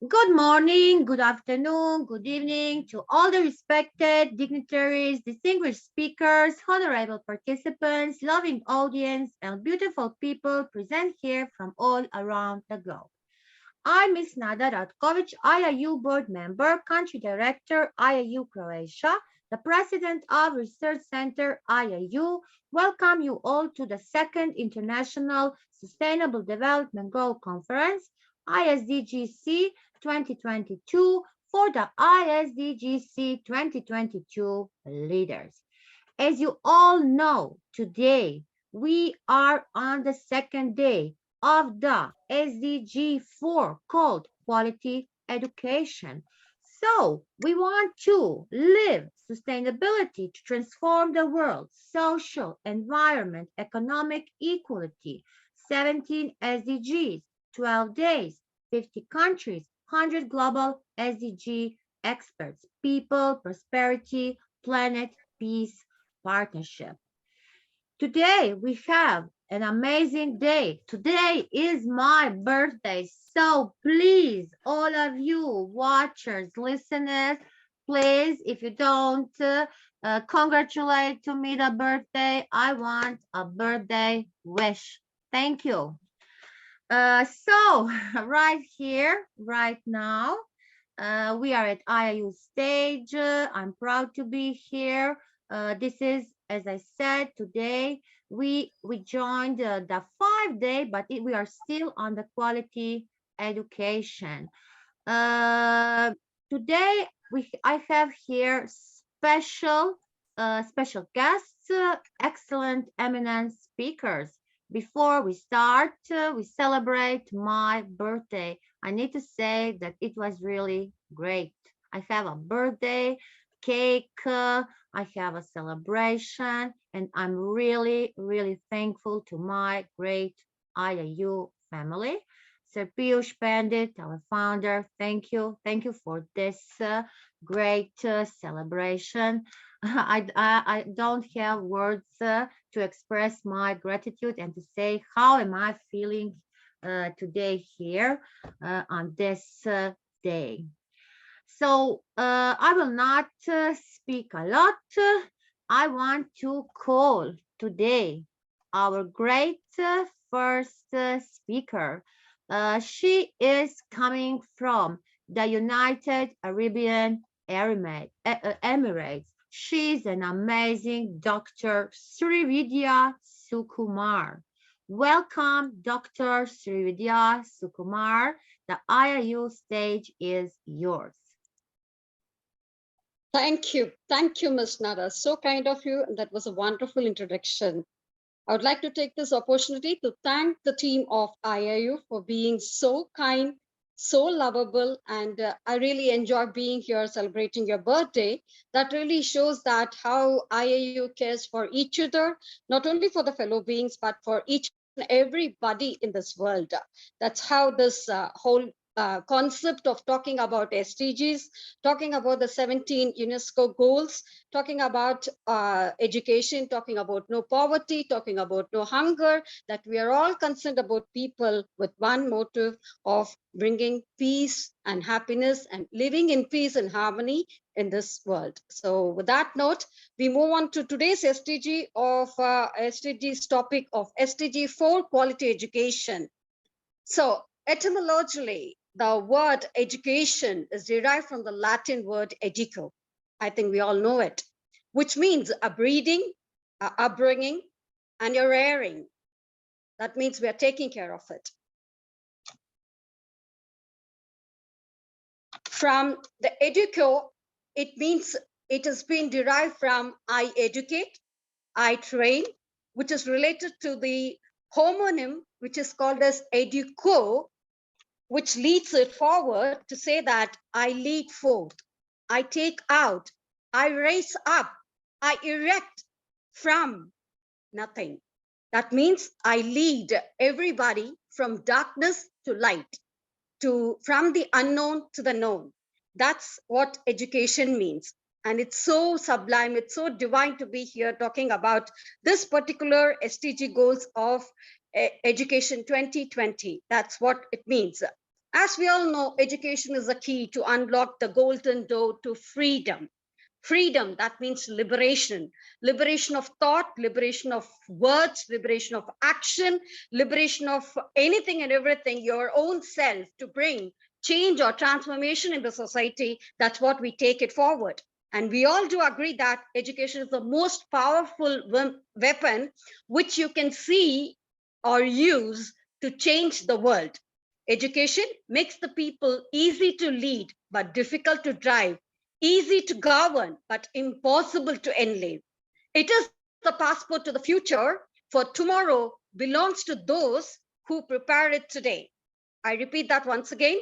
Good morning, good afternoon, good evening to all the respected dignitaries, distinguished speakers, honorable participants, loving audience, and beautiful people present here from all around the globe. I'm Ms. Nada Ratkovic, IIU board member, country director, IIU Croatia, the president of Research Center IIU. Welcome you all to the second International Sustainable Development Goal Conference, ISDGC 2022, for the ISDGC 2022 leaders. As you all know, today we are on the second day of the SDG 4 called Quality Education. So we want to live sustainability to transform the world, social, environment, economic equality, 17 SDGs, 12 days, 50 countries, 100 global SDG experts, people, prosperity, planet, peace, partnership. Today we have an amazing day. Today is my birthday. So please, all of you watchers, listeners, please, if you don't congratulate to me the birthday, I want a birthday wish. Thank you. So right here, right now, we are at IIU stage. I'm proud to be here. This is, as I said, today we joined the 5 day, but we are still on the quality education. Uh, Today I have here special guests, excellent eminent speakers. Before we start, we celebrate my birthday. I need to say that it was really great. I have a birthday cake, I have a celebration, and I'm really, really thankful to my great IIU family. Sir Piyush Pandit, our founder, thank you. Thank you for this great celebration. I don't have words to express my gratitude and to say how am I feeling today here on this day. So I will not speak a lot. I want to call today our great first speaker. She is coming from the United Arabian Emirates. She's an amazing Dr. Srividya Sukumar. Welcome, Dr. Srividya Sukumar. The IIU stage is yours. Thank you. Thank you, Ms. Nada. So kind of you. That was a wonderful introduction. I would like to take this opportunity to thank the team of IIU for being so kind, so lovable, and I really enjoy being here celebrating your birthday. That really shows that how IIU cares for each other, not only for the fellow beings, but for each and everybody in this world. That's how this whole concept of talking about SDGs, talking about the 17 UNESCO goals, talking about education, talking about no poverty, talking about no hunger, that we are all concerned about people with one motive of bringing peace and happiness and living in peace and harmony in this world. So with that note, we move on to today's SDG of SDG's topic of SDG 4 quality education. So etymologically, the word education is derived from the Latin word educo. I think we all know it, which means a breeding, a upbringing, and a rearing. That means we are taking care of it. From the educo, it means it has been derived from I educate, I train, which is related to the homonym, which is called as educo, which leads it forward to say that I lead forth, I take out, I raise up, I erect from nothing. That means I lead everybody from darkness to light, from the unknown to the known. That's what education means. And it's so sublime, it's so divine to be here talking about this particular SDG goals of Education 2020. That's what it means. As we all know, education is the key to unlock the golden door to freedom. Freedom, that means liberation, liberation of thought, liberation of words, liberation of action, liberation of anything and everything, your own self to bring change or transformation in the society. That's what we take it forward. And we all do agree that education is the most powerful weapon which you can see or use to change the world. Education makes the people easy to lead, but difficult to drive, easy to govern, but impossible to enslave. It is the passport to the future, for tomorrow belongs to those who prepare it today. I repeat that once again.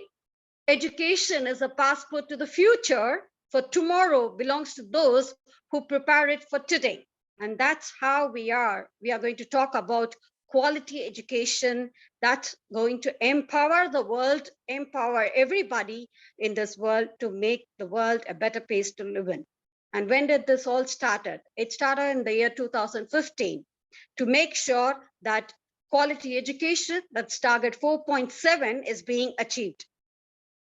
Education is a passport to the future, for tomorrow belongs to those who prepare it for today. And that's how we are. We are going to talk about quality education that's going to empower the world, empower everybody in this world to make the world a better place to live in. And when did this all started? It started in the year 2015 to make sure that quality education, that's target 4.7, is being achieved.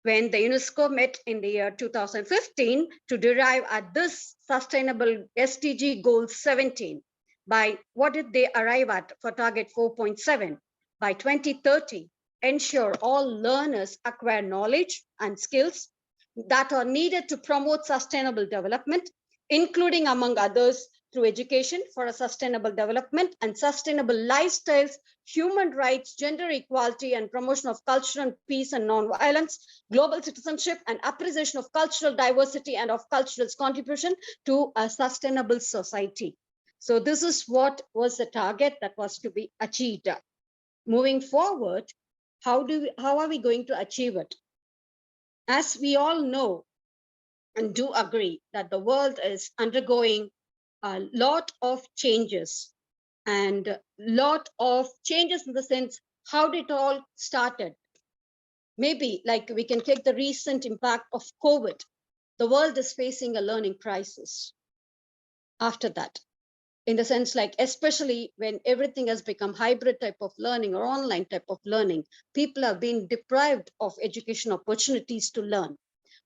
When the UNESCO met in the year 2015 to derive at this sustainable SDG goal 17, by what did they arrive at for target 4.7? By 2030, ensure all learners acquire knowledge and skills that are needed to promote sustainable development, including, among others, through education for a sustainable development and sustainable lifestyles, human rights, gender equality, and promotion of cultural peace and non-violence, global citizenship, and appreciation of cultural diversity and of cultural contribution to a sustainable society. So this is what was the target that was to be achieved. Moving forward, how are we going to achieve it? As we all know and do agree that the world is undergoing a lot of changes, and a lot of changes in the sense, how did it all started? Maybe like we can take the recent impact of COVID. The world is facing a learning crisis after that, in the sense like, especially when everything has become hybrid type of learning or online type of learning, people are being deprived of education opportunities to learn.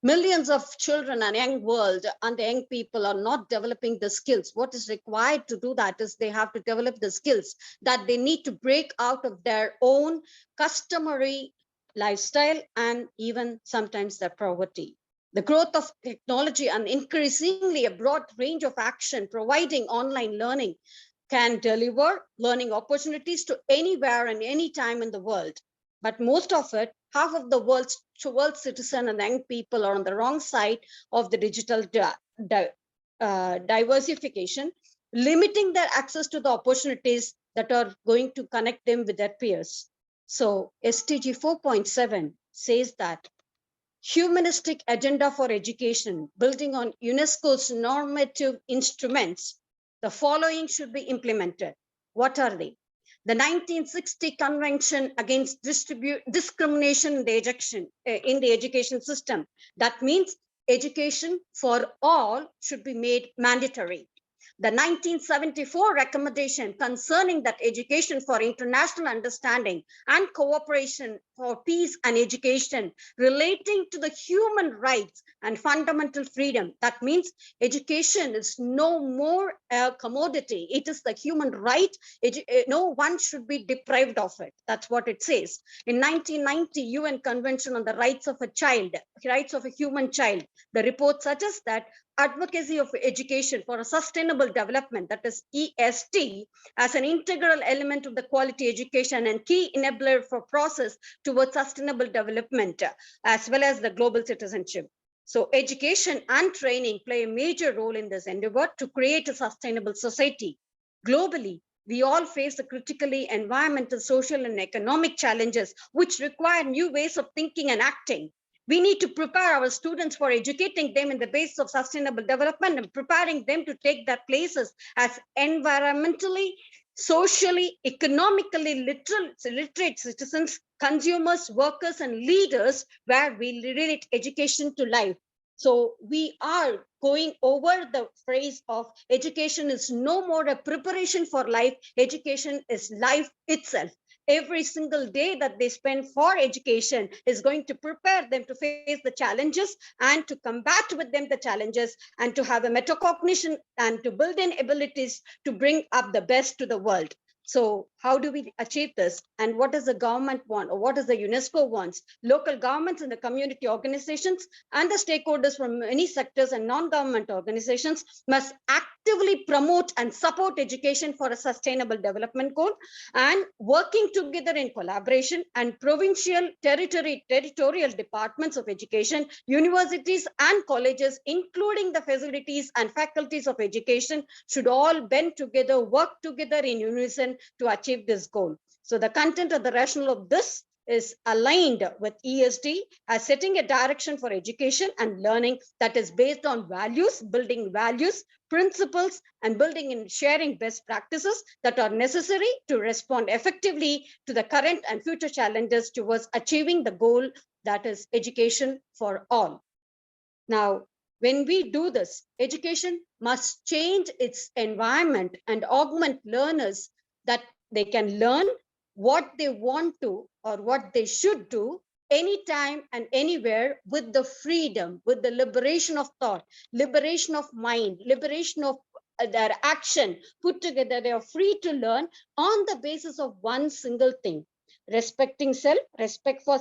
Millions of children and young world and the young people are not developing the skills. What is required to do that is they have to develop the skills that they need to break out of their own customary lifestyle and even sometimes their poverty. The growth of technology and increasingly a broad range of action providing online learning can deliver learning opportunities to anywhere and any time in the world. But most of it, half of the world's citizen and young people are on the wrong side of the digital diversification, limiting their access to the opportunities that are going to connect them with their peers. So SDG 4.7 says that humanistic agenda for education, building on UNESCO's normative instruments, the following should be implemented. What are they? The 1960 Convention Against Discrimination in the Education System. That means education for all should be made mandatory. The 1974 recommendation concerning that education for international understanding and cooperation for peace and education relating to the human rights and fundamental freedom. That means education is no more a commodity. It is the human right. No one should be deprived of it. That's what it says. In 1990, UN Convention on the Rights of a Child, Rights of a Human Child, the report suggests that advocacy of education for a sustainable development, that is EST, as an integral element of the quality education and key enabler for process towards sustainable development, as well as the global citizenship. So education and training play a major role in this endeavor to create a sustainable society. Globally, we all face the critically environmental, social, and economic challenges which require new ways of thinking and acting. We need to prepare our students for educating them in the basis of sustainable development and preparing them to take their places as environmentally, socially, economically literate citizens, consumers, workers, and leaders, where we relate education to life. So we are going over the phrase of education is no more a preparation for life. Education is life itself. every single day that they spend for education is going to prepare them to face the challenges and to combat with them the challenges and to have a metacognition and to build in abilities to bring up the best to the world. So how do we achieve this? And what does the government want, or what does the UNESCO wants? Local governments and the community organizations and the stakeholders from many sectors and non-government organizations must actively promote and support education for a sustainable development goal, and working together in collaboration, and provincial territorial departments of education, universities and colleges, including the facilities and faculties of education, should all bend together, work together in unison to achieve this goal. So the content and the rationale of this is aligned with ESD as setting a direction for education and learning that is based on values, building values, principles, and building and sharing best practices that are necessary to respond effectively to the current and future challenges towards achieving the goal that is education for all. Now, when we do this, education must change its environment and augment learners that they can learn what they want to or what they should do anytime and anywhere with the freedom, with the liberation of thought, liberation of mind, liberation of their action put together. They are free to learn on the basis of one single thing: respecting self, respect for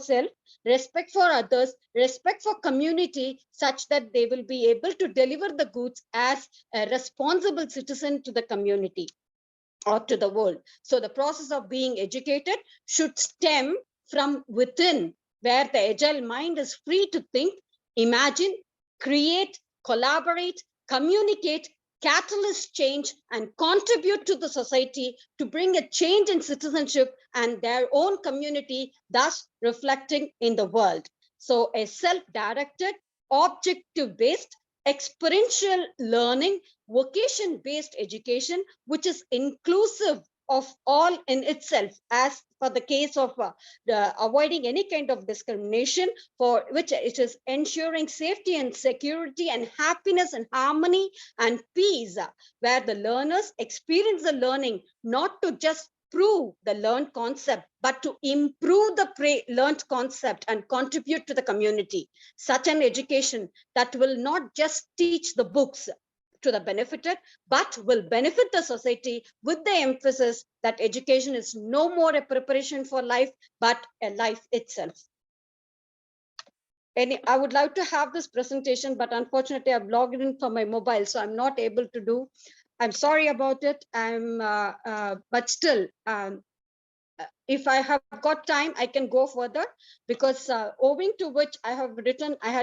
others, respect for community, such that they will be able to deliver the goods as a responsible citizen to the community or to the world. So the process of being educated should stem from within, where the agile mind is free to think, imagine, create, collaborate, communicate, catalyst change, and contribute to the society to bring a change in citizenship and their own community, thus reflecting in the world. So a self-directed, objective-based, experiential learning, vocation-based education, which is inclusive of all in itself, as for the case of avoiding any kind of discrimination, for which it is ensuring safety and security and happiness and harmony and peace, where the learners experience the learning not to just prove the learned concept, but to improve the learned concept and contribute to the community. Such an education that will not just teach the books to the benefited, but will benefit the society, with the emphasis that education is no more a preparation for life, but a life itself. And I would like to have this presentation, but unfortunately I've logged in from my mobile, so I'm not able to do. I'm sorry about it. But still, if I have got time, I can go further, because owing to which I had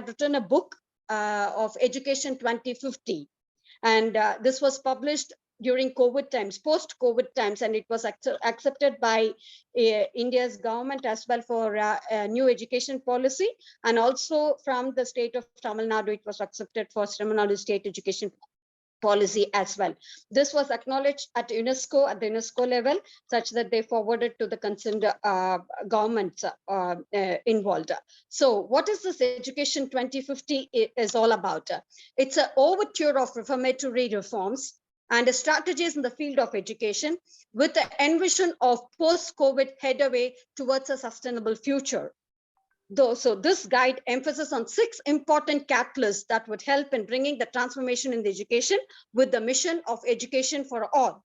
written a book of Education 2050. And this was published during COVID times, post-COVID times, and it was accepted by India's government as well for a new education policy. And also from the state of Tamil Nadu, it was accepted for Tamil Nadu state education policy as well. This was acknowledged at UNESCO, at the UNESCO level, such that they forwarded to the concerned governments involved. So what is this Education 2050 is all about? It's an overture of reformatory reforms and strategies in the field of education, with the envision of post-COVID headway towards a sustainable future. So this guide emphasizes on 6 important catalysts that would help in bringing the transformation in the education, with the mission of education for all.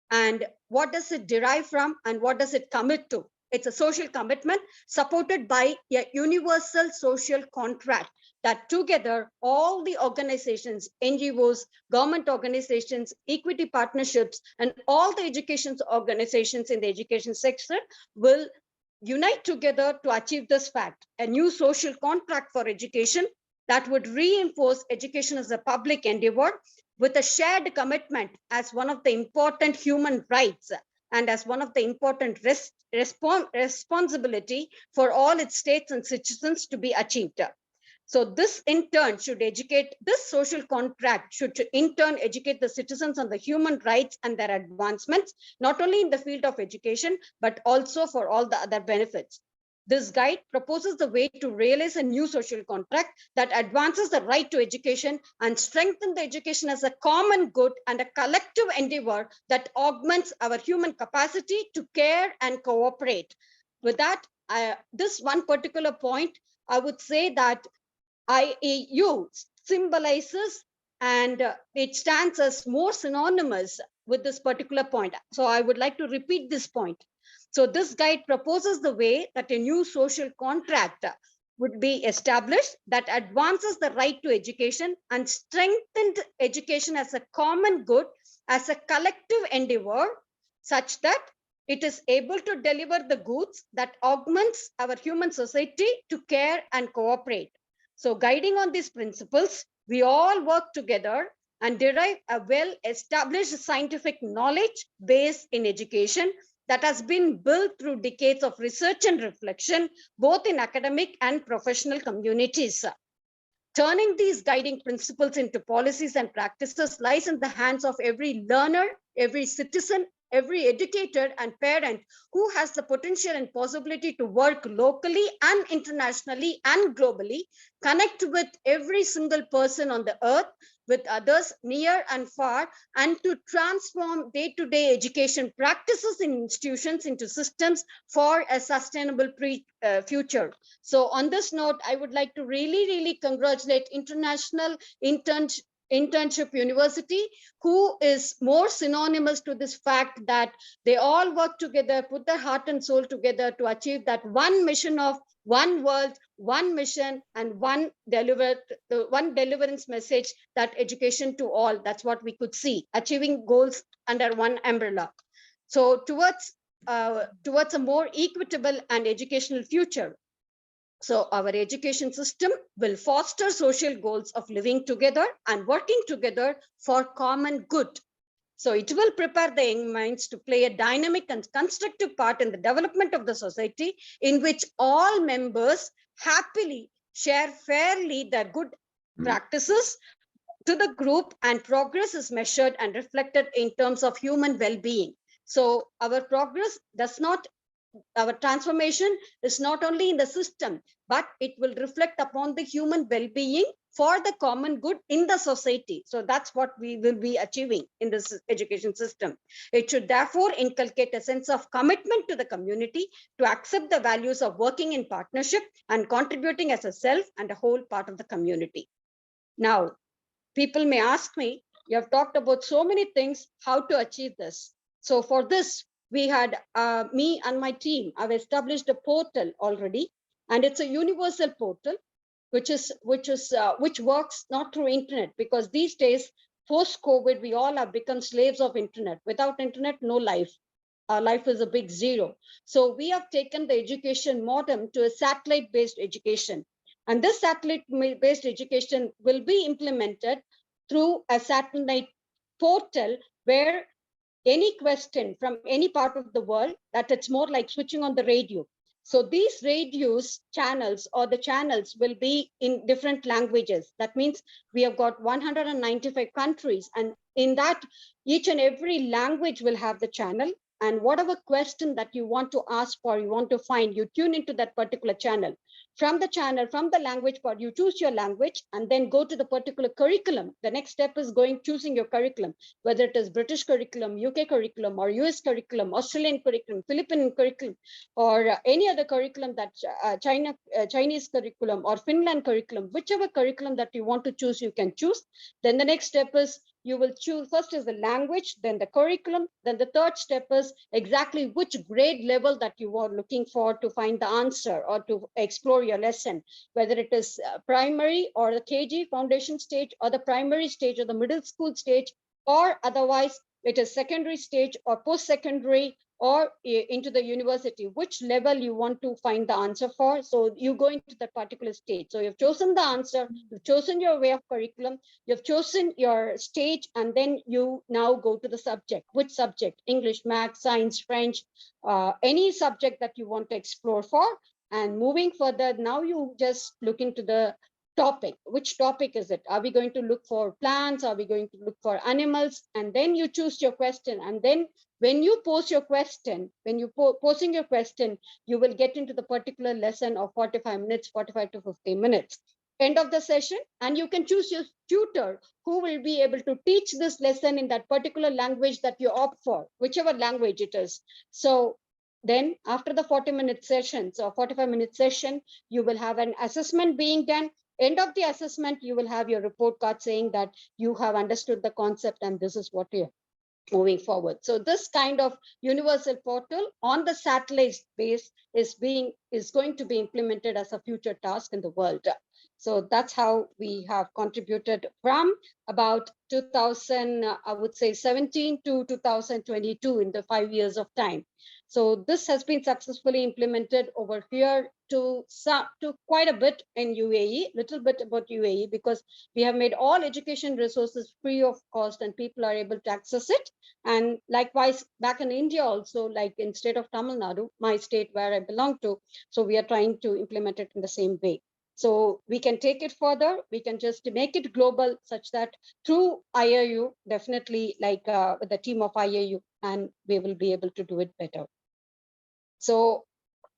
And what does it derive from, and what does it commit to? It's a social commitment supported by a universal social contract that together all the organizations, NGOs, government organizations, equity partnerships, and all the education organizations in the education sector will unite together to achieve this fact: a new social contract for education that would reinforce education as a public endeavor, with a shared commitment as one of the important human rights and as one of the important responsibility for all its states and citizens to be achieved. So this in turn should educate, this social contract should in turn educate the citizens on the human rights and their advancements, not only in the field of education, but also for all the other benefits. This guide proposes the way to realize a new social contract that advances the right to education and strengthens the education as a common good and a collective endeavor that augments our human capacity to care and cooperate. With that, this one particular point, I would say that IIU symbolizes and it stands as more synonymous with this particular point. So I would like to repeat this point. So this guide proposes the way that a new social contract would be established that advances the right to education and strengthened education as a common good, as a collective endeavor, such that it is able to deliver the goods that augments our human society to care and cooperate. So guiding on these principles, we all work together and derive a well-established scientific knowledge base in education that has been built through decades of research and reflection, both in academic and professional communities. Turning these guiding principles into policies and practices lies in the hands of every learner, every citizen, every educator and parent who has the potential and possibility to work locally and internationally and globally, connect with every single person on the earth, with others near and far, and to transform day-to-day education practices in institutions into systems for a sustainable future. So on this note, I would like to really congratulate International Internship University, who is more synonymous to this fact that they all work together, put their heart and soul together to achieve that one mission of one world, one mission, and one deliverance message, that education to all. That's what we could see, achieving goals under one umbrella. So towards a more equitable and educational future. So our education system will foster social goals of living together and working together for common good. So it will prepare the young minds to play a dynamic and constructive part in the development of the society, in which all members happily share fairly their good practices to the group, and progress is measured and reflected in terms of human well-being. So our progress does not our transformation is not only in the system, but it will reflect upon the human well-being for the common good in the society. So that's what we will be achieving in this education system. It should therefore inculcate a sense of commitment to the community, to accept the values of working in partnership and contributing as a self and a whole part of the community. Now, people may ask me, you have talked about so many things, how to achieve this? So for this, we had me and my team have established a portal already, and it's a universal portal, which works not through internet, because these days, post-COVID, we all have become slaves of internet. Without internet, no life. Our life is a big zero. So we have taken the education modem to a satellite-based education. And this satellite-based education will be implemented through a satellite portal where any question from any part of the world, that it's more like switching on the radio. So these radios channels, or the channels, will be in different languages. That means we have got 195 countries, and in that, each and every language will have the channel. And whatever question that you want to ask for, you want to find, you tune into that particular channel. From the channel, from the language part, you choose your language and then go to the particular curriculum. The next step is choosing your curriculum, whether it is British curriculum, UK curriculum, or US curriculum, Australian curriculum, Philippine curriculum, or any other curriculum, that Chinese curriculum or Finland curriculum, whichever curriculum that you want to choose, you can choose. Then the next step is you will choose, first is the language, then the curriculum, then the third step is exactly which grade level that you are looking for to find the answer or to explore your lesson, whether it is primary or the KG foundation stage, or the primary stage, or the middle school stage, or otherwise it is secondary stage or post-secondary, or into the university, which level you want to find the answer for. So you go into that particular stage. So you've chosen the answer, you've chosen your way of curriculum, you've chosen your stage, and then you now go to the subject. Which subject? English, math, science, French, any subject that you want to explore for. And moving further, now you just look into the topic. Which topic is it? Are we going to look for plants? Are we going to look for animals? And then you choose your question. And then when you post your question, when you posting your question, you will get into the particular lesson of 45 minutes, 45 to 50 minutes. End of the session, and you can choose your tutor who will be able to teach this lesson in that particular language that you opt for, whichever language it is. So then after the 40-minute sessions or 45-minute session, you will have an assessment being done. End of the assessment, you will have your report card saying that you have understood the concept and this is what you're moving forward. So this kind of universal portal on the satellite base is going to be implemented as a future task in the world. So that's how we have contributed from about 2000, I would say 17 to 2022 in the 5 years of time. So this has been successfully implemented over here to quite a bit in UAE, little bit about UAE, because we have made all education resources free of cost and people are able to access it. And likewise, back in India also, like in state of Tamil Nadu, my state where I belong to, so we are trying to implement it in the same way. So we can take it further. We can just make it global such that through IIU, definitely like with the team of IIU, and we will be able to do it better. So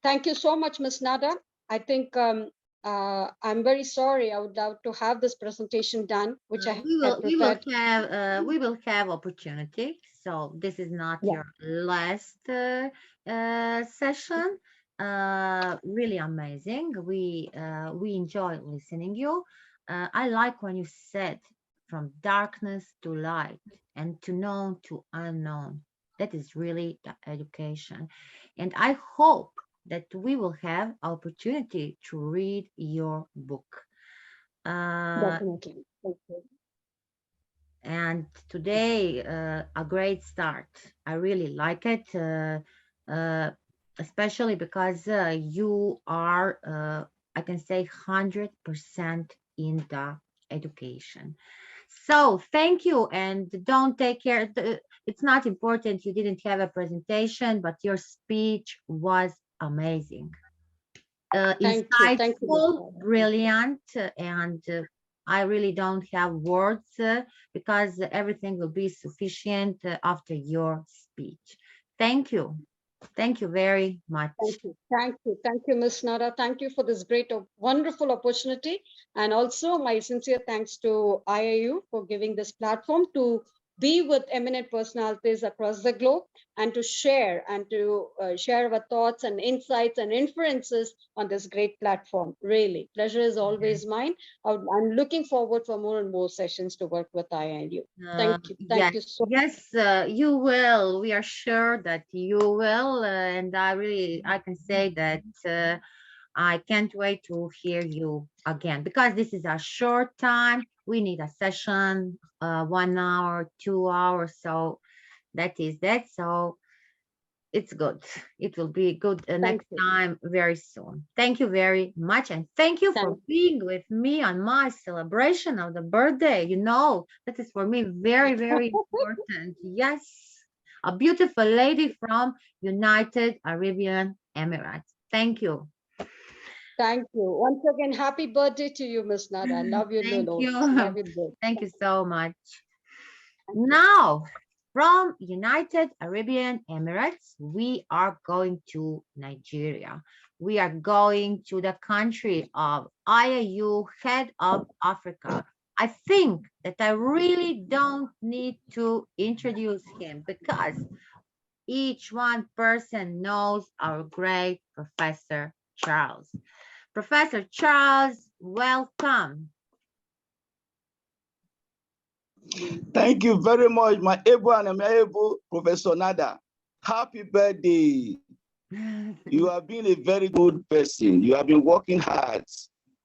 thank you so much, Ms. Nada. I think I'm very sorry. I would love to have this presentation done, which I had prepared. We will have opportunity. So this is not Yeah, your last session. Really amazing. We enjoy listening you. I like when you said from darkness to light and to known to unknown. That is really the education. And I hope that we will have opportunity to read your book. definitely. Thank you. And today, a great start. I really like it, uh, especially because you are, I can say, 100% in the education. So thank you, and don't take care. It's not important you didn't have a presentation, but your speech was amazing, Thank you. Thank you, Ms. insightful, Nada. Thank you. brilliant, and I really don't have words because everything will be sufficient after your speech. Thank you. Thank you very much. Thank you. Thank you. Thank you, Ms. Nada. Thank you for this great, wonderful opportunity. And also my sincere thanks to IIU for giving this platform to be with eminent personalities across the globe and to share share our thoughts and insights and inferences on this great platform. Really, pleasure is always mine. I'm looking forward for more and more sessions to work with IIU. Thank you. Thank Yes, you so yes, you will. We are sure that you will, and I can say that I can't wait to hear you again because this is a short time. We need a session, 1 hour, 2 hours. So that is that. So it's good. It will be good Thank next you. time very soon. Thank you very much. And thank you for Thank being with me on my celebration of the birthday. You know, that is for me very, very important. Yes, a beautiful lady from United Arabian Emirates. Thank you. Thank you. Once again, happy birthday to you, Miss Nada. I love you, Thank Lolo. you. Love you, both. Thank you so much. Thank you. Now, from United Arabian Emirates, we are going to Nigeria. We are going to the country of IIU, head of Africa. I think that I really don't need to introduce him because each one person knows our great Professor Charles. Professor Charles, welcome. Thank you very much, my able and amiable Professor Nada. Happy birthday. You have been a very good person. You have been working hard,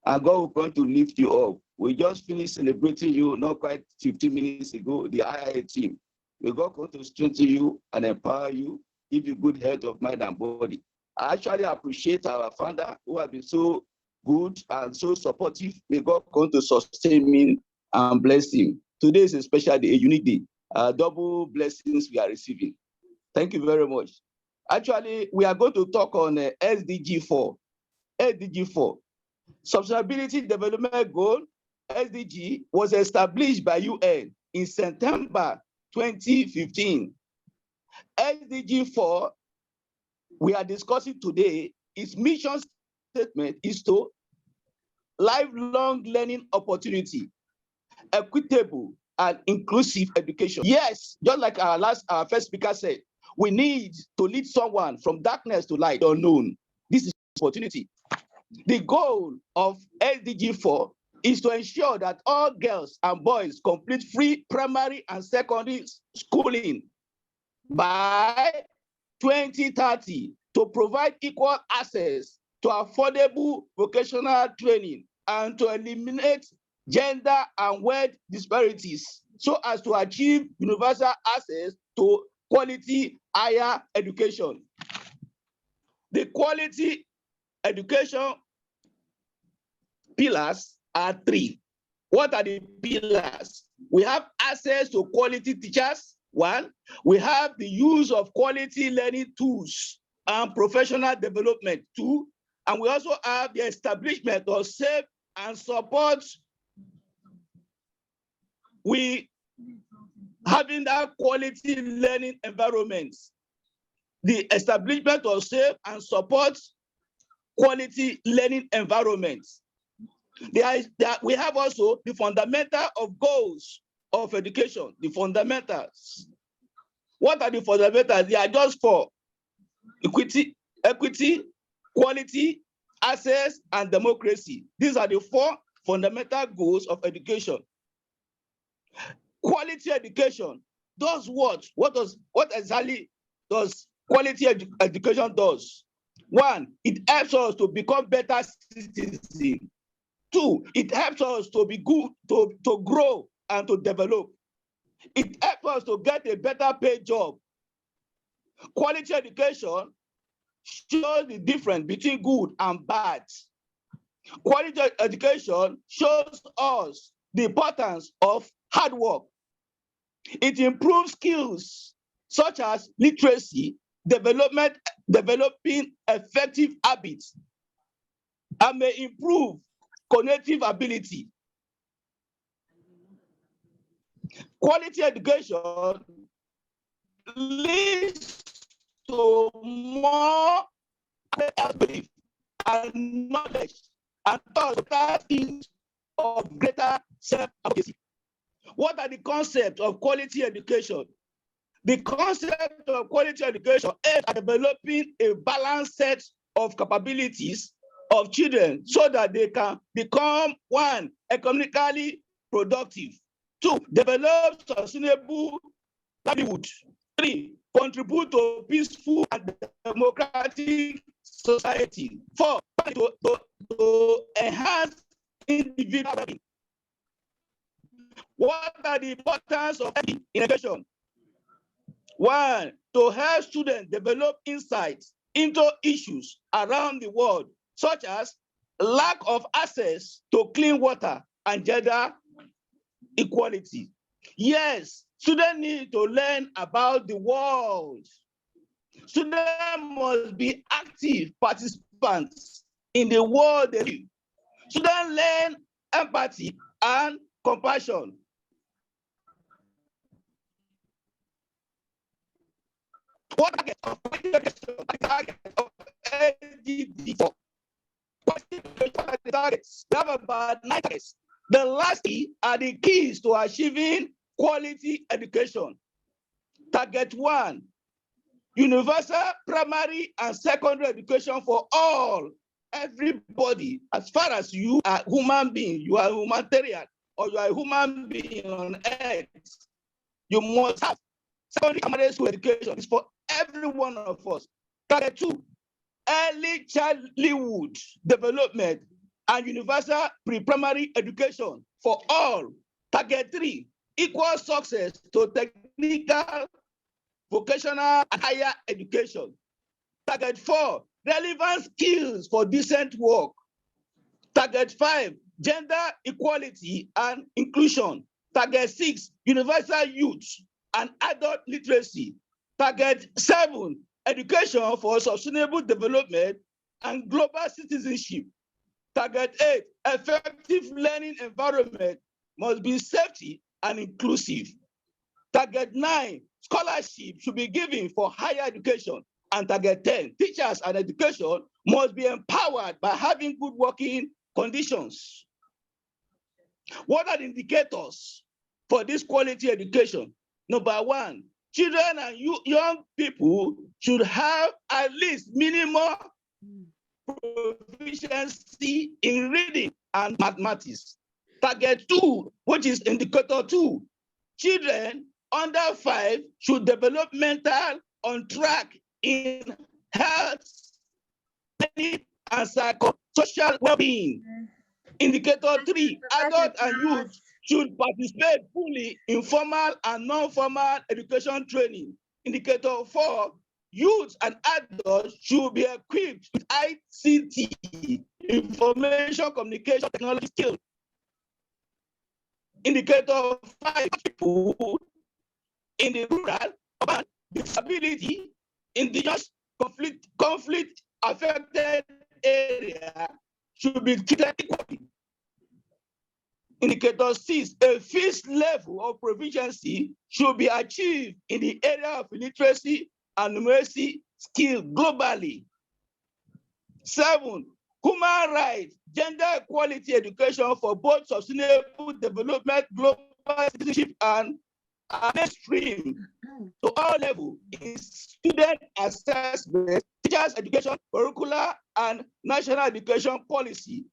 and God will going to lift you up. We just finished celebrating you not quite 15 minutes ago, the IIA team. May God going to strengthen you and empower you, give you good health of mind and body. I actually appreciate our founder who has been so good and so supportive. May God going to sustain him and bless him. Today is a special day, a unique day. Double blessings we are receiving. Thank you very much. Actually, we are going to talk on SDG 4. SDG 4. Sustainability Development Goal, SDG, was established by UN in September 2015. SDG 4, we are discussing today, its mission statement is to lifelong learning opportunity, equitable and inclusive education. Yes, just like our first speaker said, we need to lead someone from darkness to light, unknown. This is opportunity. The goal of SDG 4 is to ensure that all girls and boys complete free primary and secondary schooling by 2030 to provide equal access to affordable vocational training and to eliminate gender and wealth disparities so as to achieve universal access to quality higher education. The quality education pillars are three. What are the pillars? We have access to quality teachers, one. We have the use of quality learning tools and professional development, two. And we also have the establishment of safe and support. We having that quality learning environment, the establishment of safe and support quality learning environments. We have also the fundamental of goals of education, the fundamentals. What are the fundamentals? They are just for equity, quality, access, and democracy. These are the four fundamental goals of education. Quality education does what? What exactly does quality education does? One, it helps us to become better citizens. Two, it helps us to be good, to grow and to develop. It helps us to get a better paid job. Quality education shows the difference between good and bad. Quality education shows us the importance of hard work. It improves skills such as literacy, developing effective habits, and may improve cognitive ability. Quality education leads to more belief and knowledge, and thus that is of greater self-advocacy. What are the concepts of quality education? The concept of quality education is developing a balanced set of capabilities of children so that they can become, one, economically productive, two, develop sustainable livelihood, three, contribute to peaceful and democratic society, four, to enhance individual well-being. What are the importance of education? One, to help students develop insights into issues around the world, such as lack of access to clean water and gender equality. Yes, students need to learn about the world. Students must be active participants in the world they live. Students learn empathy and compassion. What target of SDG 4? Targets. We have about 9 targets. The last three are the keys to achieving quality education. Target 1, universal primary and secondary education for all, everybody. As far as you are a human being, you are a humanitarian, or you are a human being on earth, you must have secondary primary school education. It's for every one of us. Target 2, early childhood development and universal pre-primary education for all. Target 3, equal success to technical, vocational, and higher education. Target 4, relevant skills for decent work. Target 5, gender equality and inclusion. Target 6, universal youth and adult literacy. Target 7, education for sustainable development and global citizenship. Target 8, effective learning environment must be safety and inclusive. Target 9, scholarship should be given for higher education. And target 10, teachers and education must be empowered by having good working conditions. What are the indicators for this quality education? Number 1, children and young people should have at least minimum proficiency in reading and mathematics. Target 2, which is indicator 2, children under 5 should develop mental on track in health and psychosocial well-being. Indicator 3, adults and youth should participate fully in formal and non-formal education training. Indicator 4, youth and adults should be equipped with ICT, information communication technology skills. Indicator 5, people in the rural, urban, disability, indigenous, conflict affected area should be treated equally. Indicator 6, a fixed level of proficiency should be achieved in the area of literacy and numeracy skill globally. 7, human rights, gender equality education for both sustainable development, global citizenship, and mainstream to all levels in student assessment, teachers education, curricular, and national education policy.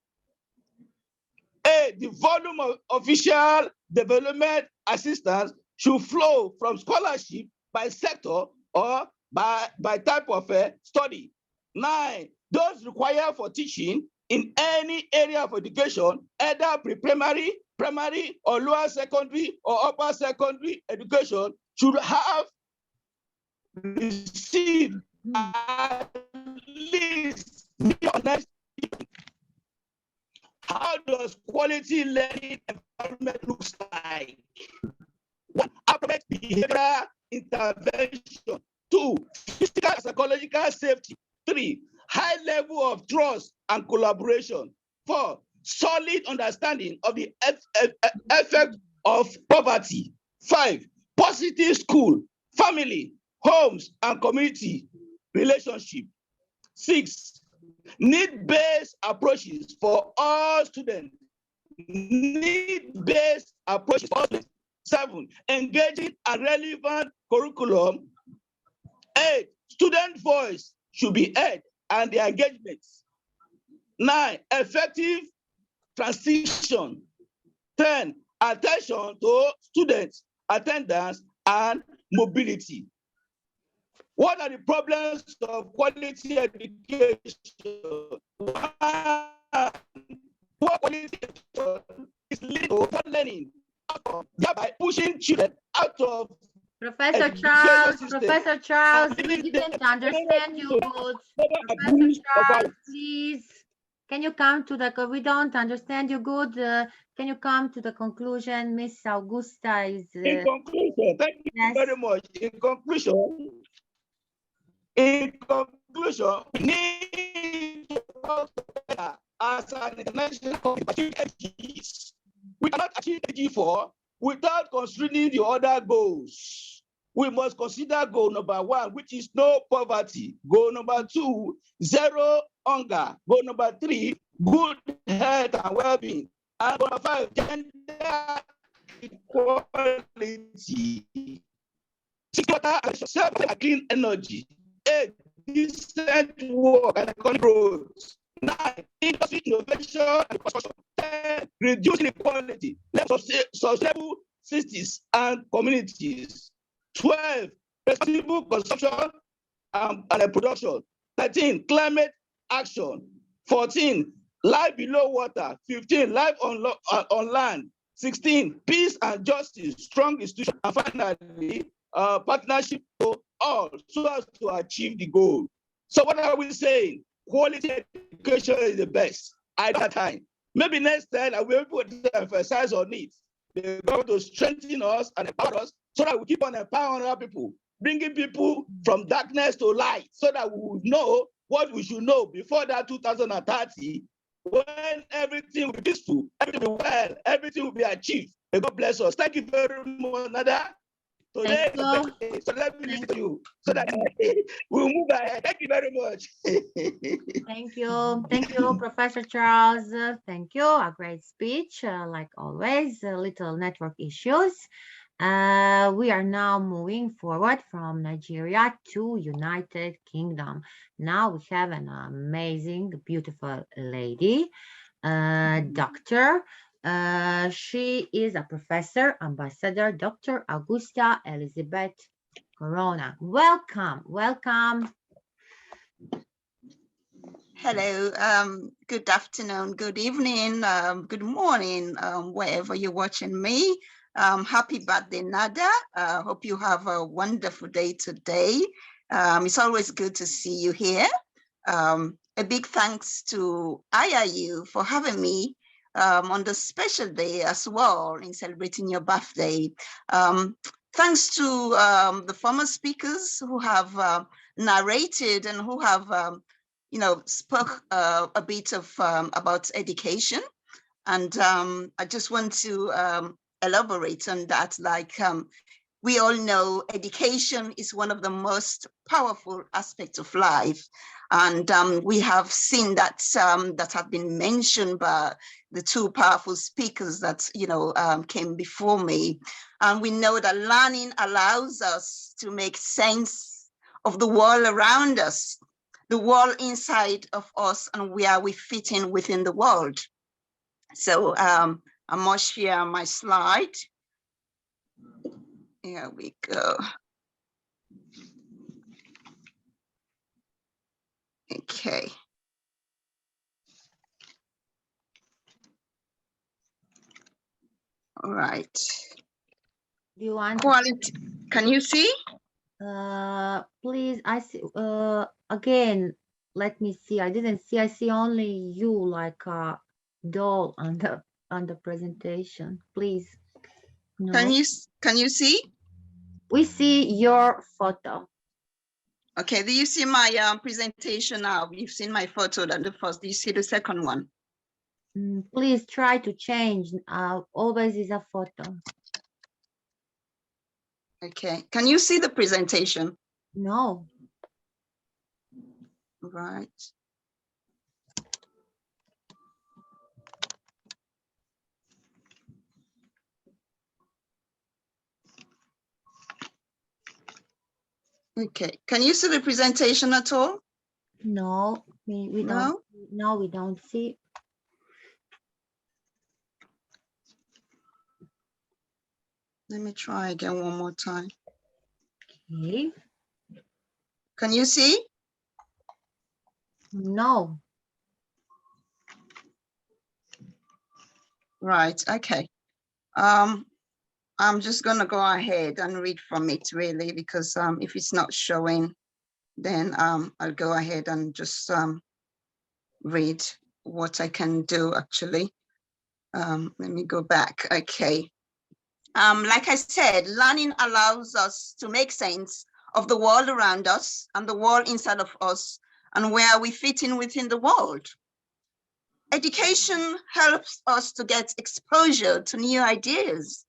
8, the volume of official development assistance should flow from scholarship by sector or by type of study. 9, those required for teaching in any area of education, either pre-primary, primary, or lower secondary or upper secondary education, should have received at least next. How does quality learning environment looks like? 1, appropriate behavioral intervention. 2, physical and psychological safety. 3, high level of trust and collaboration. 4, solid understanding of the effect of poverty. 5, positive school, family, homes, and community relationship. 6, need-based approaches for all students. Need-based approaches for all students. 7, engaging and relevant curriculum. 8, student voice should be heard and their engagements. 9, effective transition. 10, attention to students, attendance, and mobility. What are the problems of quality education? Poor quality education is leading to learning, thereby pushing children out of Professor Charles, we didn't understand you good. Professor Charles, please, can you come to the, we don't understand you good. Can you come to the conclusion? Miss Augusta is... In conclusion, thank you very much. In conclusion, we need to work together as an international community to achieve SDGs. We cannot achieve SDG4 without considering the other goals. We must consider goal number 1, which is no poverty. Goal number 2, zero hunger. Goal number 3, good health and well-being. And goal number 5, gender equality. 6, water and clean energy. 8, decent work and economic growth. 9, industry innovation and construction. 10, reducing inequality, sustainable cities and communities. 12, responsible consumption and production. 13, climate action. 14, life below water. 15, life on land. 16, peace and justice, strong institutions. And finally, partnership to all so as to achieve the goal. So what are we saying? Quality education is the best at that time. Maybe next time I will put emphasize on it. They're going to strengthen us and empower us so that we keep on empowering our people, bringing people from darkness to light so that we will know what we should know before that 2030 when everything will be peaceful, everything will be well, everything will be achieved. May God bless us. Thank you very much, Nada. Today, so let me listen to you so that we'll move ahead. Thank you very much. Thank you, Professor Charles. Thank you. A great speech, like always. Little network issues. We are now moving forward from Nigeria to United Kingdom. Now we have an amazing, beautiful lady, doctor. She is a professor, ambassador, Dr. Augusta Elizabeth Corona. Welcome, welcome. Hello, good afternoon, good evening, good morning, wherever you're watching me. Happy birthday, Nada. Hope you have a wonderful day today. It's always good to see you here. A big thanks to IIU for having me on this special day as well in celebrating your birthday. Thanks to the former speakers who have narrated and who have spoke a bit of about education. And I just want to elaborate on that. Like we all know, education is one of the most powerful aspects of life. And we have seen that that have been mentioned by the two powerful speakers that came before me. And we know that learning allows us to make sense of the world around us, the world inside of us, and where we fit in within the world. So I must share my slide. Here we go. Okay. All right. Do you want quality? Can you see? Please, I see. Again, let me see. I didn't see. I see only you, like a doll on the presentation. Please. No. Can you see? We see your photo. Okay. Do you see my presentation now? You've seen my photo. That the first. Do you see the second one? Please try to change. Always is a photo. Okay. Can you see the presentation? No. Right. Okay. Can you see the presentation at all? No, we No? don't. No, we don't see. Let me try again one more time. Okay. Can you see? No. Right. Okay. I'm just gonna go ahead and read from it really, because if it's not showing, then I'll go ahead and just read what I can do actually. Let me go back. Okay. Like I said, learning allows us to make sense of the world around us and the world inside of us and where we fit in within the world. Education helps us to get exposure to new ideas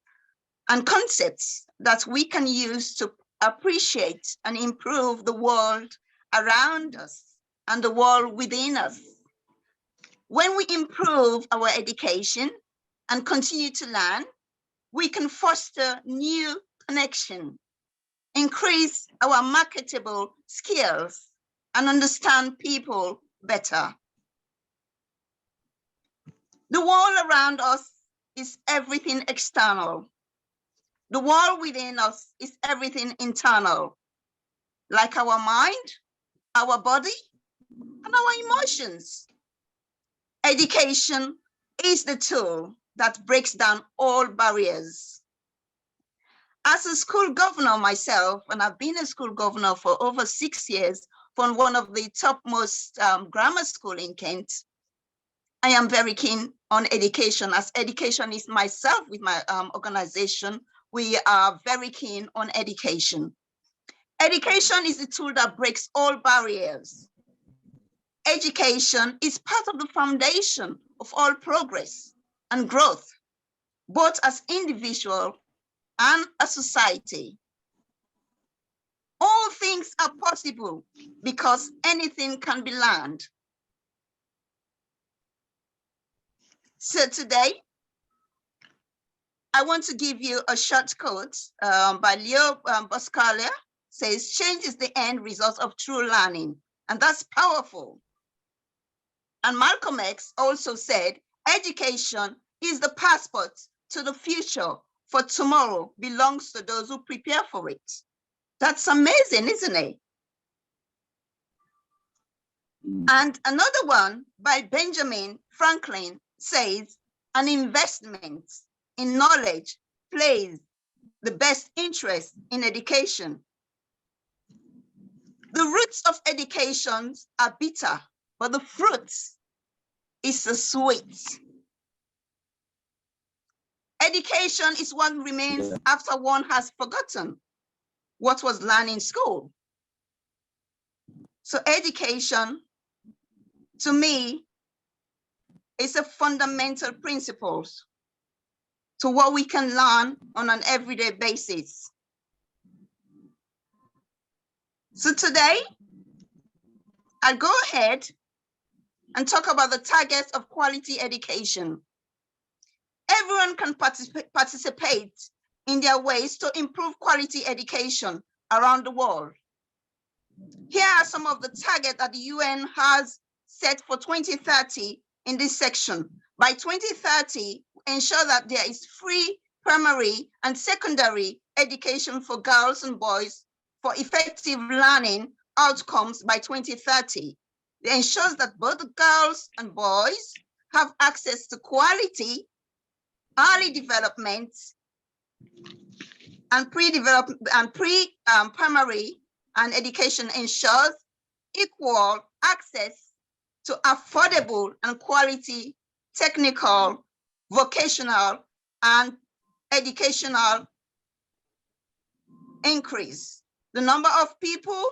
and concepts that we can use to appreciate and improve the world around us and the world within us. When we improve our education and continue to learn, we can foster new connection, increase our marketable skills, and understand people better. The world around us is everything external. The world within us is everything internal, like our mind, our body, and our emotions. Education is the tool that breaks down all barriers. As a school governor myself, and I've been a school governor for over 6 years for one of the topmost grammar school in Kent, I am very keen on education, as education is myself with my organization. We are very keen on education. Education is the tool that breaks all barriers. education is part of the foundation of all progress and growth, both as individual and a society. All things are possible because anything can be learned. So today, I want to give you a short quote by Leo Buscaglia. Says, change is the end result of true learning. And that's powerful. And Malcolm X also said, education is the passport to the future, for tomorrow belongs to those who prepare for it. That's amazing, isn't it? And another one by Benjamin Franklin says, an investment in knowledge plays the best interest in education. The roots of education are bitter, but the fruits is so sweet. Education is what remains after one has forgotten what was learned in school. So education, to me, is a fundamental principle to what we can learn on an everyday basis. So today, I'll go ahead and talk about the targets of quality education. Everyone can participate in their ways to improve quality education around the world. Here are some of the targets that the UN has set for 2030 in this section. By 2030, ensure that there is free primary and secondary education for girls and boys for effective learning outcomes by 2030. It ensures that both girls and boys have access to quality early development and primary and education ensures equal access to affordable and quality technical, vocational, and educational increase. The number of people,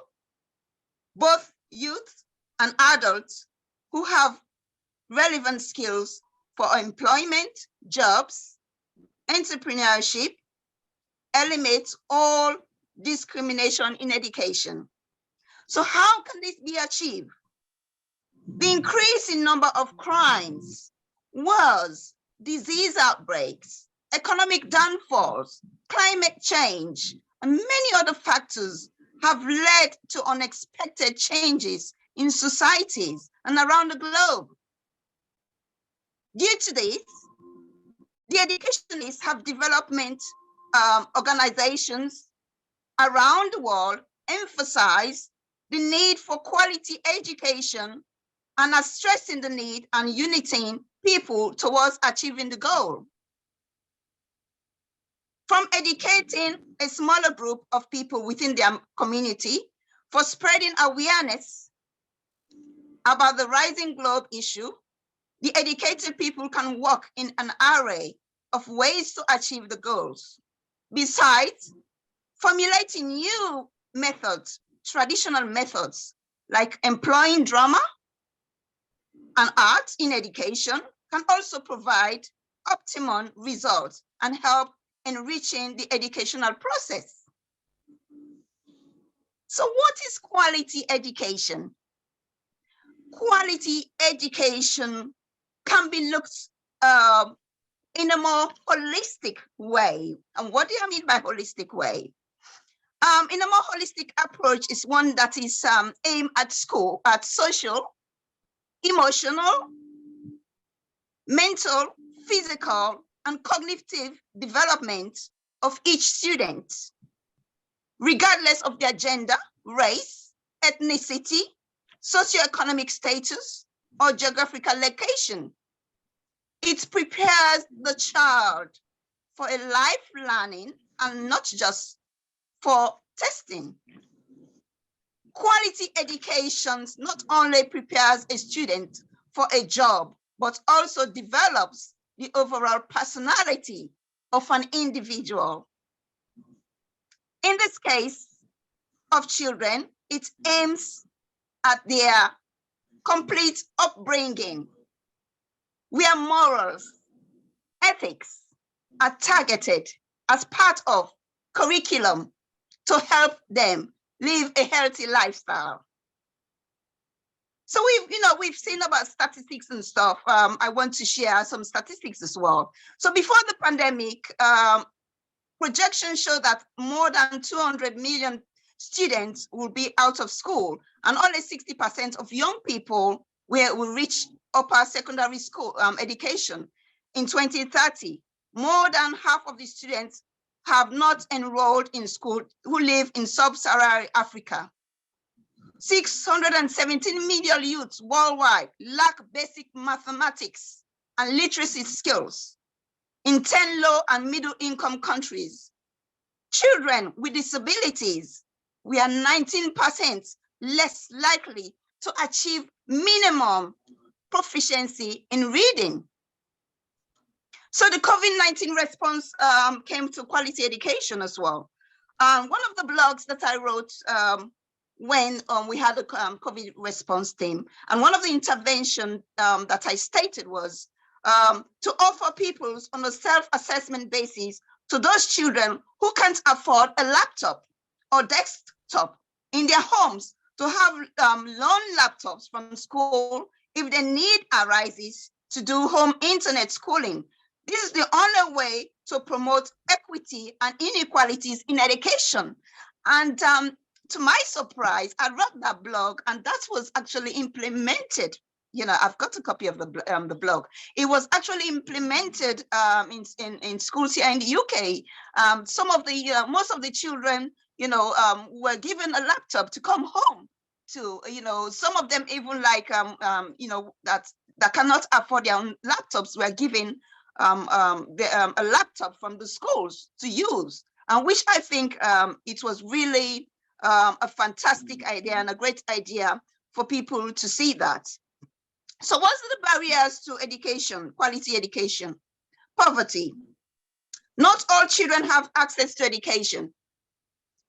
both youth and adults, who have relevant skills for employment, jobs, entrepreneurship, eliminates all discrimination in education. So how can this be achieved? The increase in number of crimes, wars, disease outbreaks, economic downfalls, climate change, and many other factors have led to unexpected changes in societies and around the globe. Due to this, the educationists have development organizations around the world emphasize the need for quality education and are stressing the need and uniting people towards achieving the goal. From educating a smaller group of people within their community for spreading awareness about the rising globe issue, the educated people can work in an array of ways to achieve the goals. Besides, formulating new methods, traditional methods, like employing drama and art in education can also provide optimum results and help enriching the educational process. So what is quality education? Quality education can be looked in a more holistic way. And what do I mean by holistic way? In a more holistic approach is one that is aimed at social, emotional, mental, physical, and cognitive development of each student, regardless of their gender, race, ethnicity, socioeconomic status, or geographical location. It prepares the child for a life learning and not just for testing. Quality education not only prepares a student for a job, but also develops the overall personality of an individual. In this case of children, it aims at their complete upbringing, where morals, ethics are targeted as part of curriculum to help them live a healthy lifestyle. So we've seen about statistics and stuff. I want to share some statistics as well. So before the pandemic, projections show that more than 200 million students will be out of school, and only 60% of young people will reach upper secondary school education in 2030. More than half of the students have not enrolled in school who live in sub-Saharan Africa. 617 million youths worldwide lack basic mathematics and literacy skills in 10 low and middle income countries. Children with disabilities, we are 19% less likely to achieve minimum proficiency in reading. So the COVID-19 response came to quality education as well. One of the blogs that I wrote when we had a COVID response team, and one of the intervention that I stated was to offer pupils on a self-assessment basis to those children who can't afford a laptop or desktop in their homes to have loan laptops from school if the need arises to do home internet schooling. This is the only way to promote equity and inequalities in education. And to my surprise, I wrote that blog, and that was actually implemented. I've got a copy of the blog. It was actually implemented in schools here in the UK. Some of the most of the children, were given a laptop to come home to. Some of them even like that cannot afford their own laptops were given a laptop from the schools to use, and which I think it was really a fantastic idea and a great idea for people to see that. So what's the barriers to education, quality education? Poverty. Not all children have access to education.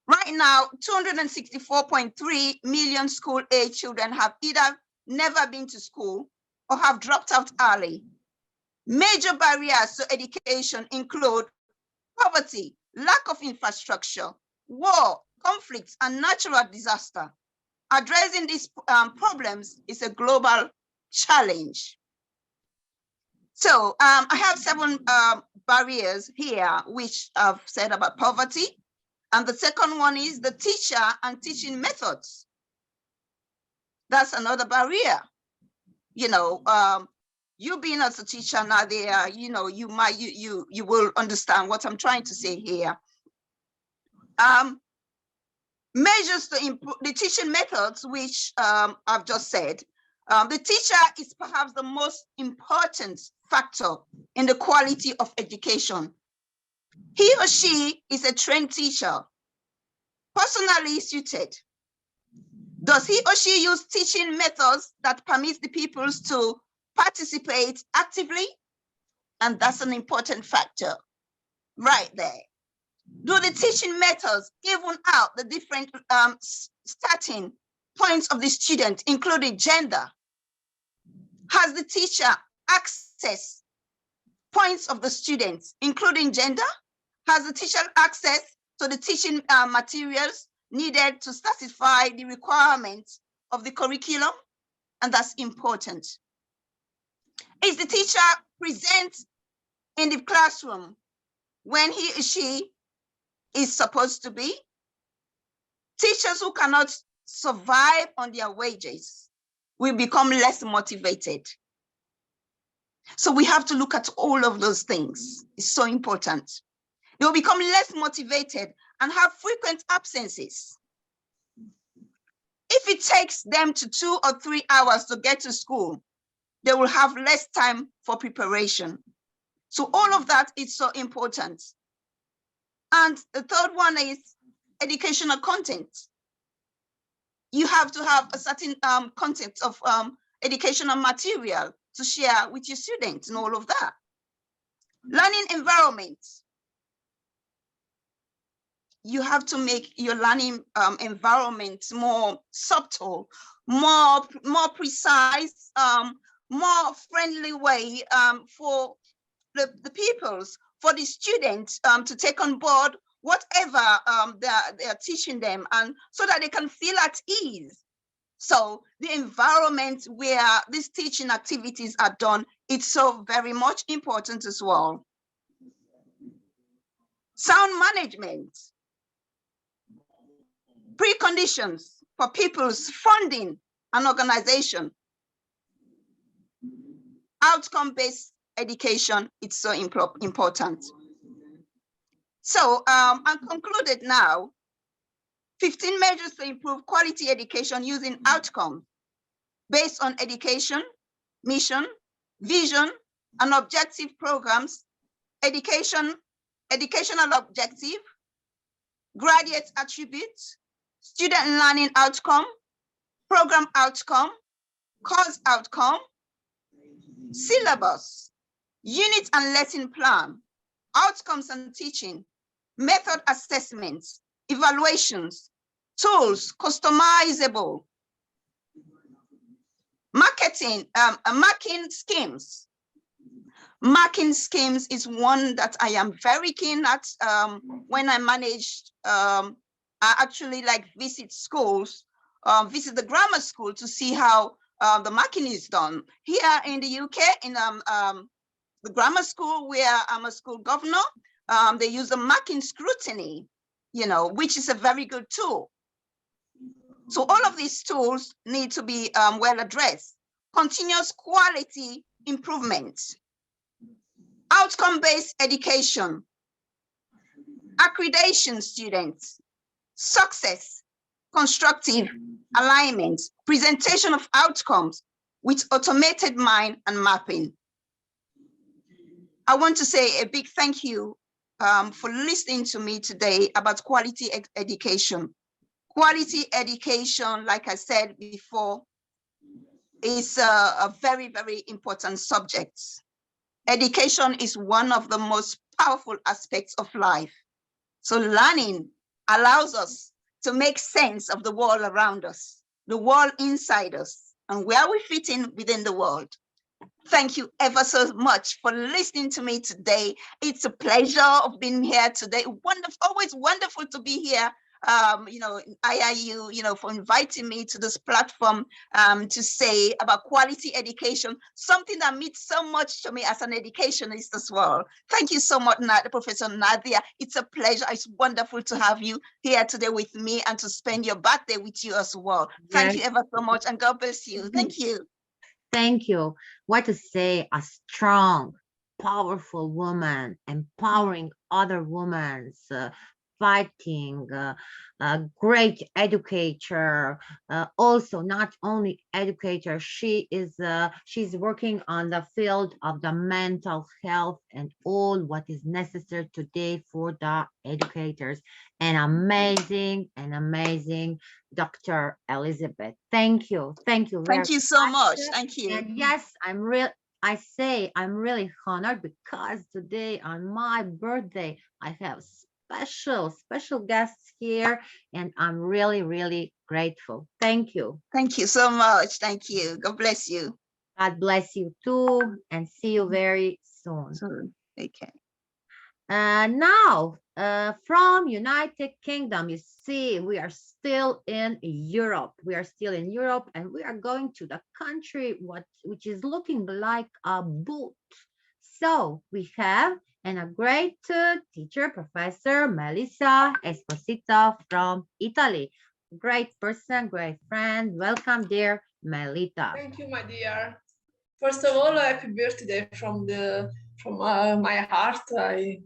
Right now, 264.3 million school-age children have either never been to school or have dropped out early. Major barriers to education include poverty, lack of infrastructure, war, conflicts, and natural disaster. Addressing these problems is a global challenge. So I have 7 barriers here, which I've said about poverty. And the second one is the teacher and teaching methods. That's another barrier. You being as a teacher now there, you will understand what I'm trying to say here. Measures to improve the teaching methods, which I've just said. The teacher is perhaps the most important factor in the quality of education. He or she is a trained teacher, personally suited. Does he or she use teaching methods that permits the pupils to participate actively? And that's an important factor right there. Do the teaching methods even out the different starting points of the student, including gender? Has the teacher access points of the students, including gender? Has the teacher access to the teaching materials needed to satisfy the requirements of the curriculum? And that's important. Is the teacher present in the classroom when he or she is supposed to be? Teachers who cannot survive on their wages will become less motivated. So we have to look at all of those things. It's so important. They will become less motivated and have frequent absences. If it takes them to 2 or 3 hours to get to school, they will have less time for preparation. So all of that is so important. And the third one is educational content. You have to have a certain content of educational material to share with your students and all of that. Learning environment. you have to make your learning environment more subtle, more precise, more friendly way for the pupils, for the students to take on board whatever they're teaching them, and so that they can feel at ease. So the environment where these teaching activities are done, it's so very much important as well. Sound management. Preconditions for people's funding and organization. Outcome-based education, it's so important. So I'm concluded now. 15 measures to improve quality education using outcomes based on education, mission, vision, and objective programs, educational objective, graduate attributes, student learning outcome, program outcome, course outcome, syllabus, unit and lesson plan, outcomes and teaching, method assessments, evaluations, tools, customizable, marketing, marking schemes. Marking schemes is one that I am very keen at. When I managed, I actually like visit schools, visit the grammar school to see how the marking is done. Here in the UK, in the grammar school where I'm a school governor, they use the marking scrutiny, you know, which is a very good tool. So all of these tools need to be well addressed. Continuous quality improvement, outcome-based education, accreditation students, success, constructive alignment, presentation of outcomes with automated mind and mapping. I want to say a big thank you for listening to me today about quality education. Quality education, like I said before, is a very, very important subject. Education is one of the most powerful aspects of life. So learning allows us to make sense of the world around us, the world inside us, and where we fit in within the world. Thank you ever so much for listening to me today. It's a pleasure of being here today. Wonderful, always wonderful to be here. You know, IIU, you know, for inviting me to this platform to say about quality education, something that means so much to me as an educationist as well. Thank you so much, Professor Nadia. It's a pleasure. It's wonderful to have you here today with me and to spend your birthday with you as well. Thank you ever so much, and God bless you. Thank you. Thank you. What to say, a strong, powerful woman, empowering other women, fighting, a great educator, also not only educator, she's working on the field of the mental health and all what is necessary today for the educators. An amazing Dr. Elizabeth. Thank you very much. Thank you so much. Thank you. And yes, I'm really honored because today on my birthday, I have special guests here, and I'm really grateful. Thank you. Thank you so much. Thank you. God bless you. God bless you too, and see you very soon. Okay. Now, from United Kingdom, you see, we are still in Europe. And we are going to the country which is looking like a boot. So we have a great teacher, Professor Melissa Esposito from Italy. Great person, great friend. Welcome, dear Melita. Thank you, my dear. First of all, happy birthday from my heart. I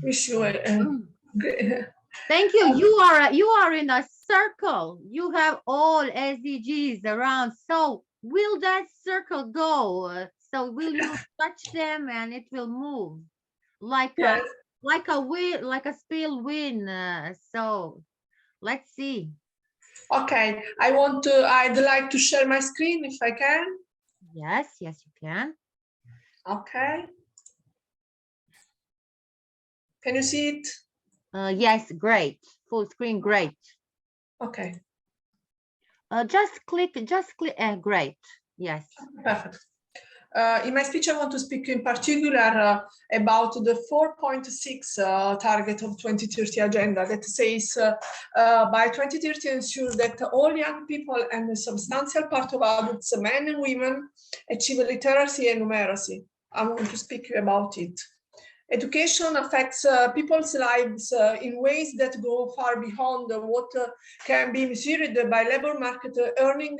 wish you a Thank you. You are in a circle. You have all SDGs around. So will that circle go? So will you touch them and it will move like yes. like a spill wind? So let's see. Okay, I'd like to share my screen if I can. Yes, you can. Okay. Can you see it? Yes, great. full screen, great. Okay, Just click, great, yes. perfect. In my speech, I want to speak in particular about the 4.6 target of 2030 agenda that says by 2030 ensure that all young people and a substantial part of adults, men and women, achieve literacy and numeracy. I want to speak about it. Education affects people's lives in ways that go far beyond what can be measured by labor market earning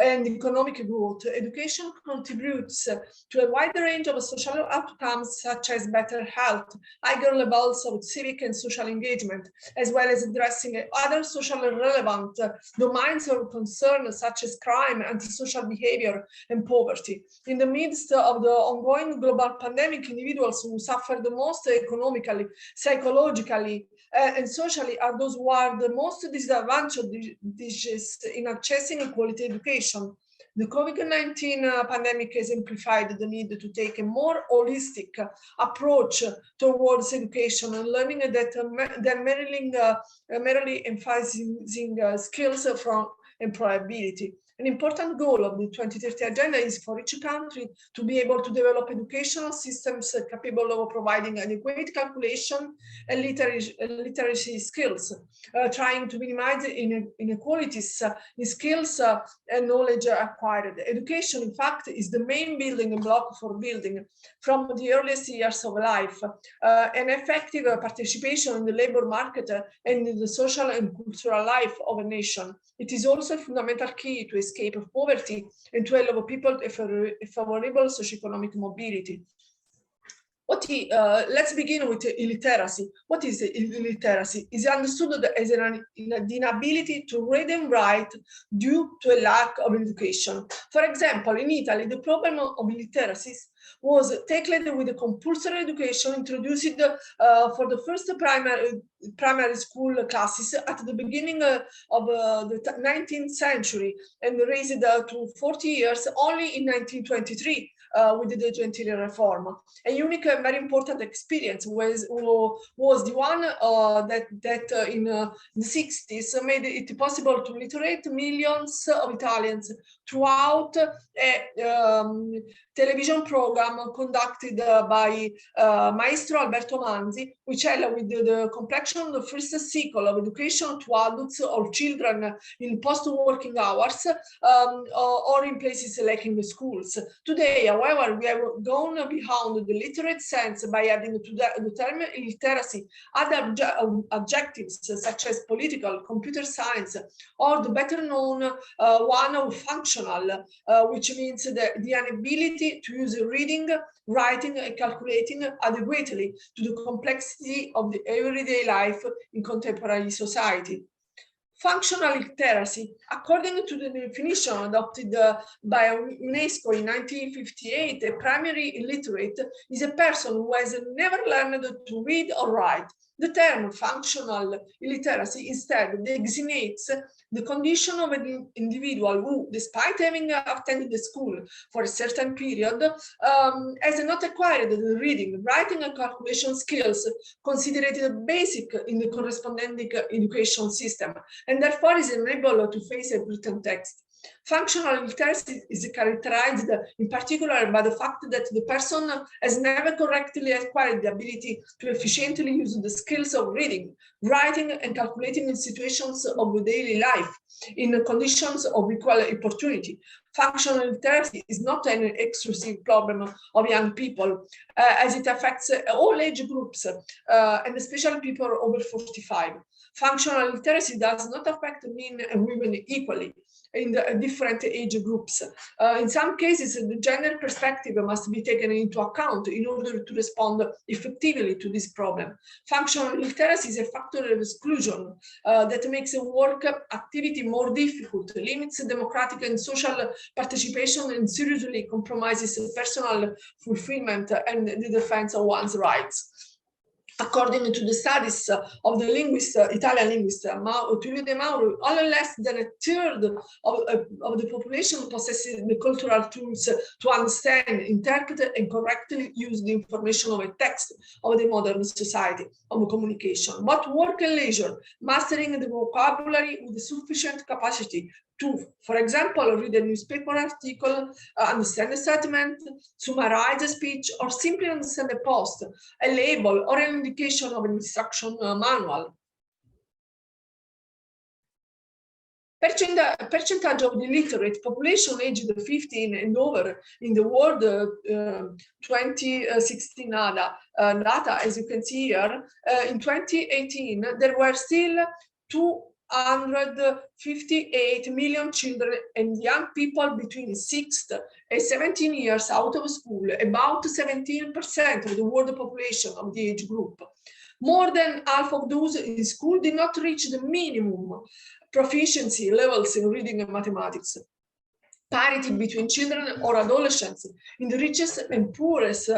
and economic growth. Education contributes to a wide range of social outcomes such as better health, higher levels of civic and social engagement, as well as addressing other socially relevant domains of concern such as crime, antisocial behavior, and poverty. In the midst of the ongoing global pandemic, individuals who suffer the most economically, psychologically, and socially are those who are the most disadvantaged in accessing quality education. The COVID-19 pandemic has amplified the need to take a more holistic approach towards education and learning than merely emphasizing skills from employability. An important goal of the 2030 agenda is for each country to be able to develop educational systems capable of providing adequate calculation and literacy skills, trying to minimize inequalities in skills and knowledge acquired. Education, in fact, is the main building block for building from the earliest years of life an effective participation in the labor market and in the social and cultural life of a nation. It is also a fundamental key to escape poverty and to allow people a favorable socioeconomic mobility. Let's begin with illiteracy. What is illiteracy? It is understood as the inability to read and write due to a lack of education. For example, in Italy, the problem of illiteracy was tackled with the compulsory education introduced for the first primary school classes at the beginning of the 19th century and raised to 40 years only in 1923 with the Gentile reform. A unique and very important experience was the one that in the 60s made it possible to literate millions of Italians throughout a television program conducted by Maestro Alberto Manzi, which held with the complexion of the first cycle of education to adults or children in post-working hours or in places like in the schools. Today, however, we have gone beyond the literate sense by adding to the term illiteracy other adjectives such as political, computer science, or the better known one of functional, which means the inability to use reading, writing, and calculating adequately to the complexity of the everyday life in contemporary society. Functional literacy, according to the definition adopted by UNESCO in 1958, a primary illiterate is a person who has never learned to read or write. The term functional illiteracy instead designates the condition of an individual who, despite having attended the school for a certain period, has not acquired the reading, writing, and calculation skills considered basic in the corresponding education system, and therefore is unable to face a written text. Functional literacy is characterized in particular by the fact that the person has never correctly acquired the ability to efficiently use the skills of reading, writing, and calculating in situations of daily life, in conditions of equal opportunity. Functional literacy is not an exclusive problem of young people, as it affects all age groups, and especially people over 45. Functional literacy does not affect men and women equally in the different age groups. In some cases, the gender perspective must be taken into account in order to respond effectively to this problem. Functional literacy is a factor of exclusion that makes work activity more difficult, limits democratic and social participation, and seriously compromises personal fulfillment and the defense of one's rights. According to the studies of the linguist, Italian linguist Tullio De Mauro, only less than a third of the population possesses the cultural tools to understand, interpret, and correctly use the information of a text of the modern society of communication. But work and leisure, mastering the vocabulary with sufficient capacity to, for example, read a newspaper article, understand a statement, summarize a speech, or simply understand a post, a label, or an indication of an instruction manual. Percentage of the literate population aged 15 and over in the world, 2016 data, as you can see here, in 2018, there were still 258 million children and young people between 6 and 17 years out of school, about 17% of the world population of the age group. More than half of those in school did not reach the minimum proficiency levels in reading and mathematics. Parity between children or adolescents in the richest and poorest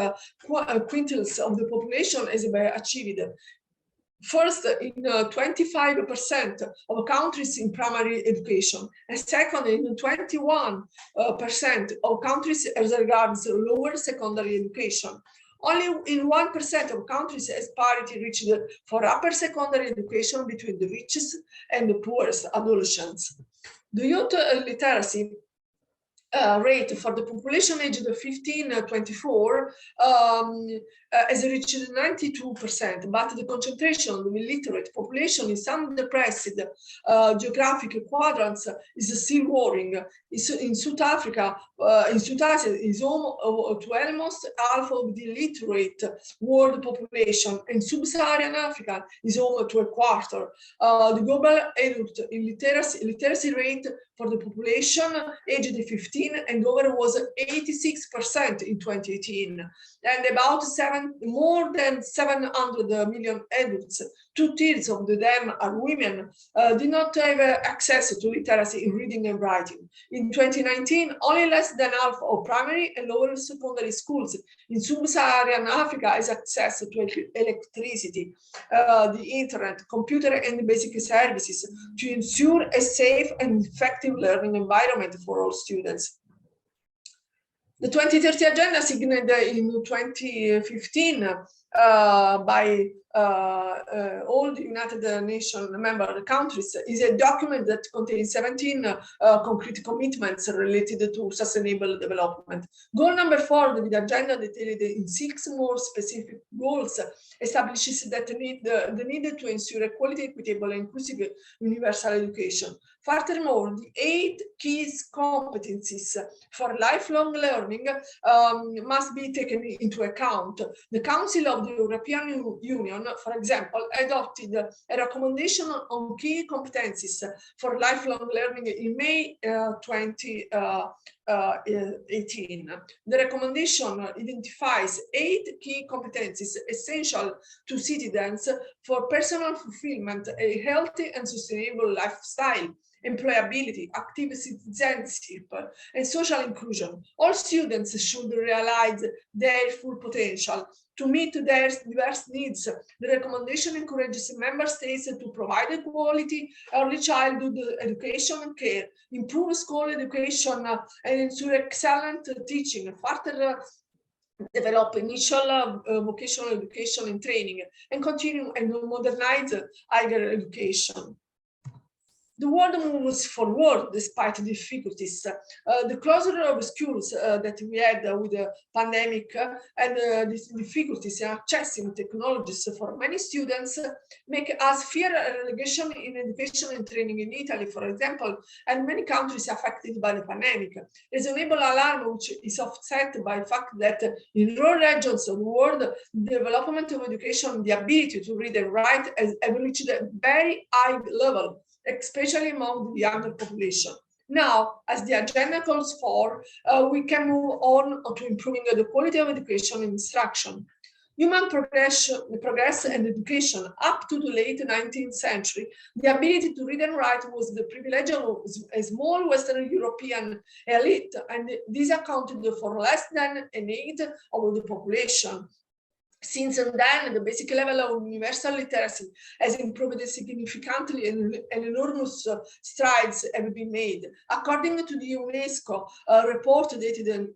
quintiles of the population has been achieved. First, in 25% of countries in primary education, and second, in 21% of countries as regards lower secondary education. Only in 1% of countries has parity reached for upper secondary education between the richest and the poorest adolescents. The youth literacy rate for the population aged 15-24 has reached 92%, but the concentration of the illiterate population in some depressed geographic quadrants is still worrying. In South Africa, is home to almost half of the illiterate world population, and Sub-Saharan Africa is home to a quarter. The global adult literacy rate for the population aged 15 and over was 86% in 2018, and about more than 700 million adults, 2/3 of them are women, did not have access to literacy in reading and writing. In 2019, only less than half of primary and lower secondary schools in Sub-Saharan Africa has access to electricity, the internet, computer, and basic services to ensure a safe and effective learning environment for all students. The 2030 Agenda, signed in 2015 by all the United Nations member countries, is a document that contains 17 concrete commitments related to sustainable development. Goal number 4 of the agenda, detailed in 6 more specific goals, establishes that the need to ensure quality, equitable, and inclusive universal education. Furthermore, the 8 key competencies for lifelong learning must be taken into account. The Council of the European Union, for example, adopted a recommendation on key competencies for lifelong learning in May 2018. The recommendation identifies 8 key competencies essential to citizens for personal fulfillment, a healthy and sustainable lifestyle, employability, active citizenship, and social inclusion. All students should realize their full potential. To meet their diverse needs, the recommendation encourages member states to provide quality early childhood education and care, improve school education, and ensure excellent teaching, further develop initial vocational education and training, and continue and modernize higher education. The world moves forward despite difficulties. The closure of schools that we had with the pandemic and these difficulties in accessing technologies for many students make us fear a relegation in education and training in Italy, for example, and many countries affected by the pandemic. Reasonable alarm, which is offset by the fact that in rural regions of the world, the development of education, the ability to read and write has reached a very high level, especially among the younger population. Now, as the agenda calls for, we can move on to improving the quality of education and instruction. Human progress and education up to the late 19th century, the ability to read and write was the privilege of a small Western European elite, and this accounted for less than an eighth of the population. Since then, the basic level of universal literacy has improved significantly and enormous strides have been made. According to the UNESCO report dated in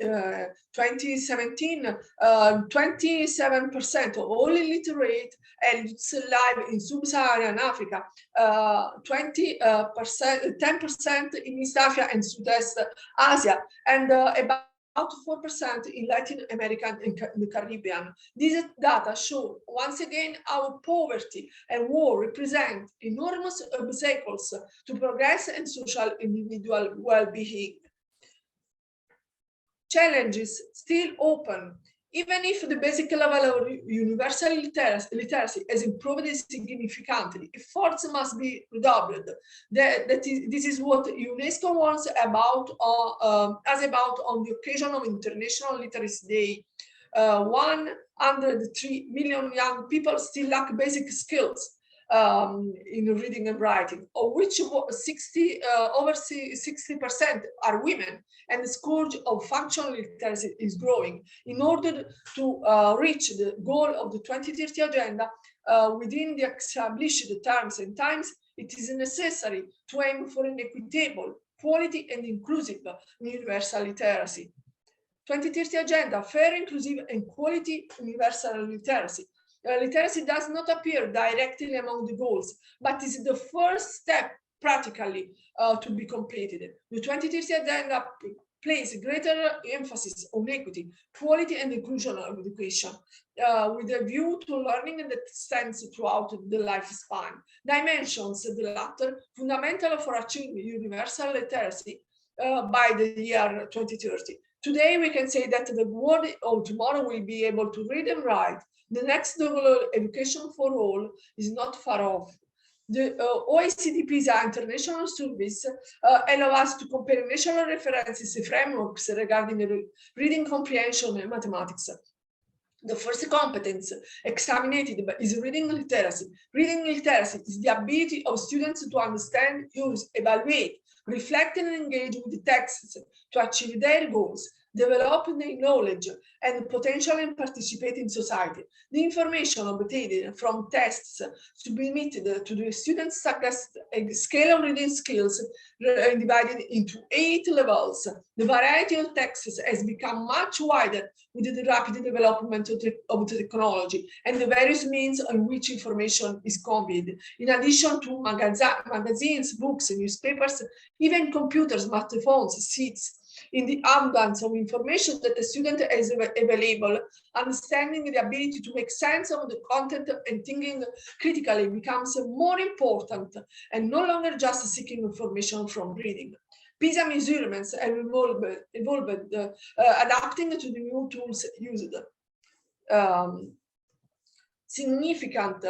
2017, 27% of all illiterate adults live in sub-Saharan Africa, 10% in East Africa and Southeast Asia, and about 4% in Latin America and the Caribbean. These data show once again how poverty and war represent enormous obstacles to progress and social individual well-being. Challenges still open. Even if the basic level of universal literacy has improved significantly, efforts must be redoubled. This is what UNESCO warns about on the occasion of International Literacy Day. 103 million young people still lack basic skills in reading and writing, of which over 60% are women, and the scourge of functional literacy is growing. In order to reach the goal of the 2030 agenda within the established terms and times, it is necessary to aim for an equitable, quality and inclusive universal literacy. 2030 agenda, fair, inclusive and quality universal literacy. Literacy does not appear directly among the goals, but is the first step practically to be completed. The 2030 agenda place greater emphasis on equity, quality and inclusion of education, with a view to learning that extends throughout the lifespan. Dimensions, the latter, fundamental for achieving universal literacy by the year 2030. Today, we can say that the world of tomorrow will be able to read and write. The next goal, education for all, is not far off. The OECD PISA international service allow us to compare national references frameworks regarding reading comprehension and mathematics. The first competence examined is reading literacy. Reading literacy is the ability of students to understand, use, evaluate, reflect and engage with the texts to achieve their goals, develop their knowledge and potential and participate in society. The information obtained from tests submitted to the students suggest a scale of reading skills divided into 8 levels. The variety of texts has become much wider with the rapid development of technology and the various means on which information is conveyed. In addition to magazines, books, newspapers, even computers, smartphones, seats, in the abundance of information that the student has available, understanding the ability to make sense of the content and thinking critically becomes more important and no longer just seeking information from reading. PISA measurements have evolved adapting to the new tools used. Significant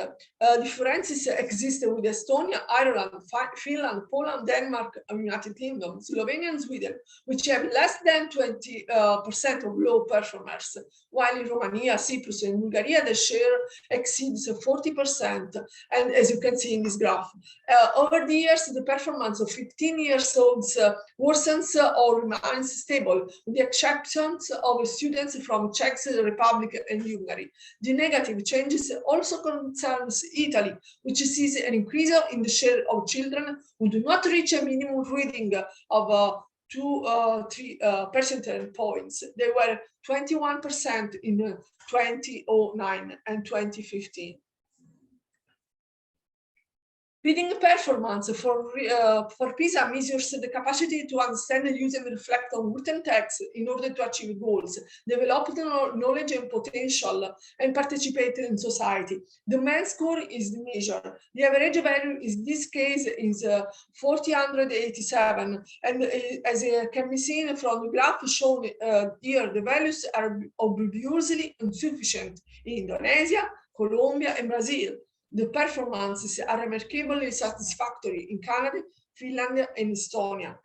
differences exist with Estonia, Ireland, Finland, Poland, Denmark, United Kingdom, Slovenia and Sweden, which have less than 20% of low performers, while in Romania, Cyprus and Bulgaria the share exceeds 40%, and as you can see in this graph. Over the years, the performance of 15-year-olds worsens or remains stable, with the exceptions of students from Czech Republic and Hungary. The negative changes also concerns Italy, which sees an increase in the share of children who do not reach a minimum reading of 3 percentage points. They were 21% in 2009 and 2015. Reading performance for PISA measures the capacity to understand, use, and reflect on written text in order to achieve goals, develop knowledge and potential, and participate in society. The main score is the measure. The average value in this case is 487, and as can be seen from the graph shown here, the values are obviously insufficient in Indonesia, Colombia, and Brazil. The performances are remarkably satisfactory in Canada, Finland, and Estonia.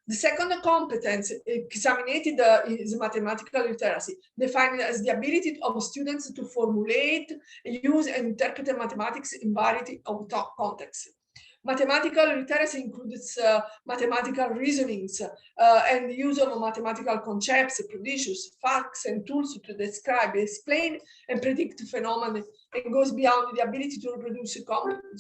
The second competence examined is mathematical literacy, defined as the ability of students to formulate, use, and interpret mathematics in variety of contexts. Mathematical literacy includes mathematical reasonings and the use of mathematical concepts, procedures, facts, and tools to describe, explain, and predict phenomena, and goes beyond the ability to reproduce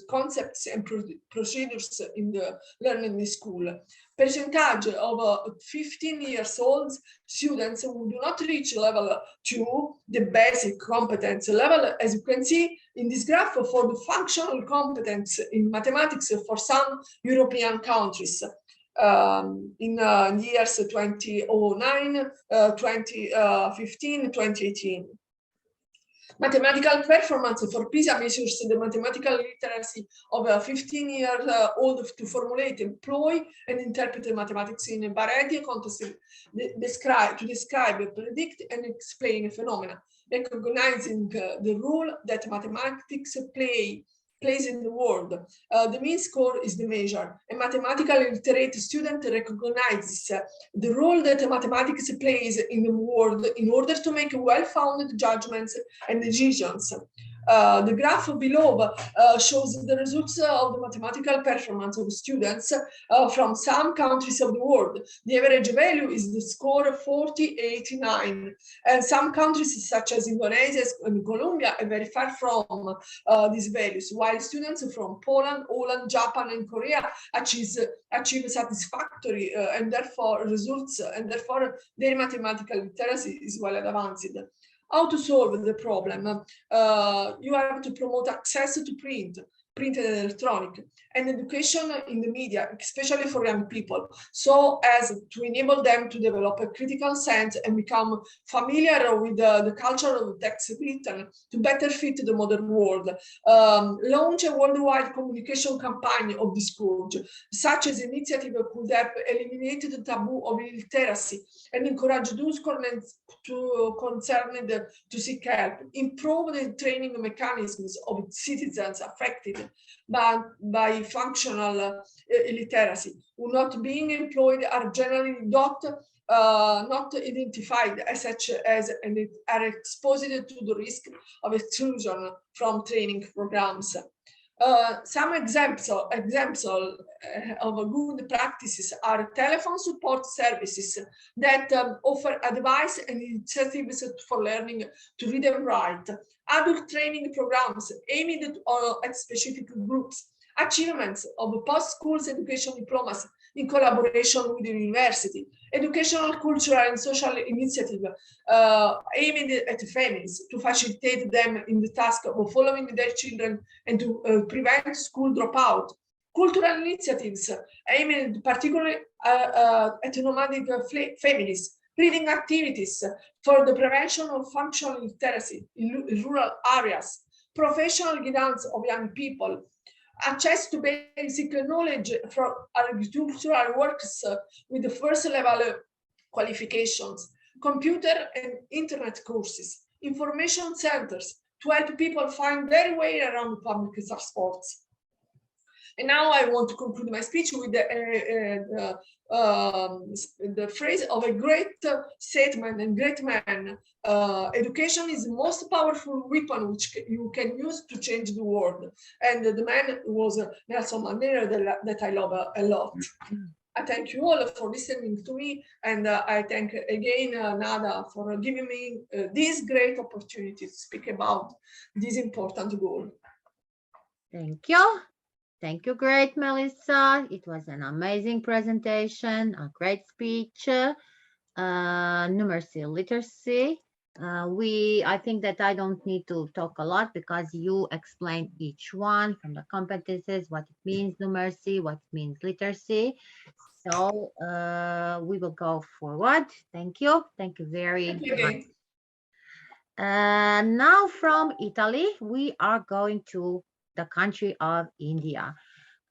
concepts and procedures in the learning in school. Percentage of 15 years old students who do not reach level 2, the basic competence level, as you can see in this graph, for the functional competence in mathematics for some European countries. In years 2009, 2015, 2018. Mathematical performance for PISA measures the mathematical literacy of a 15-year-old to formulate, employ, and interpret mathematics in a variety of contexts to describe, predict, and explain phenomena, recognizing the role that mathematics plays in the world. The mean score is the measure. A mathematically literate student recognizes the role that mathematics plays in the world in order to make well-founded judgments and decisions. The graph below shows the results of the mathematical performance of students from some countries of the world. The average value is the score 4089, and some countries such as Indonesia and Colombia are very far from these values, while students from Poland, Holland, Japan, and Korea achieve satisfactory and therefore results, and therefore their mathematical literacy is well advanced. How to solve the problem? You have to promote access to printed and electronic, and education in the media, especially for young people, so as to enable them to develop a critical sense and become familiar with the culture of text written to better fit the modern world. Launch a worldwide communication campaign of this scourge. Such as initiative could have eliminated the taboo of illiteracy and encourage those concerned to seek help, improve the training mechanisms of citizens affected by functional illiteracy, who not being employed are generally not identified as such as and are exposed to the risk of exclusion from training programs. Some examples of good practices are telephone support services that offer advice and initiatives for learning to read and write, adult training programs aimed at specific groups, achievements of post-school education diplomas in collaboration with the university, educational, cultural, and social initiative aimed at families to facilitate them in the task of following their children and to prevent school dropout, cultural initiatives aimed particularly at nomadic families, reading activities for the prevention of functional illiteracy in rural areas, professional guidance of young people, access to basic knowledge from agricultural works with the first level qualifications, computer and internet courses, information centers to help people find their way around public transports. And now I want to conclude my speech with the phrase of a great statement and great man. Education is the most powerful weapon which you can use to change the world. And the man was Nelson Mandela that I love a lot. I thank you all for listening to me, and I thank again Nada for giving me this great opportunity to speak about this important goal. Thank you. Thank you, great Melissa. It was an amazing presentation, a great speech. Numeracy literacy. I think that I don't need to talk a lot because you explained each one from the competences, what it means numeracy, what it means literacy. So we will go forward. Thank you. Thank you very much. Now from Italy, we are going to the country of India.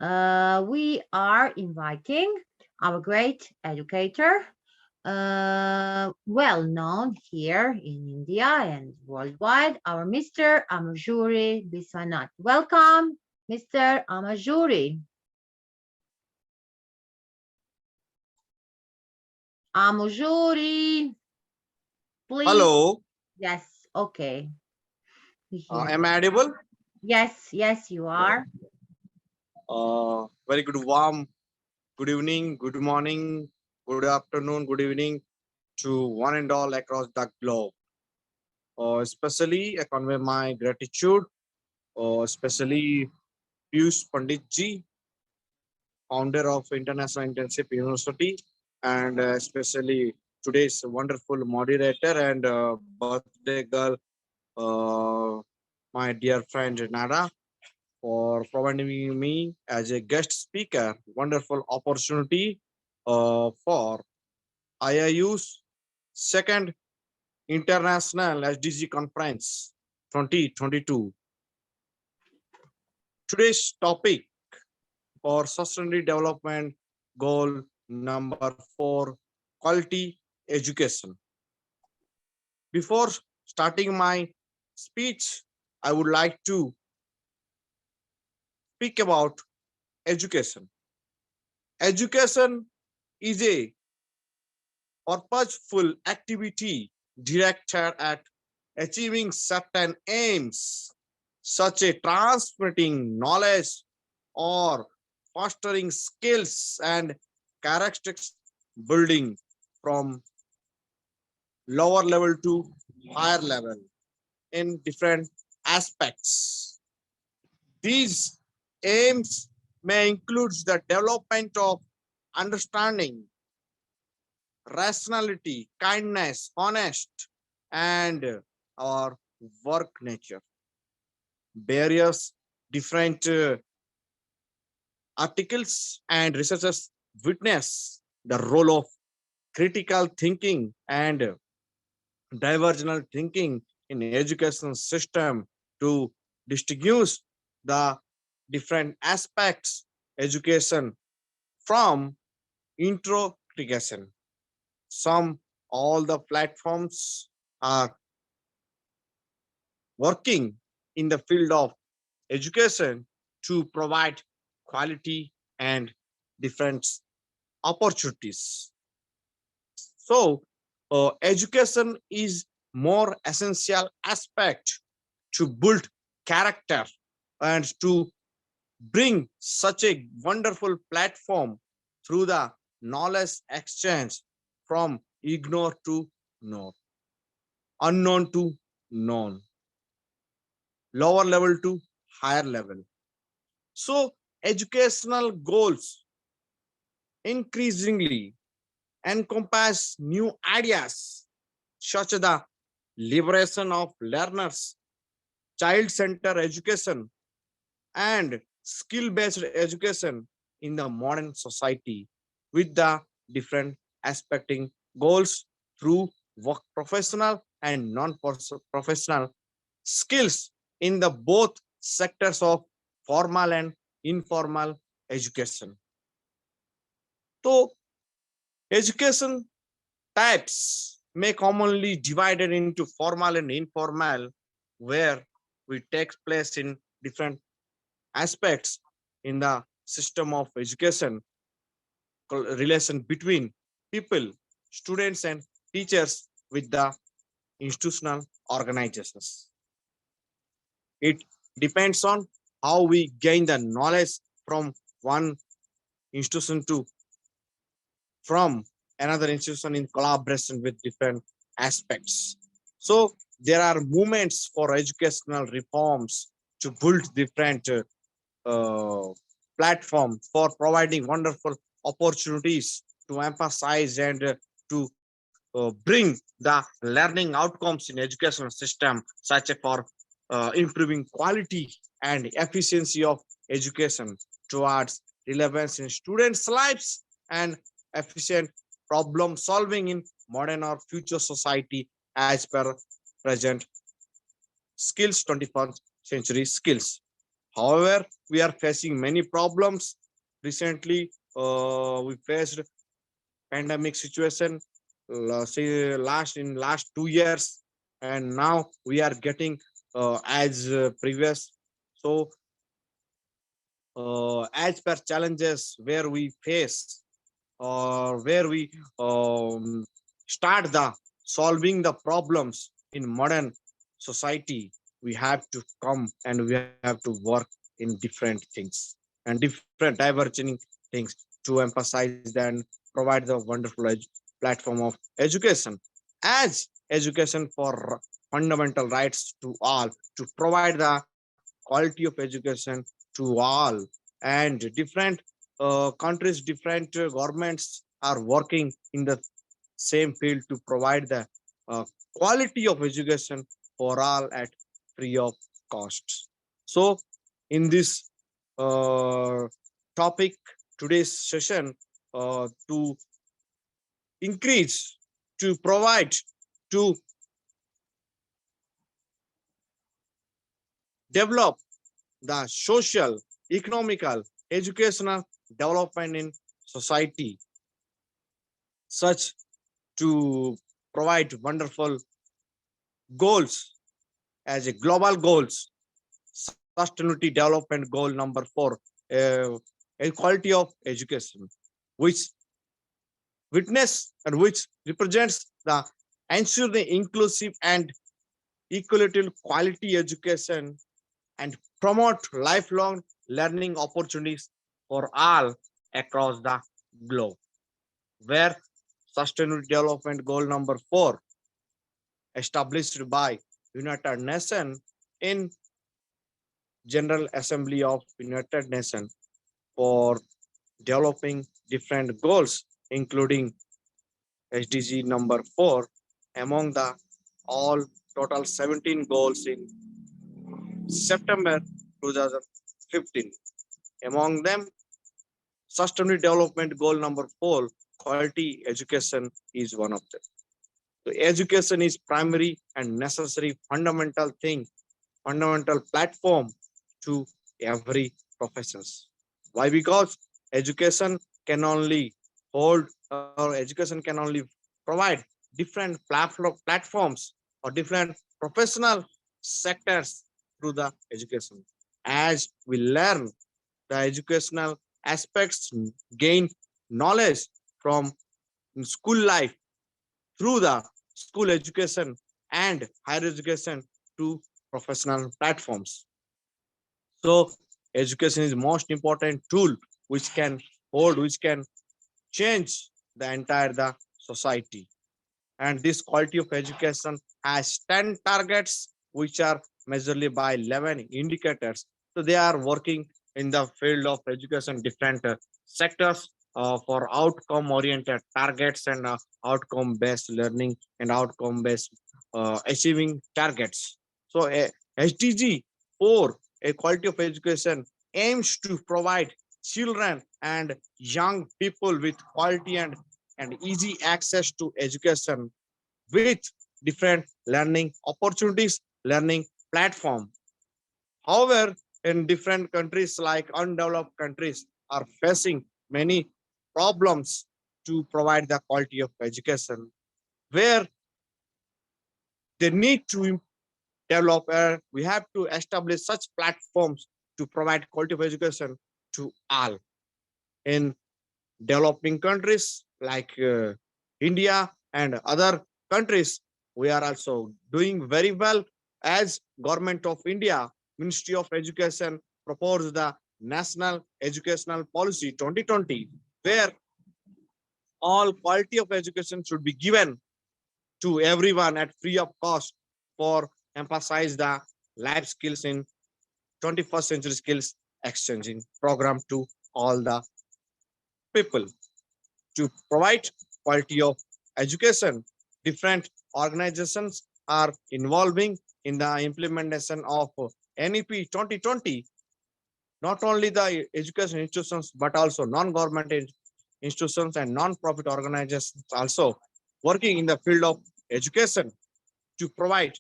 We are inviting our great educator, well known here in India and worldwide, our Mr. Amajuri Biswanath. Welcome, Mr. Amajuri. Amajuri, please. Hello. Yes, okay. Am I audible? Yes, yes, you are. Very good, warm, good evening, good morning, good afternoon, good evening to one and all across the globe. Especially, I convey my gratitude, especially Piyush Pandit ji, founder of International Intensive University, and especially today's wonderful moderator and birthday girl, uh, my dear friend Nada, for providing me as a guest speaker. Wonderful opportunity for IIU's second International SDG Conference 2022. Today's topic for Sustainable Development Goal number 4, quality education. Before starting my speech, I would like to speak about education. Education is a purposeful activity directed at achieving certain aims, such as transmitting knowledge or fostering skills and characteristics, building from lower level to higher level in different aspects. These aims may include the development of understanding, rationality, kindness, honest, and our work nature. Various different articles and researchers witness the role of critical thinking and divergent thinking in education system to distinguish the different aspects education from introspection. Some all the platforms are working in the field of education to provide quality and different opportunities. So, education is more essential aspect to build character and to bring such a wonderful platform through the knowledge exchange from ignore to know, unknown to known, lower level to higher level. So educational goals increasingly encompass new ideas such as the liberation of learners, child-centered education, and skill-based education in the modern society with the different aspecting goals through work professional and non-professional skills in the both sectors of formal and informal education. So education types may commonly divided into formal and informal, where we take place in different aspects in the system of education, relation between people, students, and teachers with the institutional organizations. It depends on how we gain the knowledge from one institution to from another institution in collaboration with different aspects. So there are movements for educational reforms to build different platform for providing wonderful opportunities to emphasize and to bring the learning outcomes in educational system, such as for improving quality and efficiency of education towards relevance in students' lives and efficient problem solving in modern or future society as per present skills, 21st century skills. However, we are facing many problems. Recently, we faced pandemic situation last 2 years, and now we are getting as previous. So, as per challenges where we face or where we start the solving the problems in modern society, we have to come and we have to work in different things. and different diverging things to emphasize and provide the wonderful platform of education as education for fundamental rights to all, to provide the quality of education to all. And different countries, different governments are working in the same field to provide the uh, quality of education for all at free of cost. So in this uh, topic, today's session, to increase, to provide, to develop the social, economical, educational development in society, such to provide wonderful goals as a global goals, sustainability development goal number 4, equality of education, which witness and which represents the ensure the inclusive and equitable quality education and promote lifelong learning opportunities for all across the globe. Where sustainable development goal number 4, established by United Nations in General Assembly of United Nations for developing different goals, including SDG number 4, among the all total 17 goals in September 2015. Among them, sustainable development goal number 4, quality education, is one of them. So education is primary and necessary fundamental thing, fundamental platform to every professions. Why? Because education can only hold, or education can only provide different platforms or different professional sectors through the education. As we learn the educational aspects, gain knowledge from school life through the school education and higher education to professional platforms. So education is most important tool which can hold, which can change the entire the society. And this quality of education has 10 targets which are measured by 11 indicators. So they are working in the field of education, different sectors for outcome oriented targets and outcome based learning and outcome based achieving targets. So SDG 4, a quality of education, aims to provide children and young people with quality and easy access to education with different learning opportunities, learning platform. However, in different countries like undeveloped countries are facing many problems to provide the quality of education, where they need to develop, we have to establish such platforms to provide quality of education to all. In developing countries like India and other countries, we are also doing very well as Government of India, Ministry of Education proposed the National Educational Policy 2020, where all quality of education should be given to everyone at free of cost for emphasize the life skills in 21st century skills exchanging program to all the people. To provide quality of education, different organizations are involving in the implementation of NEP 2020. Not only the education institutions, but also non-government institutions and non-profit organizations also working in the field of education to provide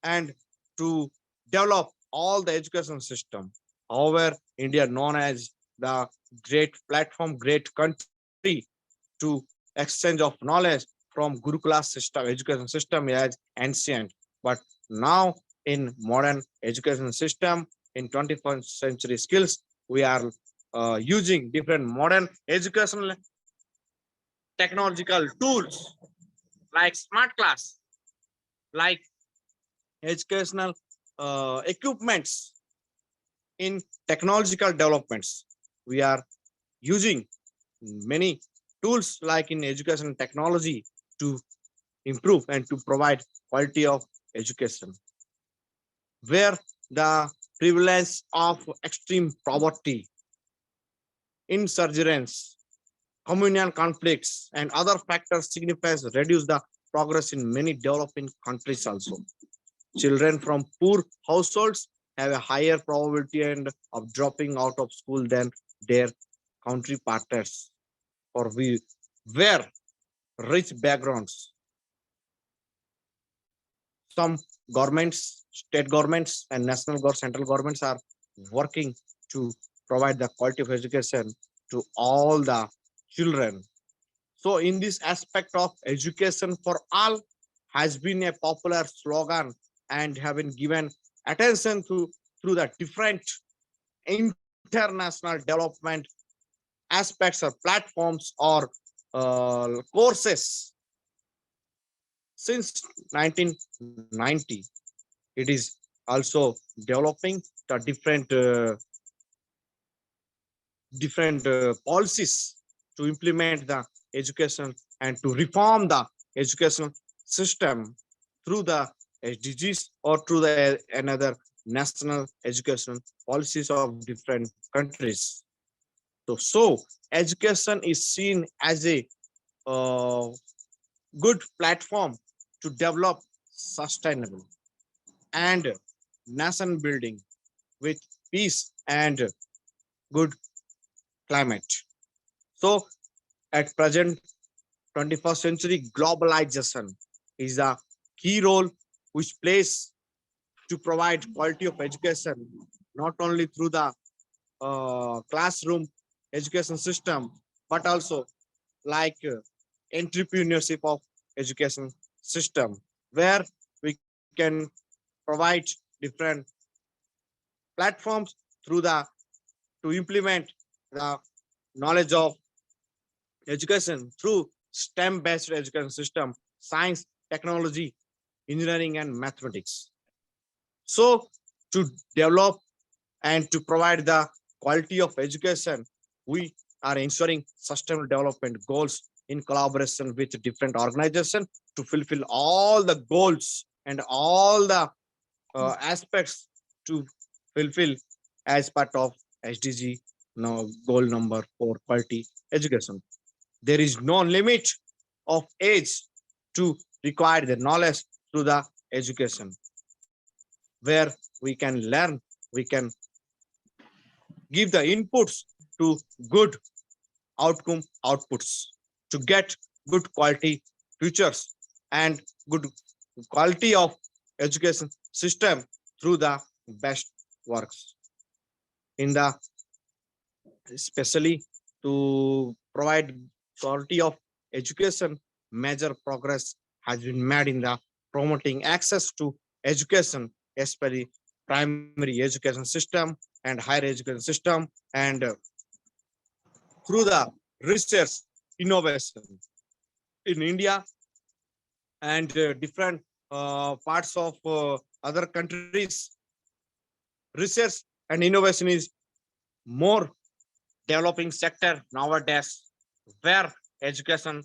and to develop all the education system. However, India known as the great platform, great country to exchange of knowledge from Gurukula system, education system as ancient. But now in modern education system, in 21st century skills, we are using different modern educational technological tools like smart class, like educational equipments in technological developments. We are using many tools like in education technology to improve and to provide quality of education. Where the prevalence of extreme poverty, insurgents, communal conflicts, and other factors signifies reduce the progress in many developing countries also. Children from poor households have a higher probability of dropping out of school than their counterparts or we where rich backgrounds. Some governments, state governments, and central governments are working to provide the quality of education to all the children. So, in this aspect of education for all has been a popular slogan and have been given attention to through the different international development aspects or platforms or courses. Since 1990, it is also developing the different policies to implement the education and to reform the educational system through the SDGs or through the another national education policies of different countries. So education is seen as a uh, good platform to develop sustainable and nation building with peace and good climate. So at present 21st century globalization is a key role which plays to provide quality of education not only through the classroom education system but also like entrepreneurship of education system where we can provide different platforms through the to implement the knowledge of education through STEM based education system, science, technology, engineering, and mathematics. So to develop and to provide the quality of education, we are ensuring sustainable development goals in collaboration with different organizations to fulfill all the goals and all the aspects to fulfill as part of SDG now goal number 4 quality education. There is no limit of age to require the knowledge through the education where we can learn, we can give the inputs to good outcome outputs to get good quality futures and good quality of education system through the best works in the especially to provide quality of education. Major progress has been made in the promoting access to education, especially primary education system and higher education system and through the research innovation in India and different parts of other countries. Research and innovation is more developing sector nowadays where education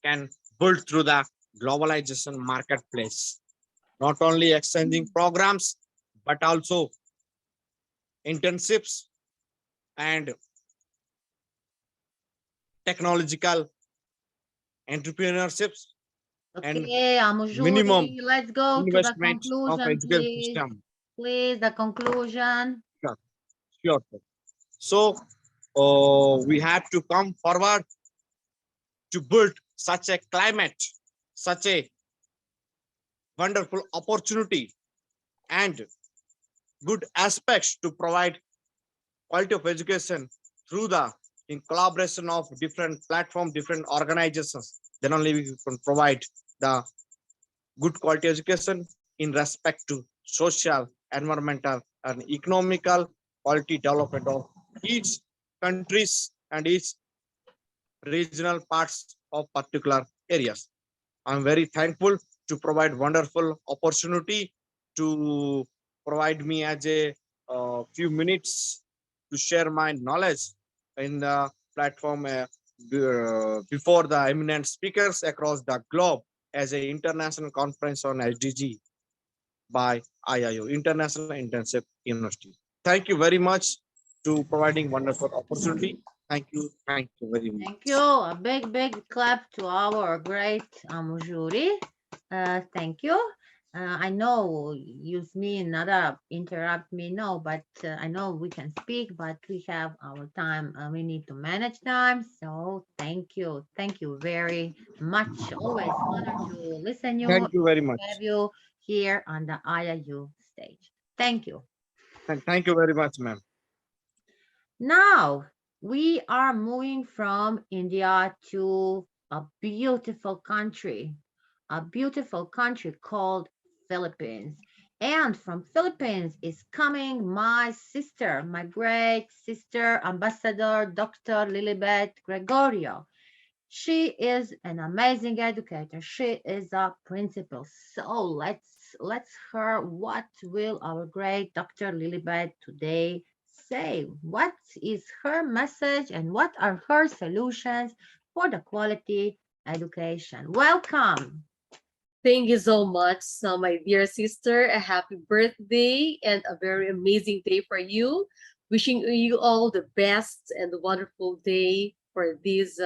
can build through the globalization marketplace, not only exchanging programs, but also internships and technological entrepreneurships and Okay, minimum Amujuri, let's go to the investment of conclusion, education please. system. Please, the conclusion. Sure, sure. So we have to come forward to build such a climate, such a wonderful opportunity and good aspects to provide quality of education through the in collaboration of different platform, different organizations. Then only we can provide the good quality education in respect to social, environmental, and economical quality development of each countries and each regional parts of particular areas. I'm very thankful to provide wonderful opportunity to provide me as a a few minutes to share my knowledge in the platform before the eminent speakers across the globe as an international conference on SDG by IIU, International Intensive University. Thank you very much to providing wonderful opportunity. Thank you very much. Thank you. A big clap to our great jury. Thank you. I know you mean not interrupt me, no, but I know we can speak, but we have our time. We need to manage time. So thank you. Thank you very much. Always honor to listen you, Thank you very much. have you here on the IIU stage. Thank you. Thank you very much, ma'am. Now we are moving from India to a beautiful country called Philippines. And from Philippines is coming my sister, my great sister, Ambassador Dr. Lilibet Gregorio. She is an amazing educator. She is a principal. So let's hear what will our great Dr. Lilibet today say. What is her message and what are her solutions for the quality education? Welcome. Thank you so much, my dear sister. A happy birthday and a very amazing day for you. Wishing you all the best and wonderful day for these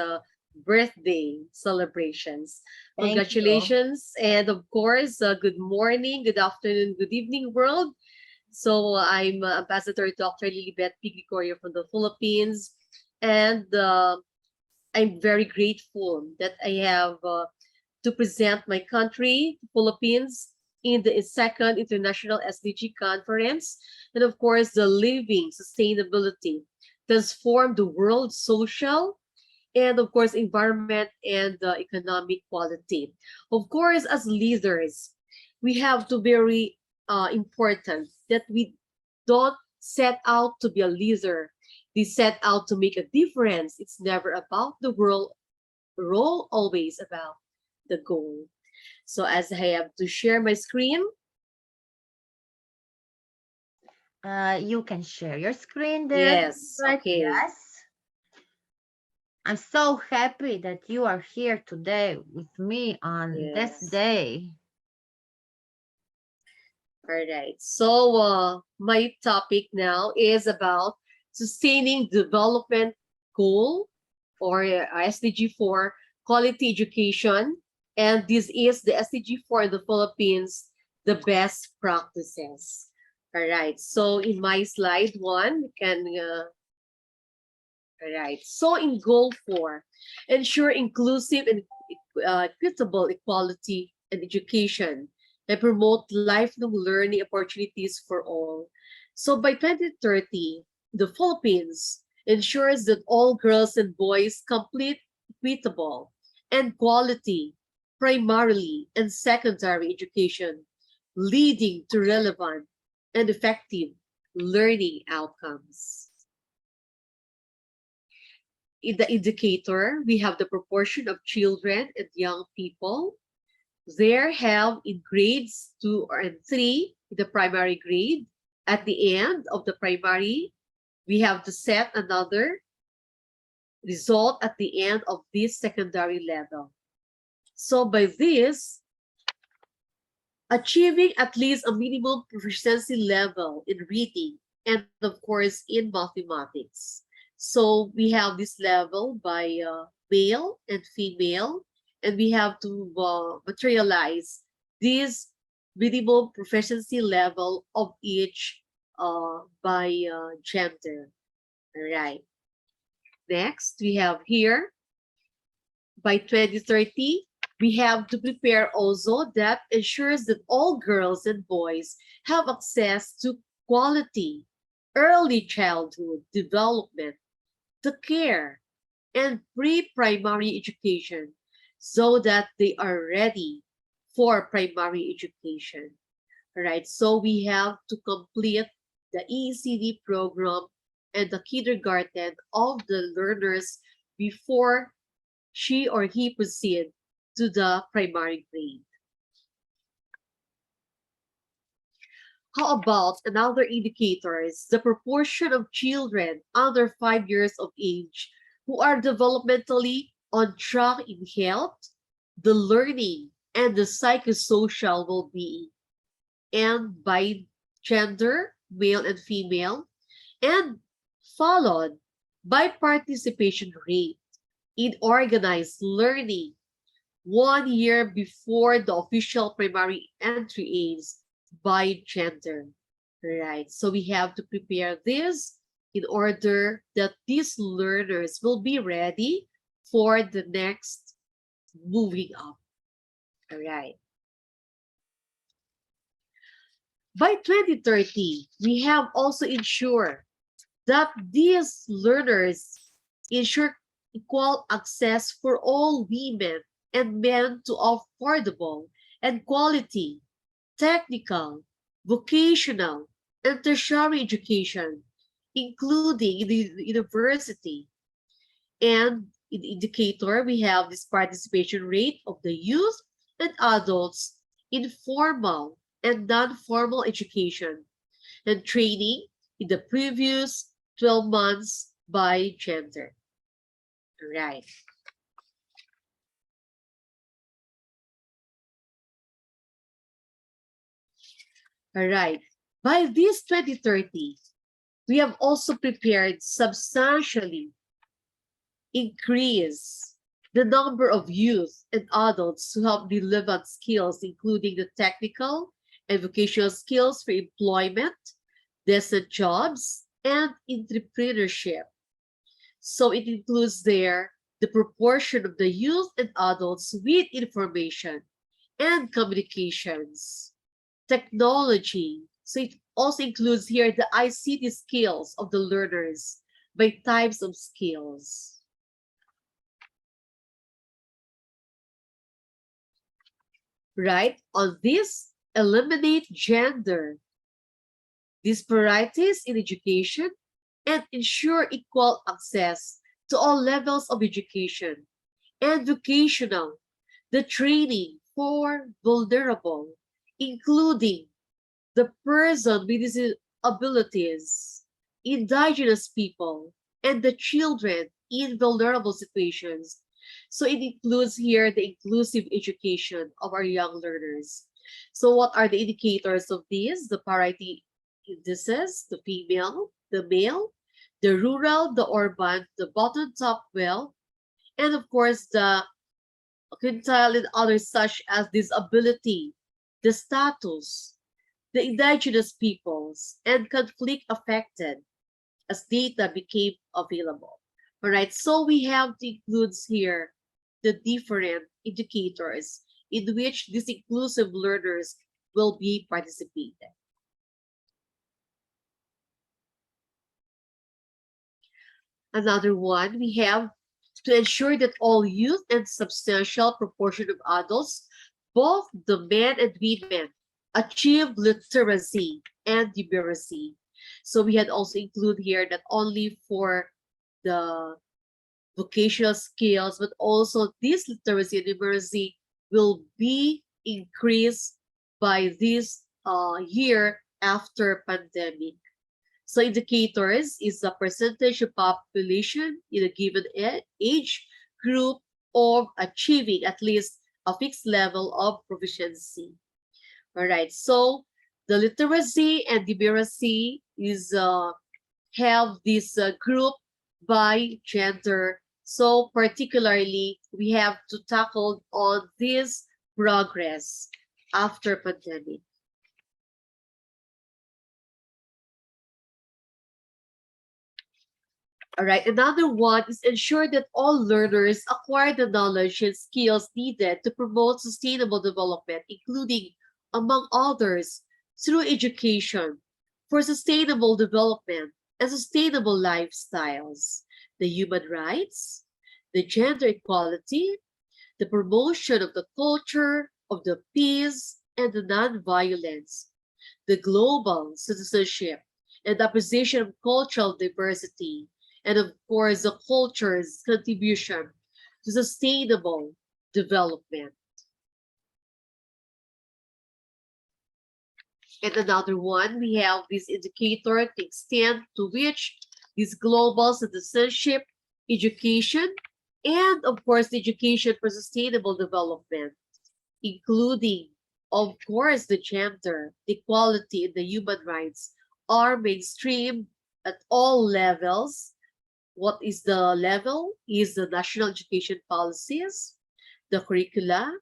birthday celebrations. Thank you. Congratulations. And of course, good morning, good afternoon, good evening, world. So I'm Ambassador Dr. Lilibet P. Gregorio from the Philippines. And I'm very grateful that I have to present my country, Philippines, in the second International SDG Conference, and of course, the living sustainability, transform the world social, and of course, environment and economic quality. Of course, as leaders, we have to very important that we don't set out to be a leader. We set out to make a difference. It's never about the world, role always about the goal. So as I have to share my screen. You can share your screen there. Yes, okay. Yes. I'm so happy that you are here today with me on this day. All right. So my topic now is about sustaining development goal or SDG for quality education. And this is the SDG for the Philippines, the best practices. All right. So in my slide 1, you can, all right. So in goal 4, ensure inclusive and equitable equality and education and promote lifelong learning opportunities for all. So by 2030, the Philippines ensures that all girls and boys complete equitable and quality primarily and secondary education, leading to relevant and effective learning outcomes. In the indicator, we have the proportion of children and young people. There have in grades 2 and 3, the primary grade. At the end of the primary, we have to set another result at the end of this secondary level. So by this, achieving at least a minimum proficiency level in reading and of course in mathematics. So we have this level by male and female, and we have to materialize this minimum proficiency level of each by gender. All right. Next, we have here, by 2030, we have to prepare also that ensures that all girls and boys have access to quality early childhood development, to care, and pre-primary education so that they are ready for primary education. All right, so we have to complete the ECD program and the kindergarten of the learners before she or he proceed to the primary grade. How about another indicator is the proportion of children under 5 years of age who are developmentally on track in health, the learning, and the psychosocial well-being, and by gender, male and female, and followed by participation rate in organized learning 1 year before the official primary entry age by gender. Right, so we have to prepare this in order that these learners will be ready for the next moving up. All right. By 2030, we have also ensured that these learners ensure equal access for all women and men to affordable and quality technical, vocational, and tertiary education, including the university. And in the indicator, we have this participation rate of the youth and adults in formal and non-formal education and training in the previous 12 months by gender. Right. All right. By this 2030, we have also prepared substantially increase the number of youth and adults who have relevant skills, including the technical and vocational skills for employment, decent jobs, and entrepreneurship. So it includes there the proportion of the youth and adults with information and communications, technology. So it also includes here the ICT skills of the learners by types of skills. Right? On this, eliminate gender disparities in education and ensure equal access to all levels of education and vocational, the training for vulnerable, including the person with disabilities, indigenous people, and the children in vulnerable situations. So it includes here the inclusive education of our young learners. So what are the indicators of these? The parity indices, the female, the male, the rural, the urban, the bottom top well, and of course the quintile and others such as disability, the status, the indigenous peoples, and conflict affected as data became available. All right, so we have to include here the different indicators in which these inclusive learners will be participating. Another one, we have to ensure that all youth and substantial proportion of adults, both the men and women, achieve literacy and numeracy. So we had also include here that only for the vocational skills, but also this literacy and numeracy will be increased by this year after pandemic. So indicators is the percentage of population in a given age group of achieving at least a fixed level of proficiency. All right, so the literacy and numeracy is have this group by gender. So particularly, we have to tackle on this progress after pandemic. All right, another one is ensure that all learners acquire the knowledge and skills needed to promote sustainable development, including, among others, through education for sustainable development and sustainable lifestyles, the human rights, the gender equality, the promotion of the culture of the peace and the non-violence, the global citizenship and the appreciation of cultural diversity, and of course, the culture's contribution to sustainable development. And another one, we have this indicator, the extent to which this global citizenship, education, and of course, the education for sustainable development, including, of course, the gender, the equality, and the human rights are mainstream at all levels. What is the level? Is the national education policies, the curricula,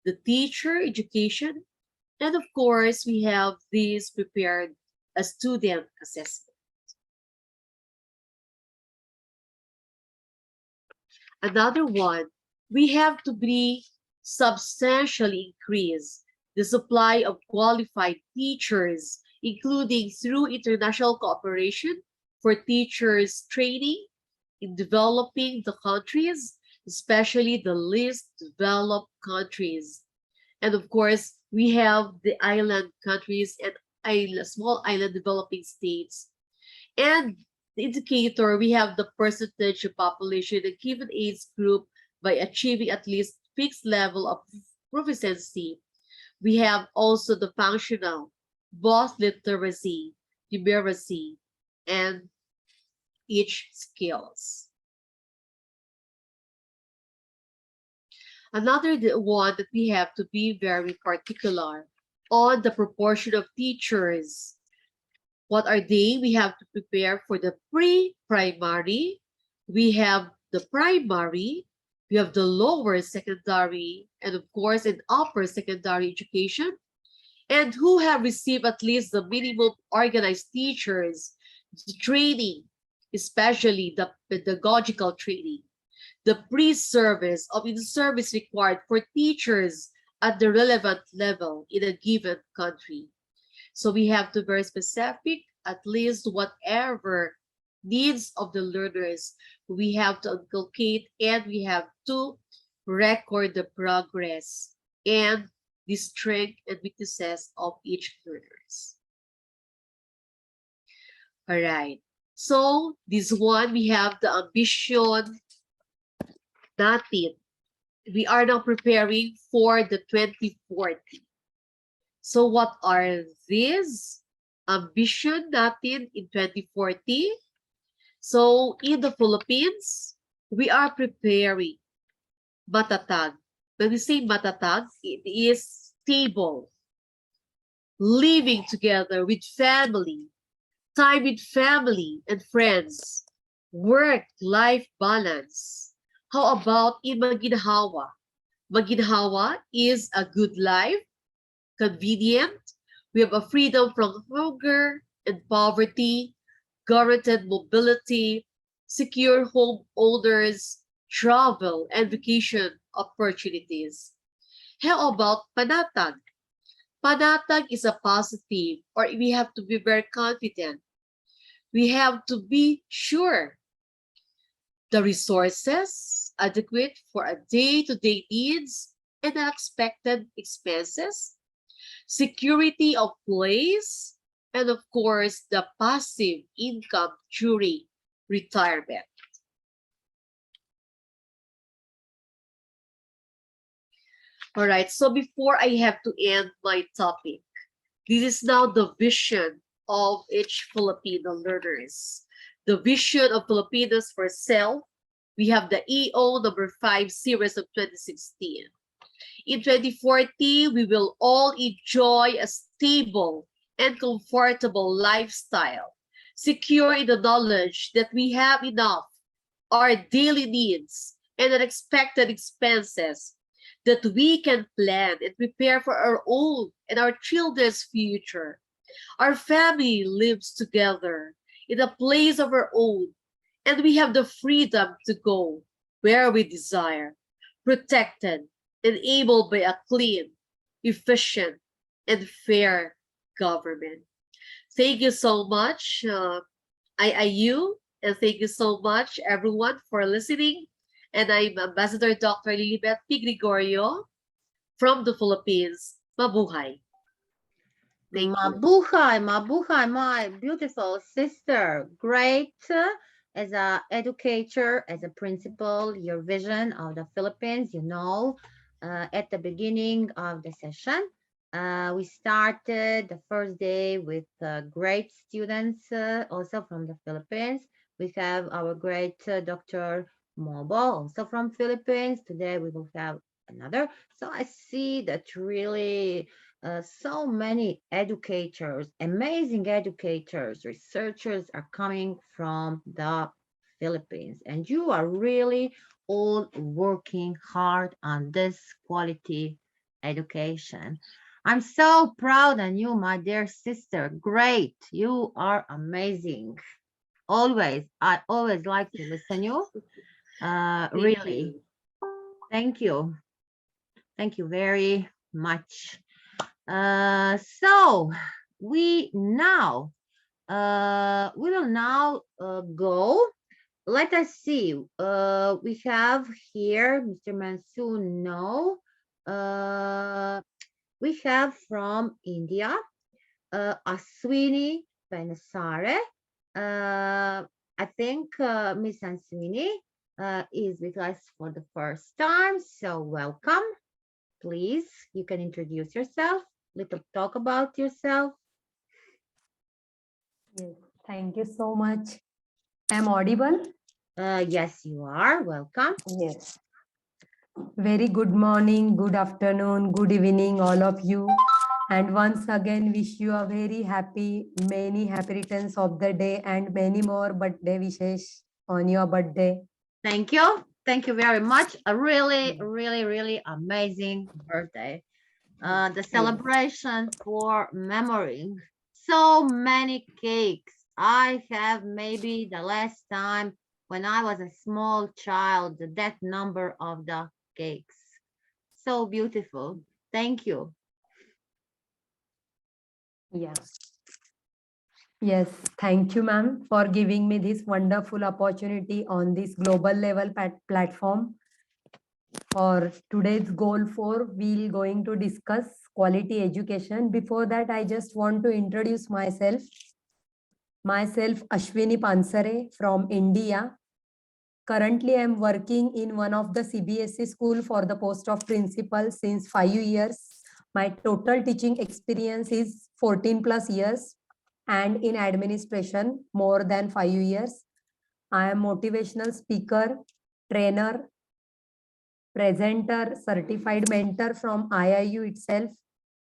the teacher education, and of course, we have this prepared a student assessment. Another one, we have to be substantially increase the supply of qualified teachers, including through international cooperation for teachers training in developing the countries, especially the least developed countries. And of course, we have the island countries and small island developing states. And the indicator, we have the percentage of population in a given age group by achieving at least fixed level of proficiency. We have also the functional, both literacy, numeracy, and each skills. Another one that we have to be very particular on the proportion of teachers. What are they? We have to prepare for the pre-primary. We have the primary. We have the lower secondary, and of course, an upper secondary education. And who have received at least the minimum organized teachers, the training, especially the pedagogical training, the pre-service of in-service required for teachers at the relevant level in a given country. So we have to be very specific, at least whatever needs of the learners, we have to inculcate and we have to record the progress and the strength and weaknesses of each learners. All right. So this one, we have the ambition natin. We are now preparing for the 2040. So what are these ambition natin in 2040? So in the Philippines, we are preparing matatag. When we say matatag, it is stable, living together with family, time with family and friends, work-life balance. How about in maginhawa? Maginhawa is a good life, convenient. We have a freedom from hunger and poverty, guaranteed mobility, secure homeowners, travel and vacation opportunities. How about panatag? Panatag is a positive, or we have to be very confident. We have to be sure the resources adequate for a day-to-day needs and unexpected expenses, security of place, and of course, the passive income during retirement. All right, so before I have to end my topic, this is now the vision of each Filipino learners. The vision of Filipinos for self. We have the EO number 5 series of 2016. In 2040, we will all enjoy a stable and comfortable lifestyle, secure in the knowledge that we have enough, our daily needs, and unexpected expenses that we can plan and prepare for our own and our children's future. Our family lives together in a place of our own, and we have the freedom to go where we desire, protected, enabled by a clean, efficient, and fair government. Thank you so much, IIU, and thank you so much, everyone, for listening. And I'm Ambassador Dr. Lilibet P. Gregorio from the Philippines. Mabuhay. Thank you. Mabuhay, mabuhay, my beautiful sister. Great as an educator, as a principal, your vision of the Philippines, at the beginning of the session. We started the first day with great students, also from the Philippines. We have our great Dr. Mobo, also from Philippines. Today we will have another. So I see that really so many educators, amazing educators, researchers are coming from the Philippines. And you are really all working hard on this quality education. I'm so proud of you, my dear sister. Great. You are amazing. Always. I always like to listen you. Thank Really. you. Thank you. Thank you very much. So we will now go. Let us see. We have here Mr. Mansoon. No. We have from India, Aswini Panesare. I think Miss Aswini is with us for the first time. So welcome. Please, you can introduce yourself, little talk about yourself. Yes, thank you so much. I'm audible? Yes, you are. Welcome. Yes. Very good morning, good afternoon, good evening, all of you. And once again, wish you a very many happy returns of the day and many more birthday wishes on your birthday. Thank you. Thank you very much. A really, really, really amazing birthday. The celebration for memorying so many cakes. I have maybe the last time when I was a small child, that number of the cakes. So beautiful. Thank you. Yeah. Yes, thank you, ma'am, for giving me this wonderful opportunity on this global level platform. For today's goal 4, we're going to discuss quality education. Before that, I just want to introduce myself. Myself, Ashwini Pansare from India. Currently, I'm working in one of the CBSE school for the post of principal since 5 years. My total teaching experience is 14 plus years and in administration more than 5 years. I am motivational speaker, trainer, presenter, certified mentor from IIU itself,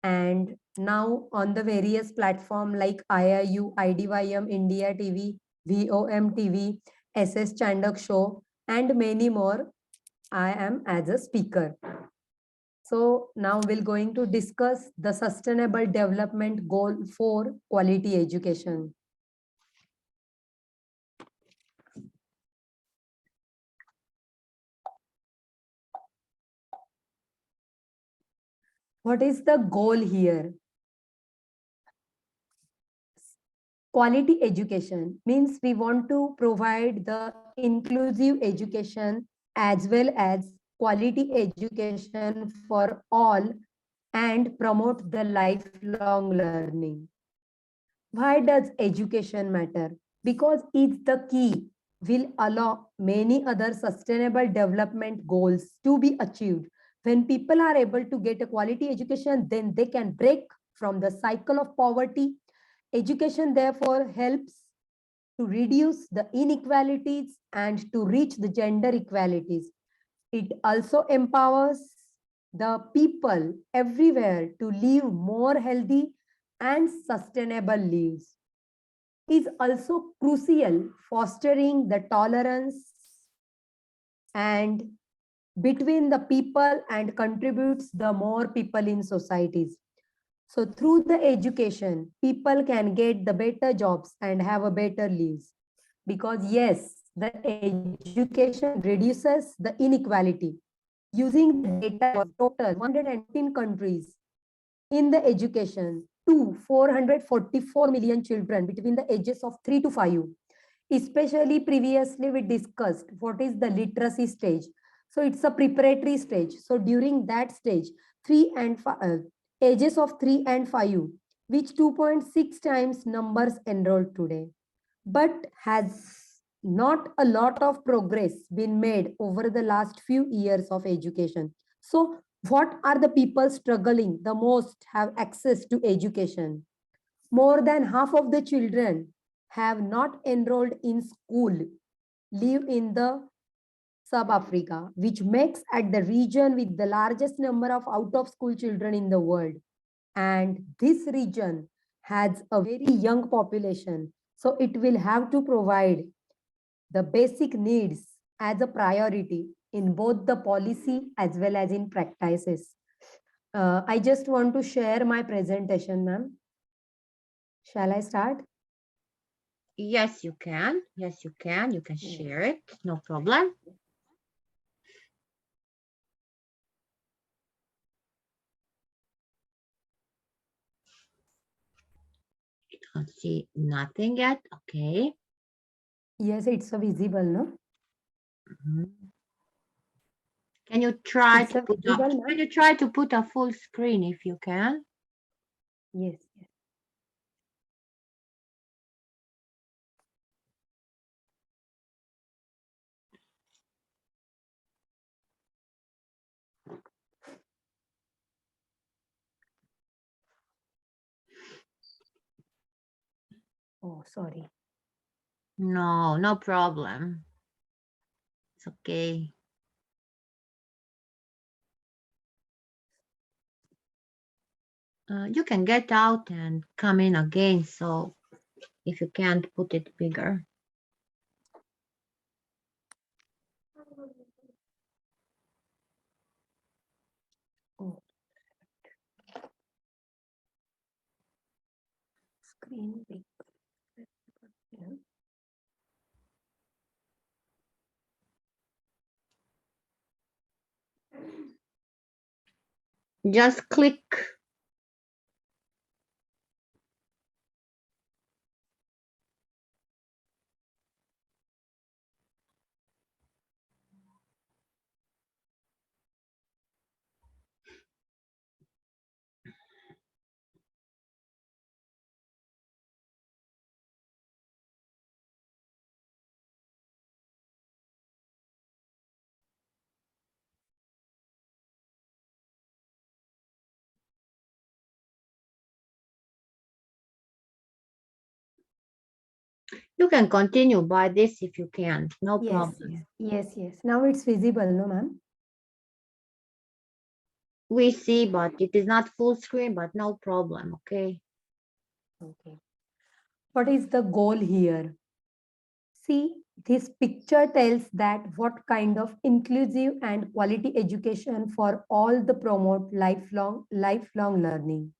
and now on the various platform like IIU, IDYM, India TV, VOM TV, SS Chandak Show, and many more. I am as a speaker. So now we're going to discuss the Sustainable Development Goal for quality education. What is the goal here? Quality education means we want to provide the inclusive education as well as quality education for all and promote the lifelong learning. Why does education matter? Because it's the key will allow many other sustainable development goals to be achieved. When people are able to get a quality education, then they can break from the cycle of poverty. Education therefore helps to reduce the inequalities and to reach the gender equalities. It also empowers the people everywhere to live more healthy and sustainable lives. Is also crucial fostering the tolerance and between the people and contributes the more people in societies. So through the education, people can get the better jobs and have a better lives. Because yes, the education reduces the inequality. Using the data of total 114 countries in the education to 444 million children between the ages of 3 to 5. Especially previously we discussed what is the literacy stage. So it's a preparatory stage. So during that stage, 3 and 5, ages of 3 and 5, which 2.6 times numbers enrolled today. But has not a lot of progress been made over the last few years of education. So What are the people struggling the most have access to education? More than half of the children have not enrolled in school, live in the South Africa, which makes at the region with the largest number of out-of-school children in the world. And this region has a very young population, so it will have to provide the basic needs as a priority in both the policy as well as in practices. I just want to share my presentation, ma'am. Shall I start? Yes, you can. Yes, you can. You can share it. No problem. Can't see nothing yet. Okay. Yes, it's a visible, no? Mhm. Can you try It's to a put up? visible, Can ma'am? you try to put a full screen if you can? Yes, yes. Oh, sorry. No, no problem. It's okay. You can get out and come in again. So if you can't put it bigger. Oh. Screen big. Yeah. Just click. You can continue by this if you can. No Yes, problem. yes, yes. Now it's visible, no, ma'am? We see, but it is not full screen, but no problem. Okay. Okay. What is the goal here? See, this picture tells that what kind of inclusive and quality education for all the promote lifelong learning.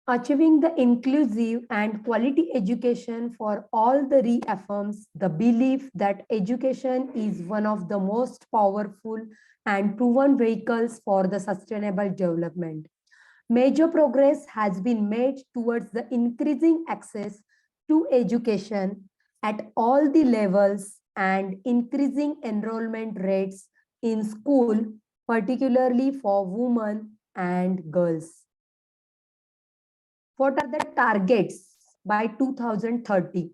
Achieving the inclusive and quality education for all the reaffirms the belief that education is one of the most powerful and proven vehicles for the sustainable development. Major progress has been made towards the increasing access to education at all the levels and increasing enrollment rates in school, particularly for women and girls. What are the targets by 2030?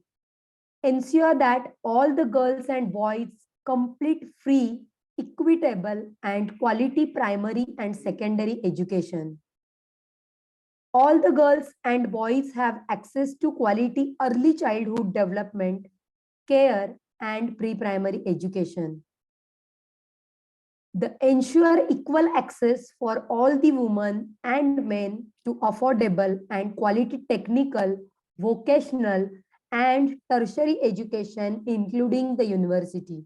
Ensure that all the girls and boys complete free, equitable, and quality primary and secondary education. All the girls and boys have access to quality early childhood development, care, and pre-primary education. The ensure equal access for all the women and men to affordable and quality technical, vocational, and tertiary education, including the university.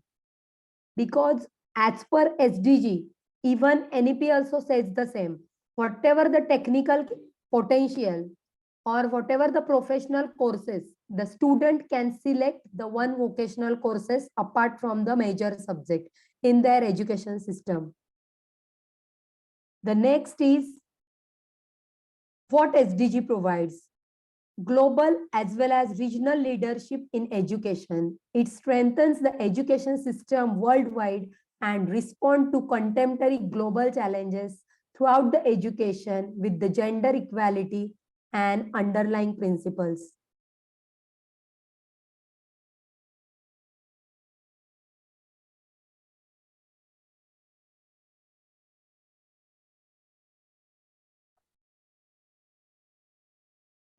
Because as per SDG, even NEP also says the same. Whatever the technical potential or whatever the professional courses, the student can select the one vocational courses apart from the major subject in their education system. The next is what SDG provides. Global as well as regional leadership in education. It strengthens the education system worldwide and respond to contemporary global challenges throughout the education with the gender equality and underlying principles.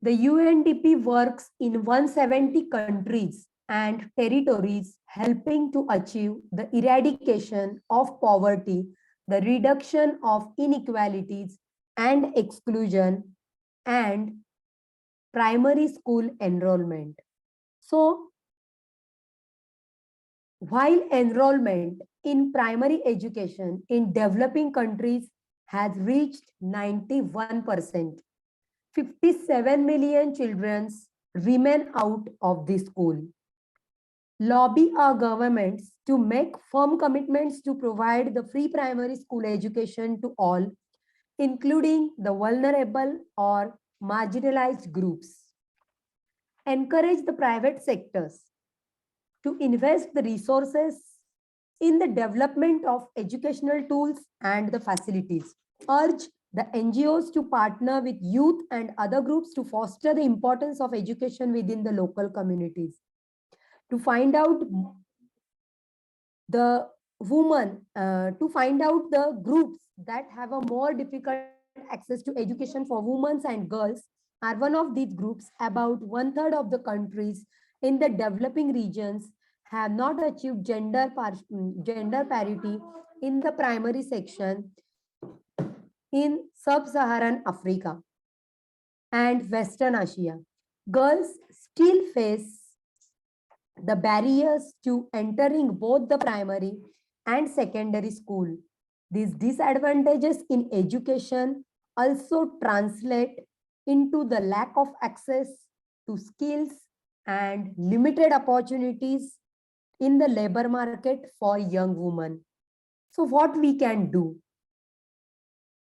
The UNDP works in 170 countries and territories, helping to achieve the eradication of poverty, the reduction of inequalities and exclusion, and primary school enrollment. So, while enrollment in primary education in developing countries has reached 91%, 57 million children remain out of the school. Lobby our governments to make firm commitments to provide the free primary school education to all, including the vulnerable or marginalized groups. Encourage the private sectors to invest the resources in the development of educational tools and the facilities. Urge the NGOs to partner with youth and other groups to foster the importance of education within the local communities. To find out the groups that have a more difficult access to education for women and girls are one of these groups. About 1/3 of the countries in the developing regions have not achieved gender parity in the primary section in sub-Saharan Africa and Western Asia. Girls still face the barriers to entering both the primary and secondary school. These disadvantages in education also translate into the lack of access to skills and limited opportunities in the labor market for young women. So what we can do?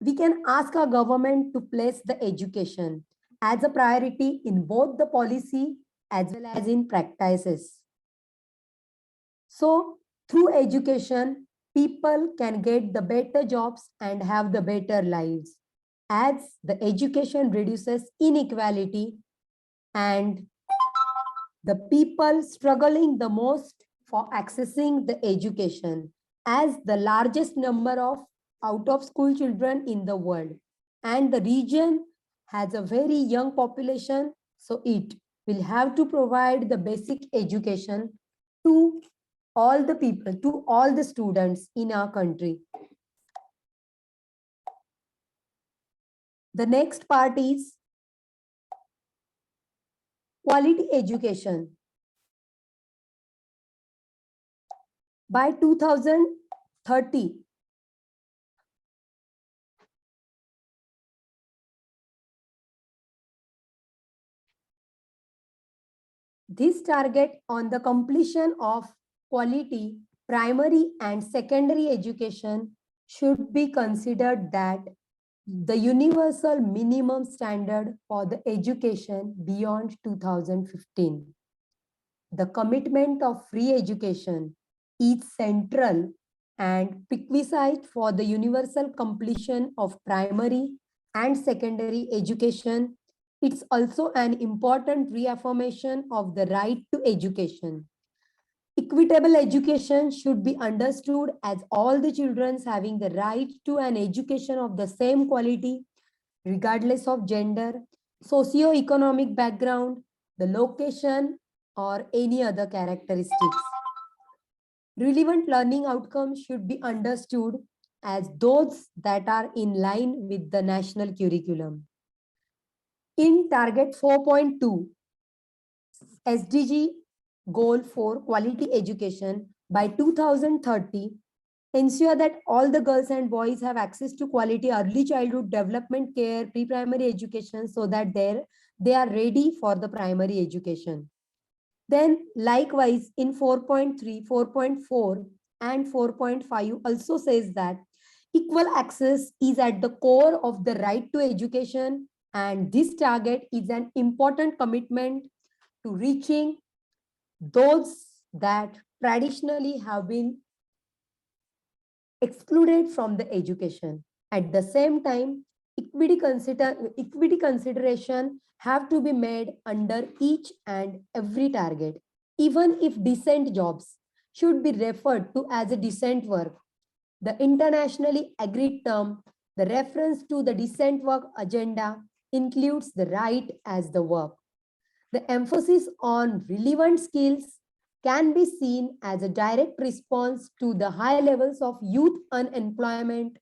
We can ask our government to place the education as a priority in both the policy as well as in practices. So through education, people can get the better jobs and have the better lives, as the education reduces inequality and the people struggling the most for accessing the education as the largest number of out of school children in the world, and the region has a very young population, so it will have to provide the basic education to all the people, to all the students in our country. The next part is quality education. By 2030, this target on the completion of quality primary and secondary education should be considered that the universal minimum standard for the education beyond 2015. The commitment of free education is central and prerequisite for the universal completion of primary and secondary education. It's also an important reaffirmation of the right to education. Equitable education should be understood as all the children having the right to an education of the same quality, regardless of gender, socio-economic background, the location, or any other characteristics. Relevant learning outcomes should be understood as those that are in line with the national curriculum. In Target 4.2, SDG goal for quality education by 2030, ensure that all the girls and boys have access to quality early childhood development care, pre-primary education, so that they are ready for the primary education. Then likewise in 4.3, 4.4 and 4.5 also says that equal access is at the core of the right to education, and this target is an important commitment to reaching those that traditionally have been excluded from the education. At the same time, equity consideration have to be made under each and every target. Even if decent jobs should be referred to as a decent work, the internationally agreed term, the reference to the decent work agenda includes the right as the verb. The emphasis on relevant skills can be seen as a direct response to the high levels of youth unemployment,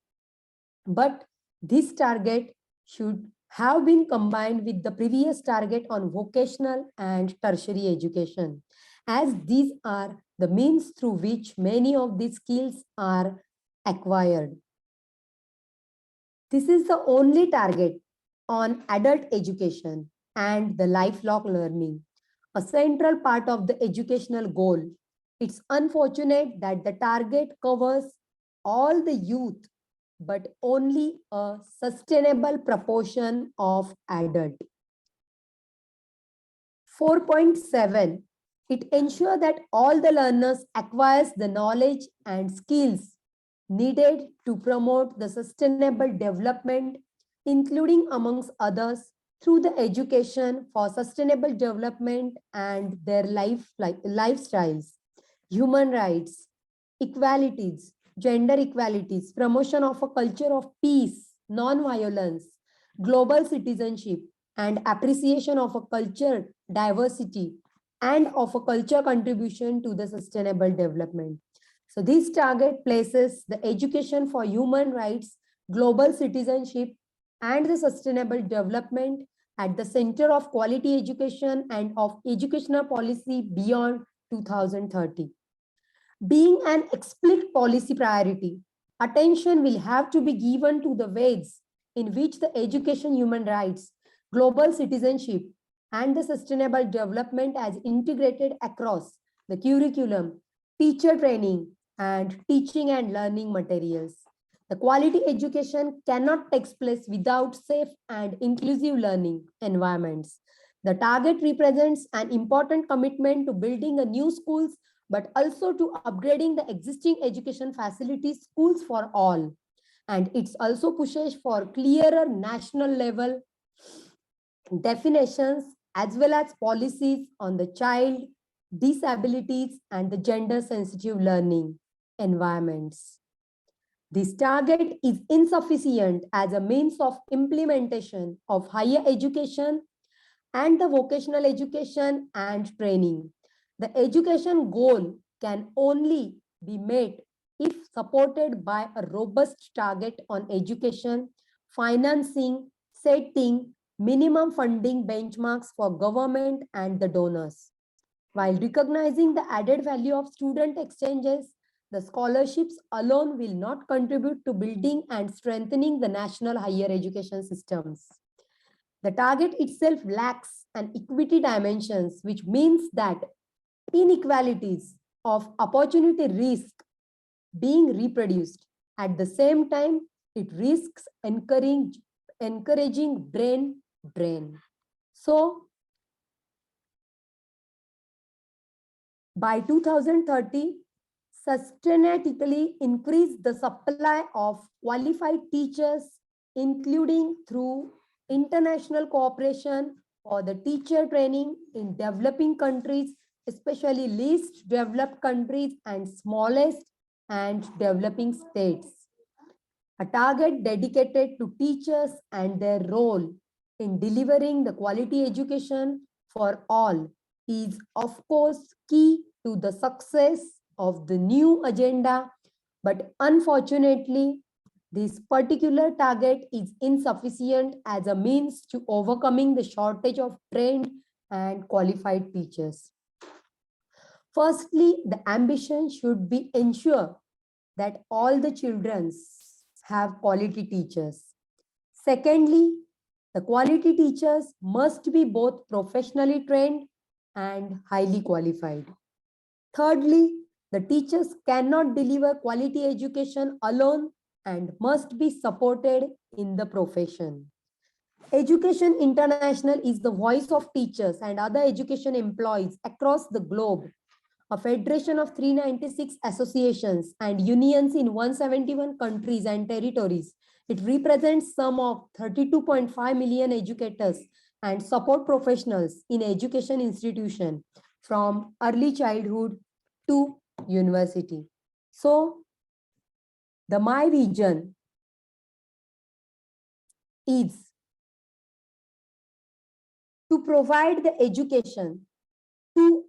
but this target should have been combined with the previous target on vocational and tertiary education, as these are the means through which many of these skills are acquired. This is the only target on adult education and the lifelong learning, a central part of the educational goal. It's unfortunate that the target covers all the youth, but only a sustainable proportion of adult. 4.7, it ensures that all the learners acquires the knowledge and skills needed to promote the sustainable development, including amongst others through the education for sustainable development and their lifestyles, human rights, equalities, gender equalities, promotion of a culture of peace, non-violence, global citizenship, and appreciation of a culture diversity and of a culture contribution to the sustainable development. So this target places the education for human rights, global citizenship, and the sustainable development at the center of quality education and of educational policy beyond 2030. Being an explicit policy priority, attention will have to be given to the ways in which the education, human rights, global citizenship, and the sustainable development as integrated across the curriculum, teacher training, and teaching and learning materials. The quality education cannot take place without safe and inclusive learning environments. The target represents an important commitment to building a new schools, but also to upgrading the existing education facilities, schools for all. And it's also pushes for clearer national level definitions as well as policies on the child, disabilities, and the gender sensitive learning environments. This target is insufficient as a means of implementation of higher education and the vocational education and training. The education goal can only be met if supported by a robust target on education, financing, setting minimum funding benchmarks for government and the donors. While recognizing the added value of student exchanges, the scholarships alone will not contribute to building and strengthening the national higher education systems. The target itself lacks an equity dimensions, which means that inequalities of opportunity risk being reproduced. At the same time, it risks encouraging brain drain. So, by 2030, systematically increase the supply of qualified teachers, including through international cooperation for the teacher training in developing countries, especially least developed countries and smallest and developing states. A target dedicated to teachers and their role in delivering the quality education for all is, of course, key to the success of the new agenda, but unfortunately, this particular target is insufficient as a means to overcoming the shortage of trained and qualified teachers. Firstly, the ambition should be ensure that all the children have quality teachers. Secondly, the quality teachers must be both professionally trained and highly qualified. Thirdly, the teachers cannot deliver quality education alone and must be supported in the profession. Education International is the voice of teachers and other education employees across the globe, a federation of 396 associations and unions in 171 countries and territories. It represents some of 32.5 million educators and support professionals in education institutions from early childhood to university. So, my vision is to provide the education to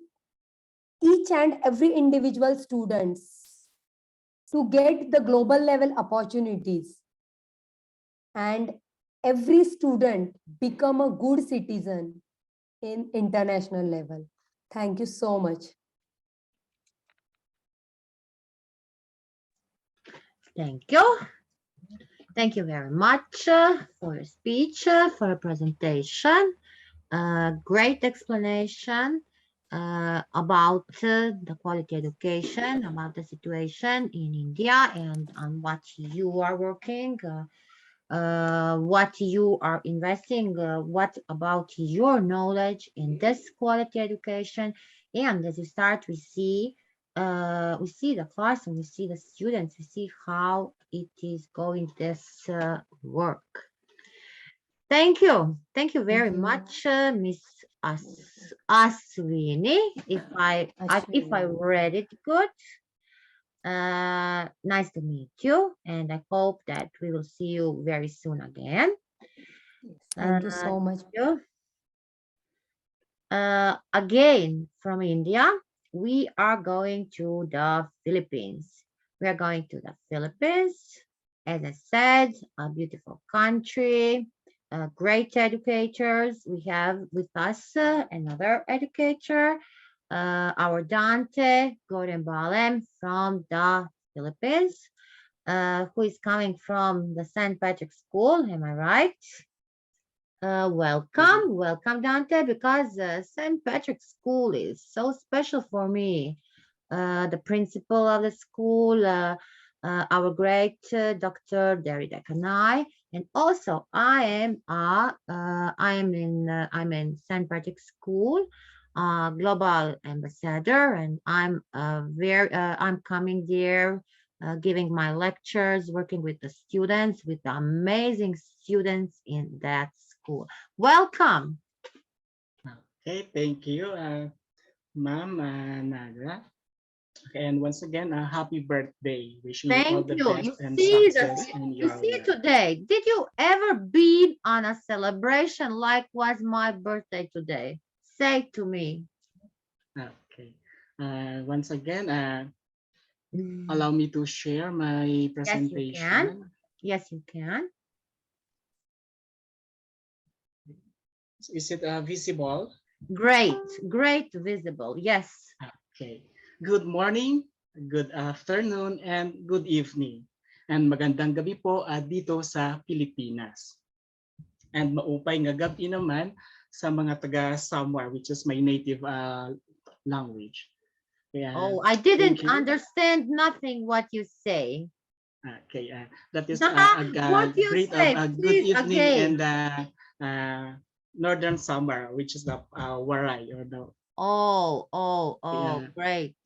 each and every individual students to get the global level opportunities, and every student become a good citizen in international level. Thank you so much. Thank you. Thank you very much for your speech, for your presentation. Great explanation about the quality education, about the situation in India and on what you are working, what you are investing, what about your knowledge in this quality education. And as you start, we see the class and we see the students, we see how it is going this work. Thank you very much, Miss Aswini. If I read it good. Nice to meet you, and I hope that we will see you very soon again. Thank you so much. Again, from India, we are going to the Philippines. We are going to the Philippines. As I said, a beautiful country, great educators. We have with us another educator, our Dante Goремbalem from the Philippines, who is coming from the St. Patrick's School. Am I right? Welcome, Dante, because St. Patrick's School is so special for me. The principal of the school, our great Dr. Derrida Kanai, and also I'm in St. Patrick's School, global ambassador, and I'm coming there, giving my lectures, working with the students, with the amazing students in that school. Welcome. Okay, thank you, Ma'am Naga. Okay, and once again, a happy birthday. Wishing you all the best and success in your life. You see today, did you ever be on a celebration like was my birthday today? Say to me. Okay. Once again, allow me to share my presentation. Yes, you can. Is it visible? Great visible. Yes. Okay. Good morning, good afternoon, and good evening. And magandang gabi po dito sa Pilipinas. And maupay nga gabi naman sa mga taga Samar, which is my native language. Oh, I didn't understand nothing what you say. Okay, that is a great good evening and northern Samar, which is the Waray or the. Oh, great.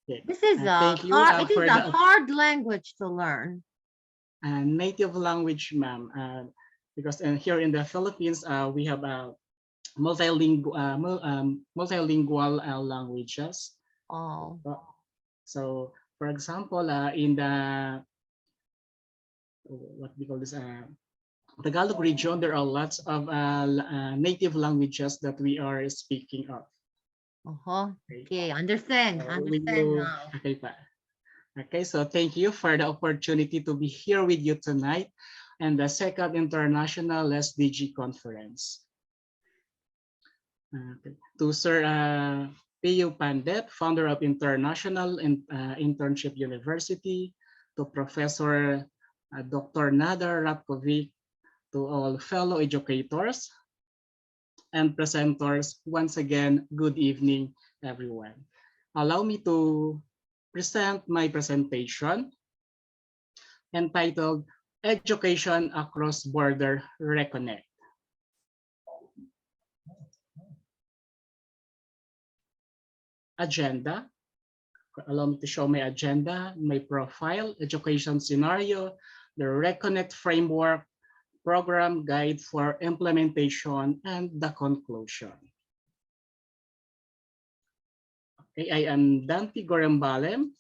Okay. This is a hard language to learn. Native language, ma'am, because here in the Philippines we have multilingual languages. Oh. So, for example, in the what we call this Tagalog region, there are lots of native languages that we are speaking of. Okay, understand now. Okay, pa. Okay, so thank you for the opportunity to be here with you tonight and the second International SDG Conference. To Sir P.U. Pandit, founder of International Internship University, to Professor Dr. Nada Ratkovic, to all fellow educators and presenters, once again, good evening, everyone. Allow me to present my presentation entitled Education Across Border Reconnect. Agenda. Allow me to show my agenda, my profile, education scenario, the Reconnect framework, program guide for implementation, and the conclusion. Okay, I am Dante Goремbalem.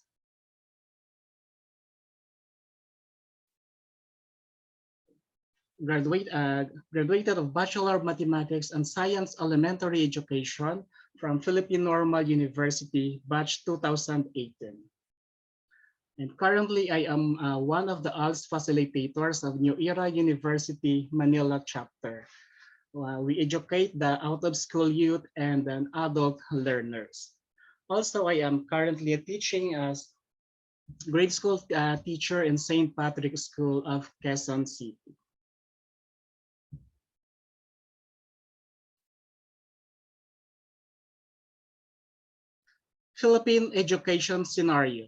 graduated of Bachelor of Mathematics and Science Elementary Education from Philippine Normal University, batch 2018. And currently, I am one of the ALS facilitators of New Era University Manila chapter. We educate the out-of-school youth and then adult learners. Also, I am currently teaching as grade school teacher in St. Patrick's School of Quezon City. Philippine education scenario.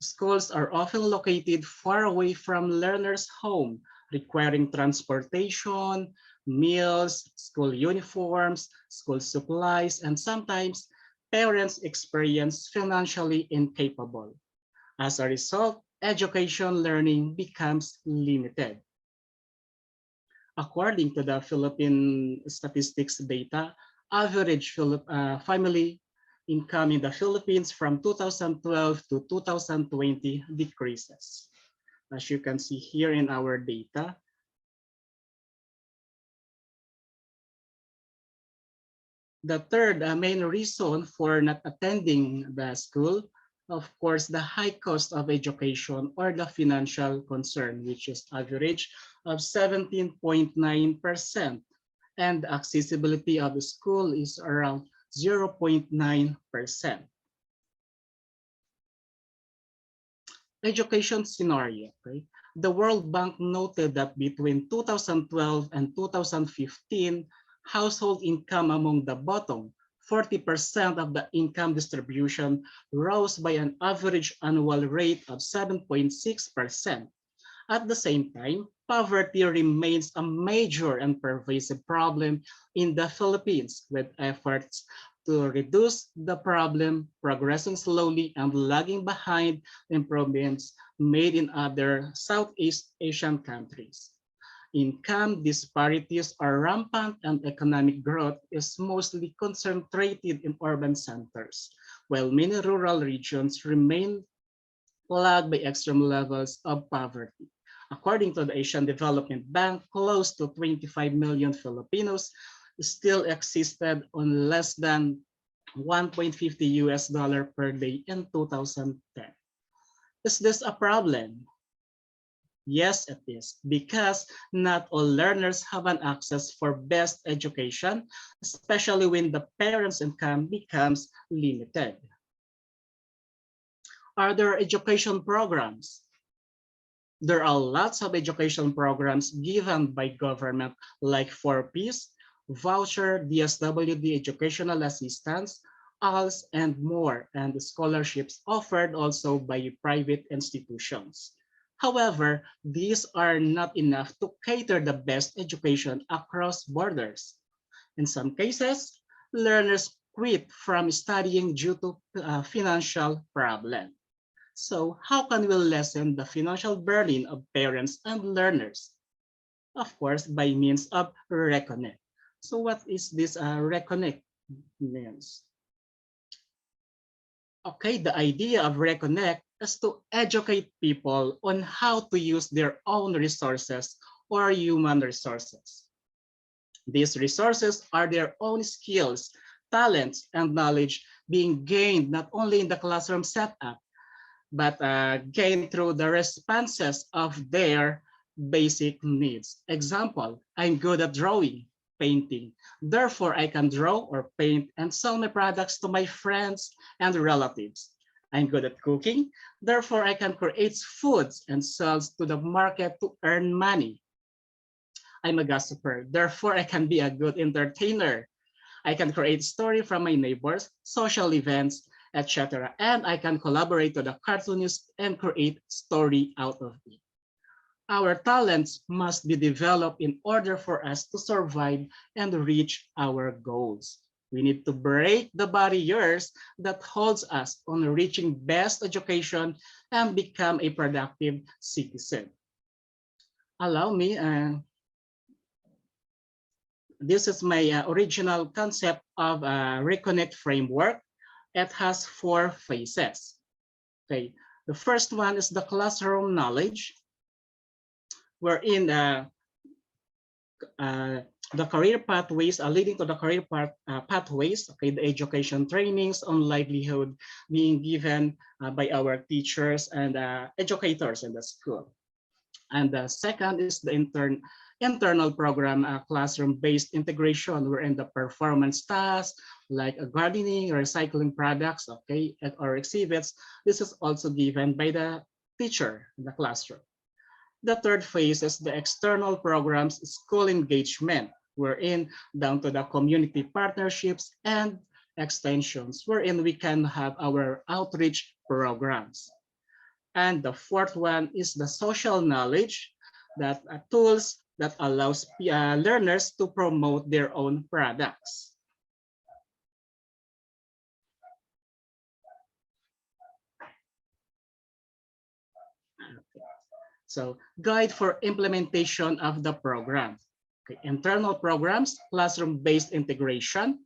Schools are often located far away from learners' home, requiring transportation, meals, school uniforms, school supplies, and sometimes parents experience financially incapable. As a result, education learning becomes limited. According to the Philippine statistics data, average family income in the Philippines from 2012 to 2020 decreases. As you can see here in our data, the third main reason for not attending the school, of course, the high cost of education or the financial concern, which is average of 17.9%, and the accessibility of the school is around 0.9%. Education scenario, okay? The World Bank noted that between 2012 and 2015, household income among the bottom 40% of the income distribution rose by an average annual rate of 7.6%. At the same time, poverty remains a major and pervasive problem in the Philippines, with efforts to reduce the problem progressing slowly and lagging behind improvements made in other Southeast Asian countries. Income disparities are rampant and economic growth is mostly concentrated in urban centers, while many rural regions remain plagued by extreme levels of poverty. According to the Asian Development Bank, close to 25 million Filipinos still existed on less than $1.50 per day in 2010. Is this a problem? Yes, it is, because not all learners have an access for best education, especially when the parents' income becomes limited. Are there education programs? There are lots of education programs given by government like 4Ps, voucher, DSWD educational assistance, ALS, and more, and scholarships offered also by private institutions. However, these are not enough to cater the best education across borders. In some cases, learners quit from studying due to financial problems. So how can we lessen the financial burden of parents and learners? Of course, by means of Reconnect. So what is this Reconnect means? Okay, the idea of Reconnect is to educate people on how to use their own resources or human resources. These resources are their own skills, talents, and knowledge being gained not only in the classroom setup, but gained through the responses of their basic needs. Example, I'm good at drawing, painting. Therefore, I can draw or paint and sell my products to my friends and relatives. I'm good at cooking. Therefore, I can create foods and sell to the market to earn money. I'm a gossiper. Therefore, I can be a good entertainer. I can create story from my neighbors, social events, etc. And I can collaborate with a cartoonist and create story out of it. Our talents must be developed in order for us to survive and reach our goals. We need to break the barriers that holds us on reaching best education and become a productive citizen. Allow me, this is my original concept of a Reconnect framework. It has 4 phases. Okay, the first one is the classroom knowledge, wherein the career pathways leading to the career pathways, okay, the education trainings on livelihood being given by our teachers and educators in the school. And the second is the internal program classroom-based integration, wherein the performance tasks like gardening, recycling products, okay, or exhibits, this is also given by the teacher in the classroom. The third phase is the external programs school engagement, wherein down to the community partnerships and extensions, wherein we can have our outreach programs. And the fourth one is the social knowledge, that tools that allows learners to promote their own products. So guide for implementation of the program. Okay, internal programs, classroom-based integration,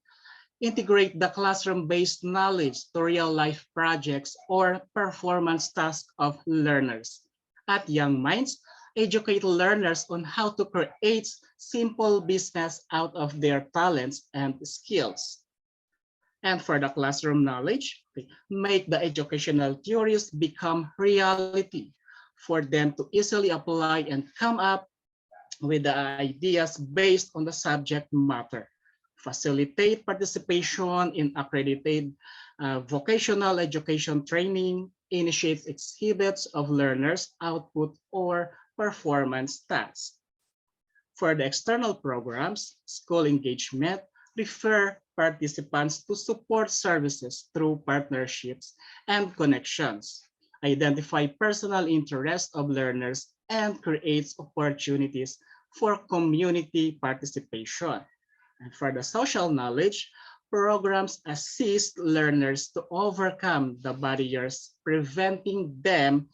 integrate the classroom-based knowledge to real-life projects or performance tasks of learners. At Young Minds, educate learners on how to create simple business out of their talents and skills. And for the classroom knowledge, make the educational theories become reality for them to easily apply and come up with the ideas based on the subject matter. Facilitate participation in accredited vocational education training, initiate exhibits of learners' output or performance tasks. For the external programs, school engagement, refer participants to support services through partnerships and connections. Identify personal interests of learners and creates opportunities for community participation. And for the social knowledge, programs assist learners to overcome the barriers preventing them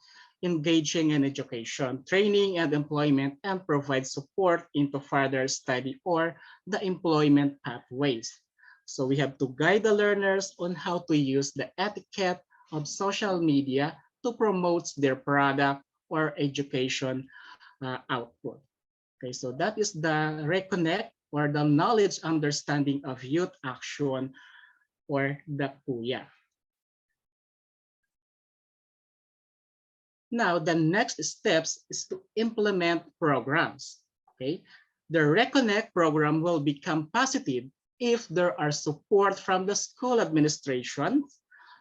engaging in education, training, and employment, and provide support into further study or the employment pathways. So we have to guide the learners on how to use the etiquette of social media to promote their product or education output. Okay, so that is the reconnect or the knowledge understanding of youth action, or the KUYA. Now, the next steps is to implement programs. Okay, the Reconnect program will become positive if there are support from the school administration,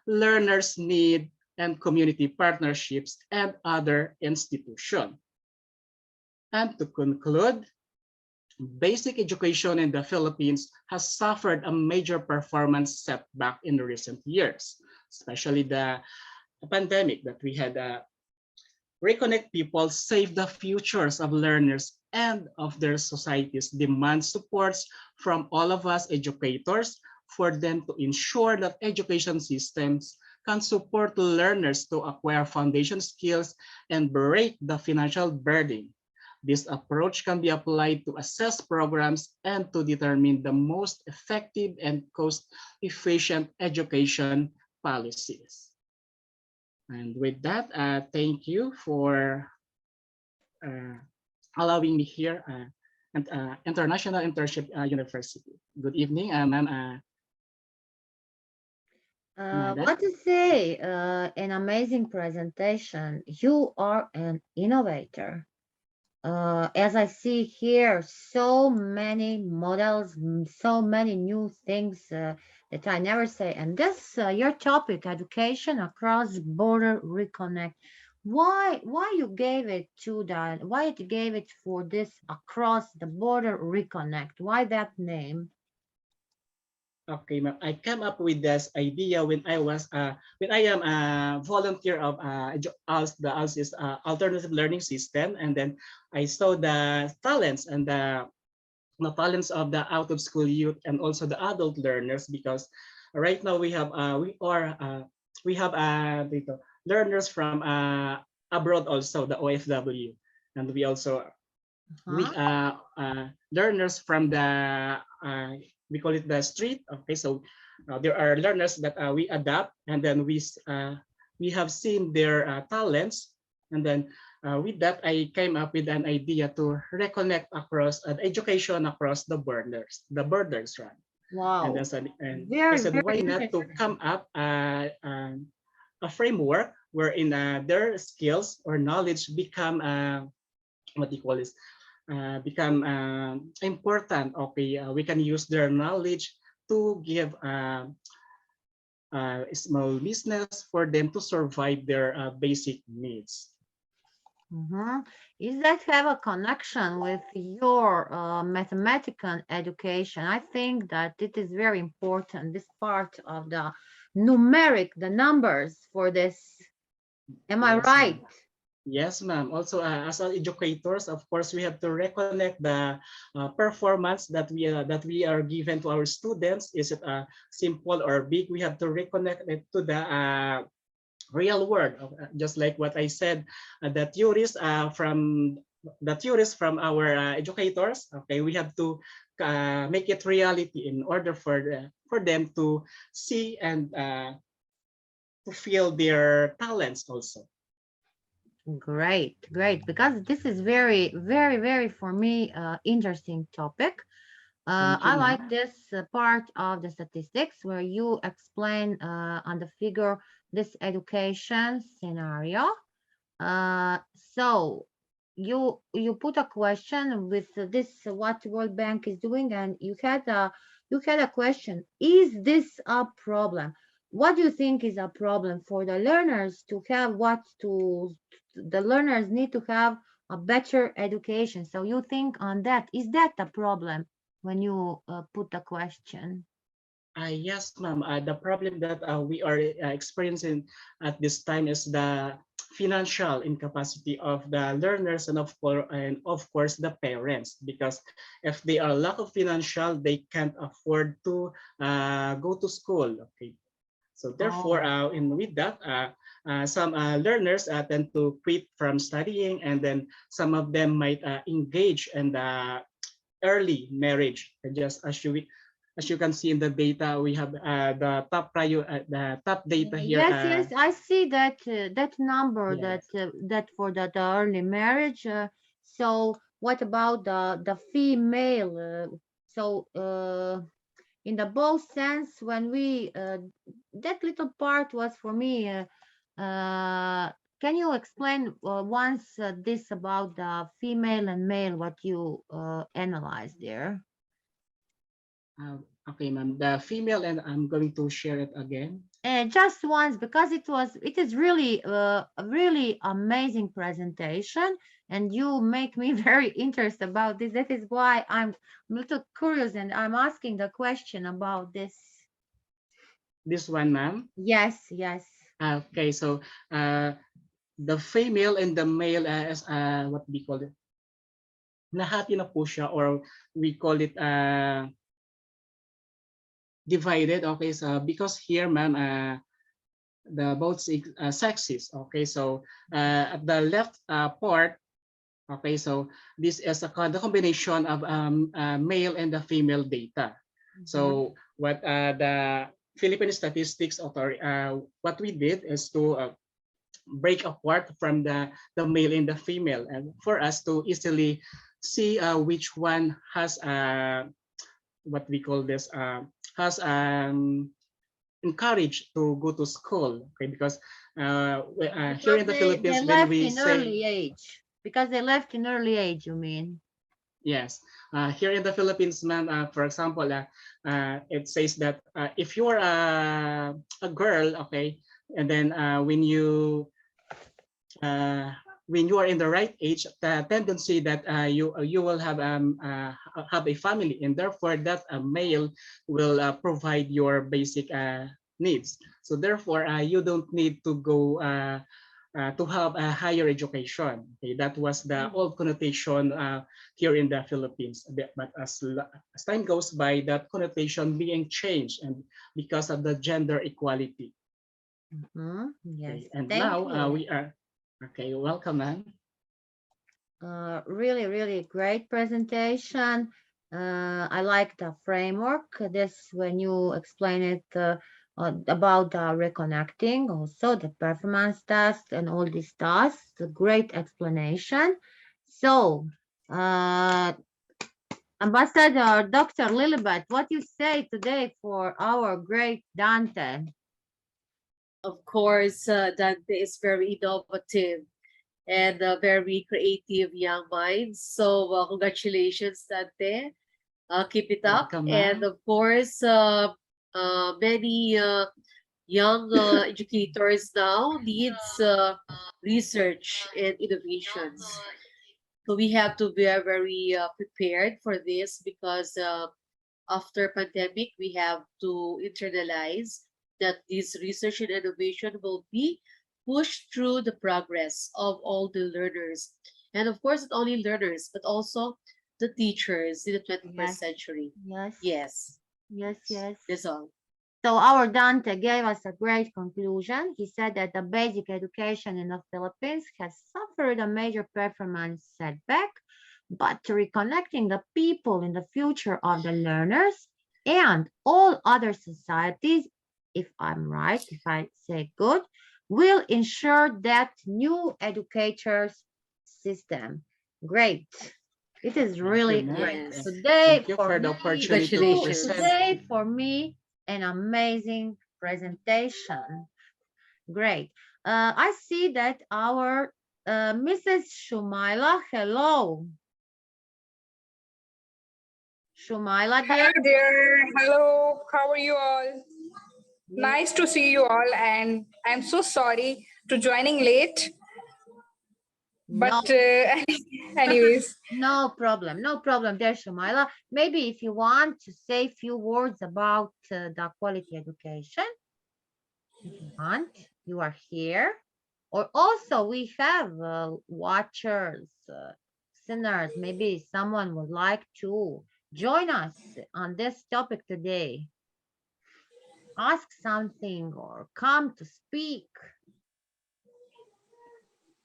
learners' need, and community partnerships and other institutions. And to conclude, basic education in the Philippines has suffered a major performance setback in recent years, especially the pandemic that we had. Reconnect People save the futures of learners and of their societies, demand supports from all of us educators for them to ensure that education systems can support learners to acquire foundation skills and break the financial burden. This approach can be applied to assess programs and to determine the most effective and cost-efficient education policies. And with that, thank you for allowing me here at International Internship University. Good evening, ma'am. What to say? An amazing presentation. You are an innovator. As I see here, so many models, so many new things that I never say. And this, your topic, education across border reconnect. Why you gave it to that? Why you gave it for this across the border reconnect? Why that name? Okay, ma'am. I came up with this idea when I am a volunteer of the ALSIS alternative learning system, and then I saw the talents and the talents of the out of school youth and also the adult learners, because right now we have learners from abroad, also the OFW, and we also learners from the we call it the street. Okay, so there are learners that we adapt, and then we have seen their talents, and then with that, I came up with an idea to reconnect across education across the borders, right? And Wow. then I Very, said, very why not to interesting. come up a framework wherein their skills or knowledge become what do you call this? Become important. Okay, we can use their knowledge to give small business for them to survive their basic needs. Mhm. Is that have a connection with your mathematical education? I think that it is very important, this part of the numeric, the numbers for this. Am I Yes, ma'am. right? Yes, ma'am. Also, as educators, of course, we have to reconnect the performance that we are given to our students. Is it simple or big? We have to reconnect it to the real world. Just like what I said, the theories from our educators. Okay, we have to make it reality in order for them to see and to feel their talents also. Great, great. Because this is very, very, very for me interesting topic. Thank you, I ma'am. like this part of the statistics where you explain on the figure this education scenario. So you put a question with this what World Bank is doing, and you had a question. Is this a problem? What do you think is a problem for the learners to have what to the learners need to have a better education? So you think on that. Is that a problem when you put the question? Yes, ma'am. The problem that we are experiencing at this time is the financial incapacity of the learners and of course the parents, because if they are lack of financial, they can't afford to go to school. Okay, so therefore, Oh. with that, some learners tend to quit from studying, and then some of them might engage in the early marriage. Just as you can see in the data, we have the top data here. Yes, yes, I see that number that Yes. that for the early marriage. So what about the female? So in the both sense, when we that little part was for me. Can you explain once this about the female and male what you analyzed there? Okay, ma'am. The female, and I'm going to share it again. Just once, because it is really a really amazing presentation, and you make me very interested about this. That is why I'm a little curious and I'm asking the question about this. This one, ma'am. Yes, yes. Okay, so the female and the male as what we call it, nahati na po siya, or we call it divided. Okay, so because here, ma'am, the both sexes. Okay, so at the left part. Okay, so this is the combination of male and the female data. Mhm. So what the Philippine Statistics Authority, what we did is to break apart from the male and the female, and for us to easily see which one has what we call this has encouraged to go to school. Okay, because here Because in the they Philippines, when left we in say early age. Because they left in early age, you mean? yes, here in the Philippines, ma'am, for example, it says that if you're a girl, okay, and then uh, when you are in the right age, the tendency that you will have a family, and therefore that male will provide your basic needs. So therefore, you don't need to go to have a higher education. Okay, that was the old connotation here in the Philippines. But as time goes by, that connotation being changed, and because of the gender equality. Yes, Okay, and thank now you. we are okay. Welcome, ma'am. Really, really great presentation. I like the framework. This when you explain it about the reconnecting, also the performance test and all these tasks. A great explanation. So, Ambassador Dr. Lilibet, what you say today for our great Dante? Of course, Dante is very innovative and very creative young mind. So congratulations, Dante. Keep it up. Welcome, And ma'am. of course, many young educators now needs research and innovations. So we have to be very prepared for this because after pandemic, we have to internalize that this research and innovation will be pushed through the progress of all the learners. And of course, not only learners, but also the teachers in the 21st Yes, century. yes, Yes, yes. that's all. So our Dante gave us a great conclusion. He said that the basic education in the Philippines has suffered a major performance setback, but reconnecting the people in the future of the learners and all other societies, if I'm right, if I say good, will ensure that new educators system. Great. It is Thank you, really ma'am. great. Yes. Today Thank you for for the me, opportunity to Congratulations. present. today for me, an amazing presentation. Great. I see that our Mrs. Shumaila, hello. Shumaila, dear. Hello there. Hello. How are you all? Nice to see you all. And I'm so sorry to joining late. No, But anyways, no problem. No problem there, Shumaila. Maybe if you want to say a few words about the quality education, if you want, you are here. Or also we have watchers, listeners. Maybe someone would like to join us on this topic today. Ask something or come to speak.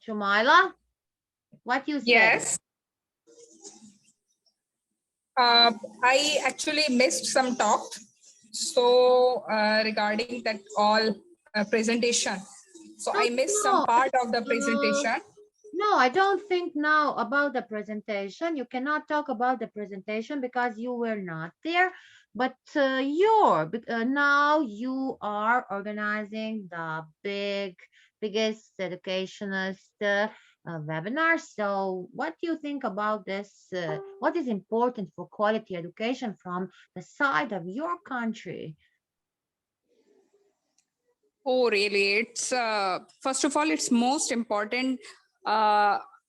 Shumaila, what you say? yes. I actually missed some talk. So regarding that all presentation. So I missed some part of the presentation. No, I don't think now about the presentation. You cannot talk about the presentation because you were not there. But now you are organizing the biggest educationist webinar. So what do you think about this? What is important for quality education from the side of your country? Oh, really? It's first of all, it's most important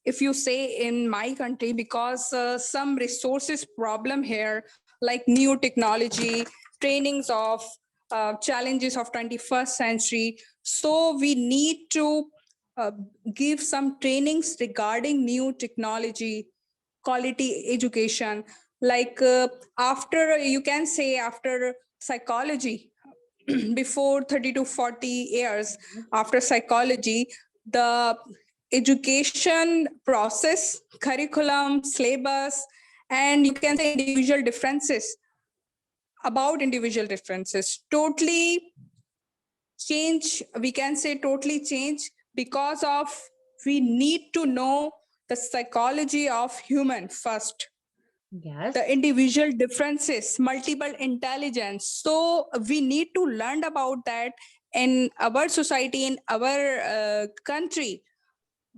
if you say in my country, because some resources problem here, like new technology, trainings of challenges of 21st century. So we need to uh, give some trainings regarding new technology, quality education, like after, you can say after psychology, before 30 to 40 years after psychology, the education process, curriculum, syllabus, and you can say individual differences, about individual differences, totally change, we can say totally change, because of we need to know the psychology of human first. Yes. The individual differences, multiple intelligence. So we need to learn about that in our society, in our country.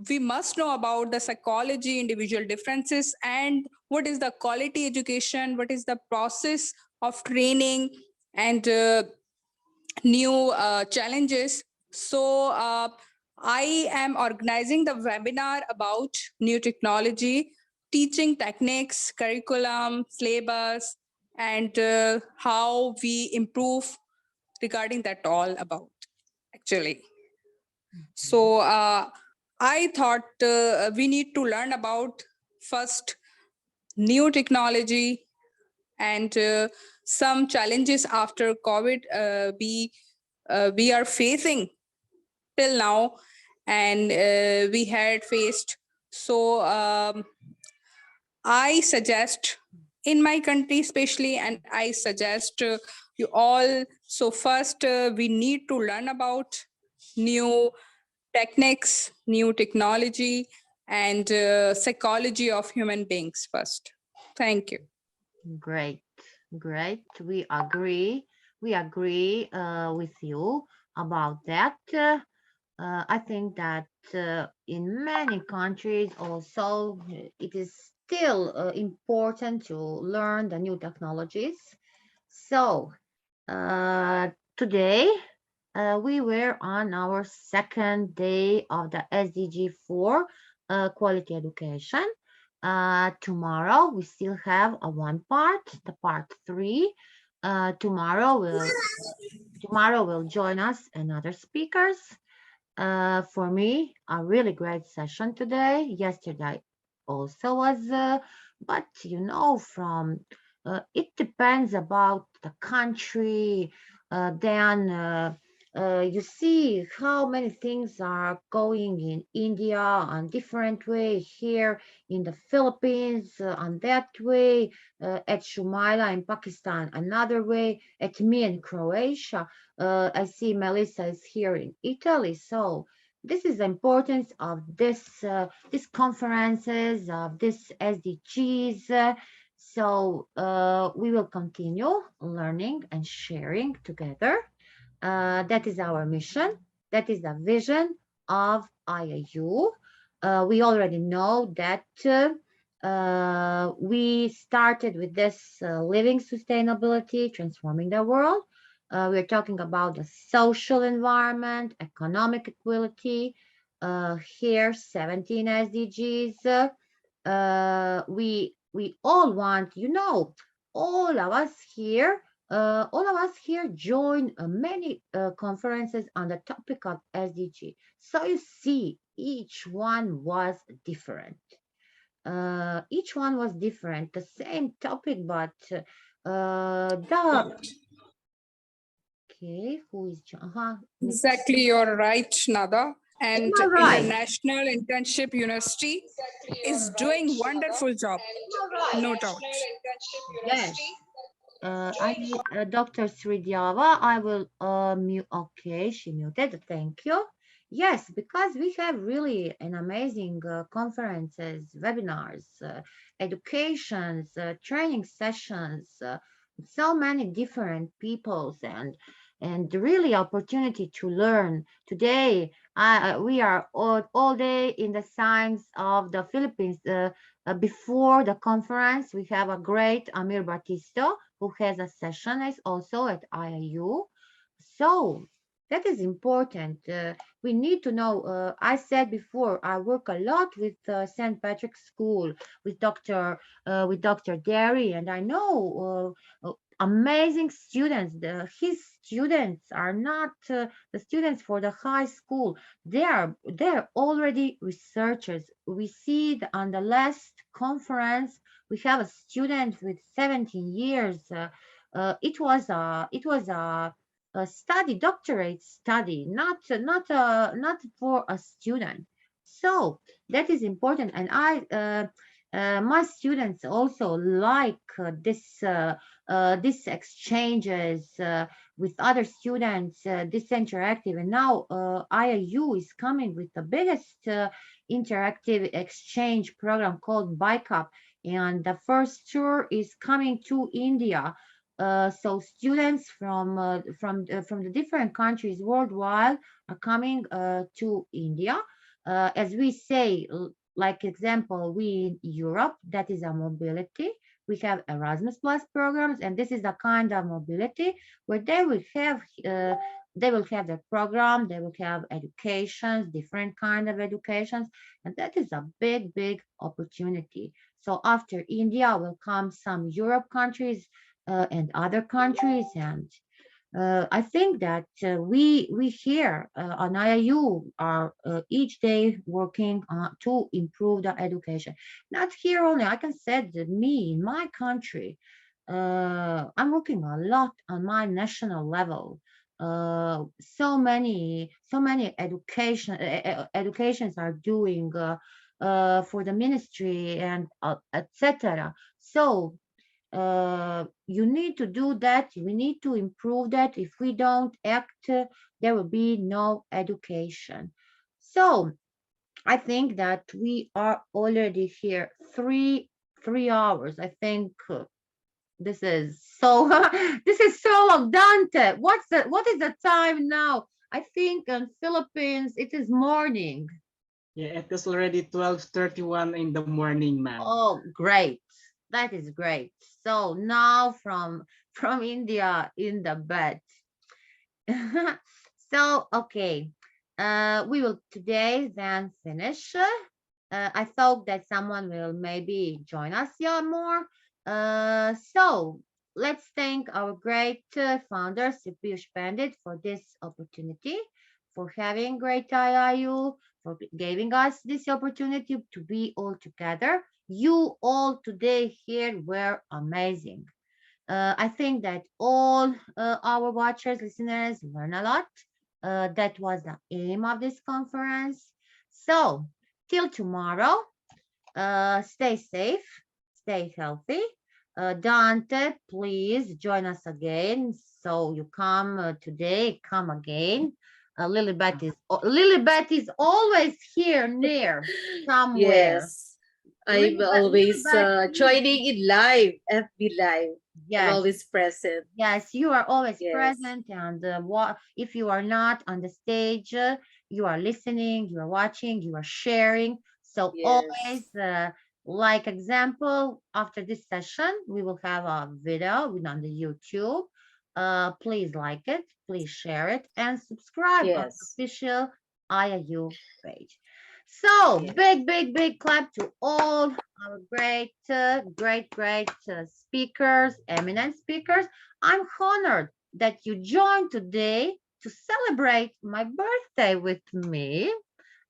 We must know about the psychology, individual differences, and what is the quality education, what is the process of training, and new challenges. So I am organizing the webinar about new technology, teaching techniques, curriculum, syllabus, and how we improve regarding that all about, actually. So I thought we need to learn about first new technology and some challenges after COVID we are facing till now, and we had faced. So I suggest in my country especially, and I suggest you all So first, we need to learn about new techniques, new technology, and psychology of human beings first. Thank you. Great, great. We agree. We agree with you about that. I think that in many countries also it is still important to learn the new technologies. So today we were on our second day of the SDG 4 quality education. Tomorrow we still have a one part, the part 3. Tomorrow will join us another speakers. For me, a really great session today. Yesterday also was, but from it depends about the country. Then you see how many things are going in India on different way, here in the Philippines on that way, at Shumaila in Pakistan another way, at me in Croatia. I see Melissa is here in Italy. So this is the importance of these conferences, of this SDGs. So we will continue learning and sharing together. That is our mission. That is the vision of IIU. We already know that we started with this living sustainability, transforming the world. We're talking about the social environment, economic equality. Here, 17 SDGs. We all want, all of us here join many conferences on the topic of SDG. So you see, each one was different. Each one was different, the same topic, but okay, who is Exactly, you're right, Nada. And right? International Internship University is doing wonderful job, no doubt. Yes. I need Dr. Sridyava. I will mute. Okay, she muted. Thank you. Yes, because we have really an amazing conferences, webinars, educations, training sessions, so many different peoples and really opportunity to learn. Today, we are all day in the signs of the Philippines. Before the conference, we have a great Amir Batisto who has a session is also at IIU. So that is important. We need to know. I said before, I work a lot with St. Patrick's School with Dr. Derry, and I know amazing students. His students are not the students for the high school. They're already researchers. We see on the last conference we have a student with 17 years. It was a study, doctorate study, not for a student. So that is important, and my students also like this exchanges with other students, this interactive. And now IIU is coming with the biggest interactive exchange program called BICUP, and the first tour is coming to India. So students from the different countries worldwide are coming to India. As we say, like example, we in Europe, that is a mobility. We have Erasmus Plus programs, and this is a kind of mobility where they will have their program, they will have educations, different kind of educations, and that is a big, big opportunity. So after India will come some Europe countries and other countries, and I think that we here on IIU are each day working to improve the education. Not here only, I can say that me in my country, I'm working a lot on my national level. So many educations are doing for the ministry and etc. So You need to do that. We need to improve that. If we don't act, there will be no education. So I think that we are already here 3 hours. I think this is so this is so long. Dante, what is the time now? I think in Philippines it is morning. Yeah, it is already 12:31 in the morning, ma'am. Oh, great. That is great. So now from India in the bed. So okay. We will today then finish. I thought that someone will maybe join us here more. So let's thank our great founder, Piyush Pandit, for this opportunity, for having great IIU, for giving us this opportunity to be all together. You all today here were amazing. I think that all our watchers, listeners learn a lot. That was the aim of this conference. So, till tomorrow, stay safe, stay healthy. Dante, please join us again. So you come today, come again. Lilibet is always here near somewhere. Yes, I'm always Lilibet, joining in live, FB live. I'm yes. always present. Yes, you are always Yes. present, and if you are not on the stage, you are listening, you are watching, you are sharing. So always, Yes. like example, after this session, we will have a video on the YouTube. Please like it, please share it, and subscribe on the Yes. official IIU page. So Yeah. big clap to all our great speakers, eminent speakers. I'm honored that you joined today to celebrate my birthday with me.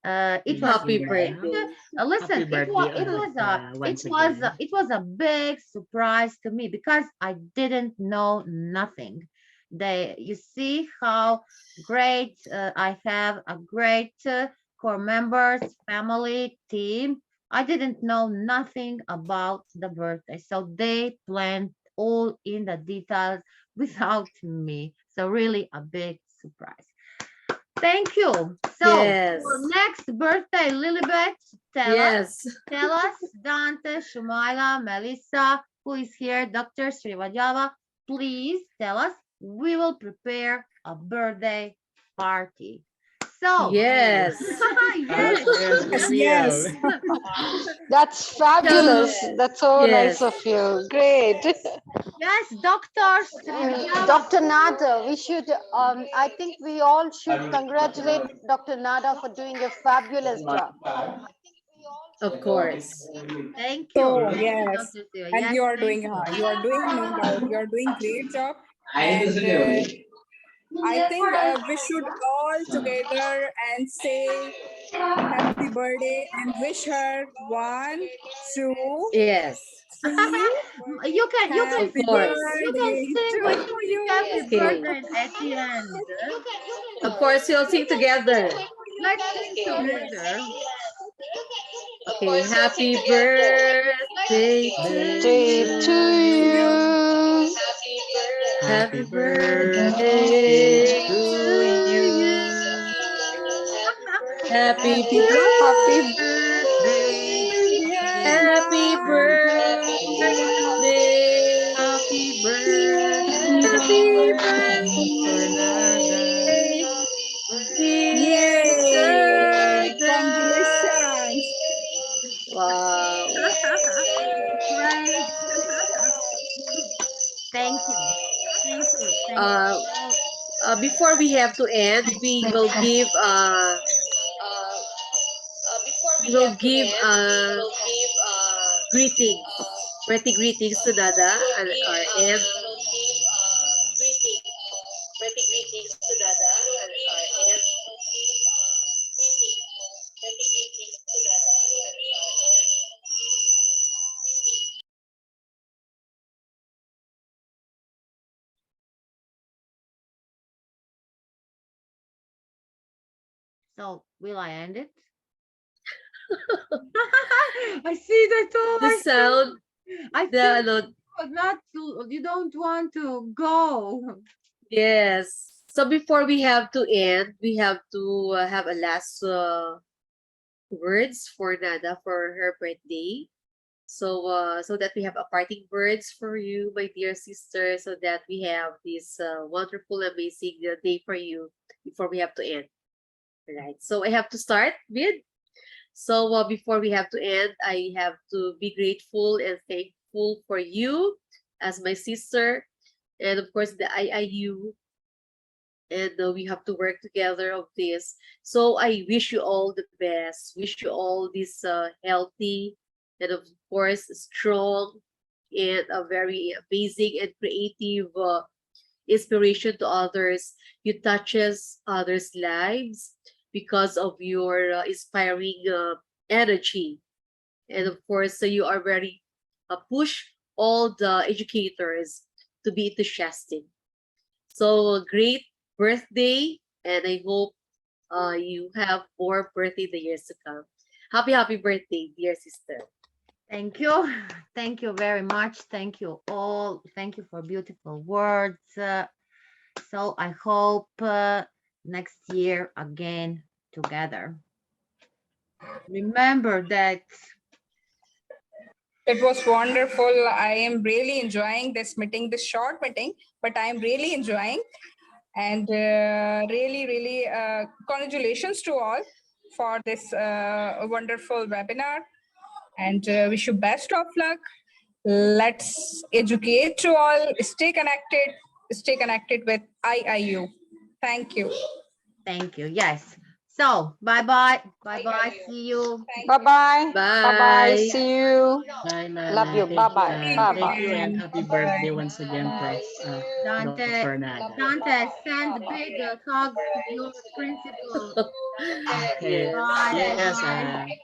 It was Happy great. birthday. Listen, Happy birthday, Anita, once again. it was a big surprise to me because I didn't know nothing. You see how great I have a great core members, family, team. I didn't know nothing about the birthday, so they planned all in the details without me. So really a big surprise. Thank you. So Yes. for next birthday, Lilibet, Yes. tell us, Dante, Shumaila, Melissa, who is here, Dr. Srivajava, please tell us. We will prepare a birthday party. So, Yes. yes, Yes, yes. That's So, fabulous. That's so nice yes. of you. Great. yes, Dr. Srivajava. Dr. Nada, I think we all should congratulate Dr. Nada for doing a fabulous job. Of course. Thank you. So Thank you, yes, Dr. Siva. and Yes, thank you. you are doing no doubt, you are doing great job, and I think we should all together and say happy birthday and wish her 1, 2, Yes. 3. You Of Happy course. can birthday sing to with me happy you. Okay. birthday at the end. Of course, we'll sing together. Let's sing together. Okay. Happy birthday to Day to you. you. Happy Happy birthday birthday to to you. you. Happy Happy Happy Birthday, birthday, dear. Happy dear. birthday. Happy Happy birthday, Dr. Nada. birthday, dear Yay! Nada. Congratulations. Wow. Right. Thank you. Thank you. Thank you. Uh, Before we have to end, we will give greetings, birthday greetings to Dada and our end. So, will I end it? I see the The toy. sound, I the see. ano, but not to, you don't want to go. Yes. So before we have to end, we have to have a last words for Nada for her birthday. So that we have a parting words for you, my dear sister, so that we have this wonderful, amazing day for you before we have to end. Right. So I have to start with. So before we have to end, I have to be grateful and thankful for you as my sister, and of course the IIU, and we have to work together of this. So I wish you all the best. Wish you all this healthy and of course strong and a very amazing and creative inspiration to others. You touches others' lives because of your inspiring energy, and of course, so you are very push all the educators to be enthusiastic. So great birthday, and I hope you have more birthday the years to come. Happy birthday, dear sister. Thank you. Thank you very much. Thank you all. Thank you for beautiful words. So I hope next year again together. Remember that. It was wonderful. I am really enjoying this meeting, this short meeting, but I am really enjoying. And really, congratulations to all for this wonderful webinar. And wish you best of luck. Let's educate to all. Stay connected with IIU. Thank you. Thank you. Yes. So bye-bye. Bye-bye. See you. Bye-bye. Bye-bye. Bye. See you. Bye, Love you. Nana. Bye-bye. Thank you Bye-bye. and happy birthday once again, Prof. Dante, Dr. Nada. Dante, send big hugs to your principal. Okay. Bye. Yes. Bye-bye.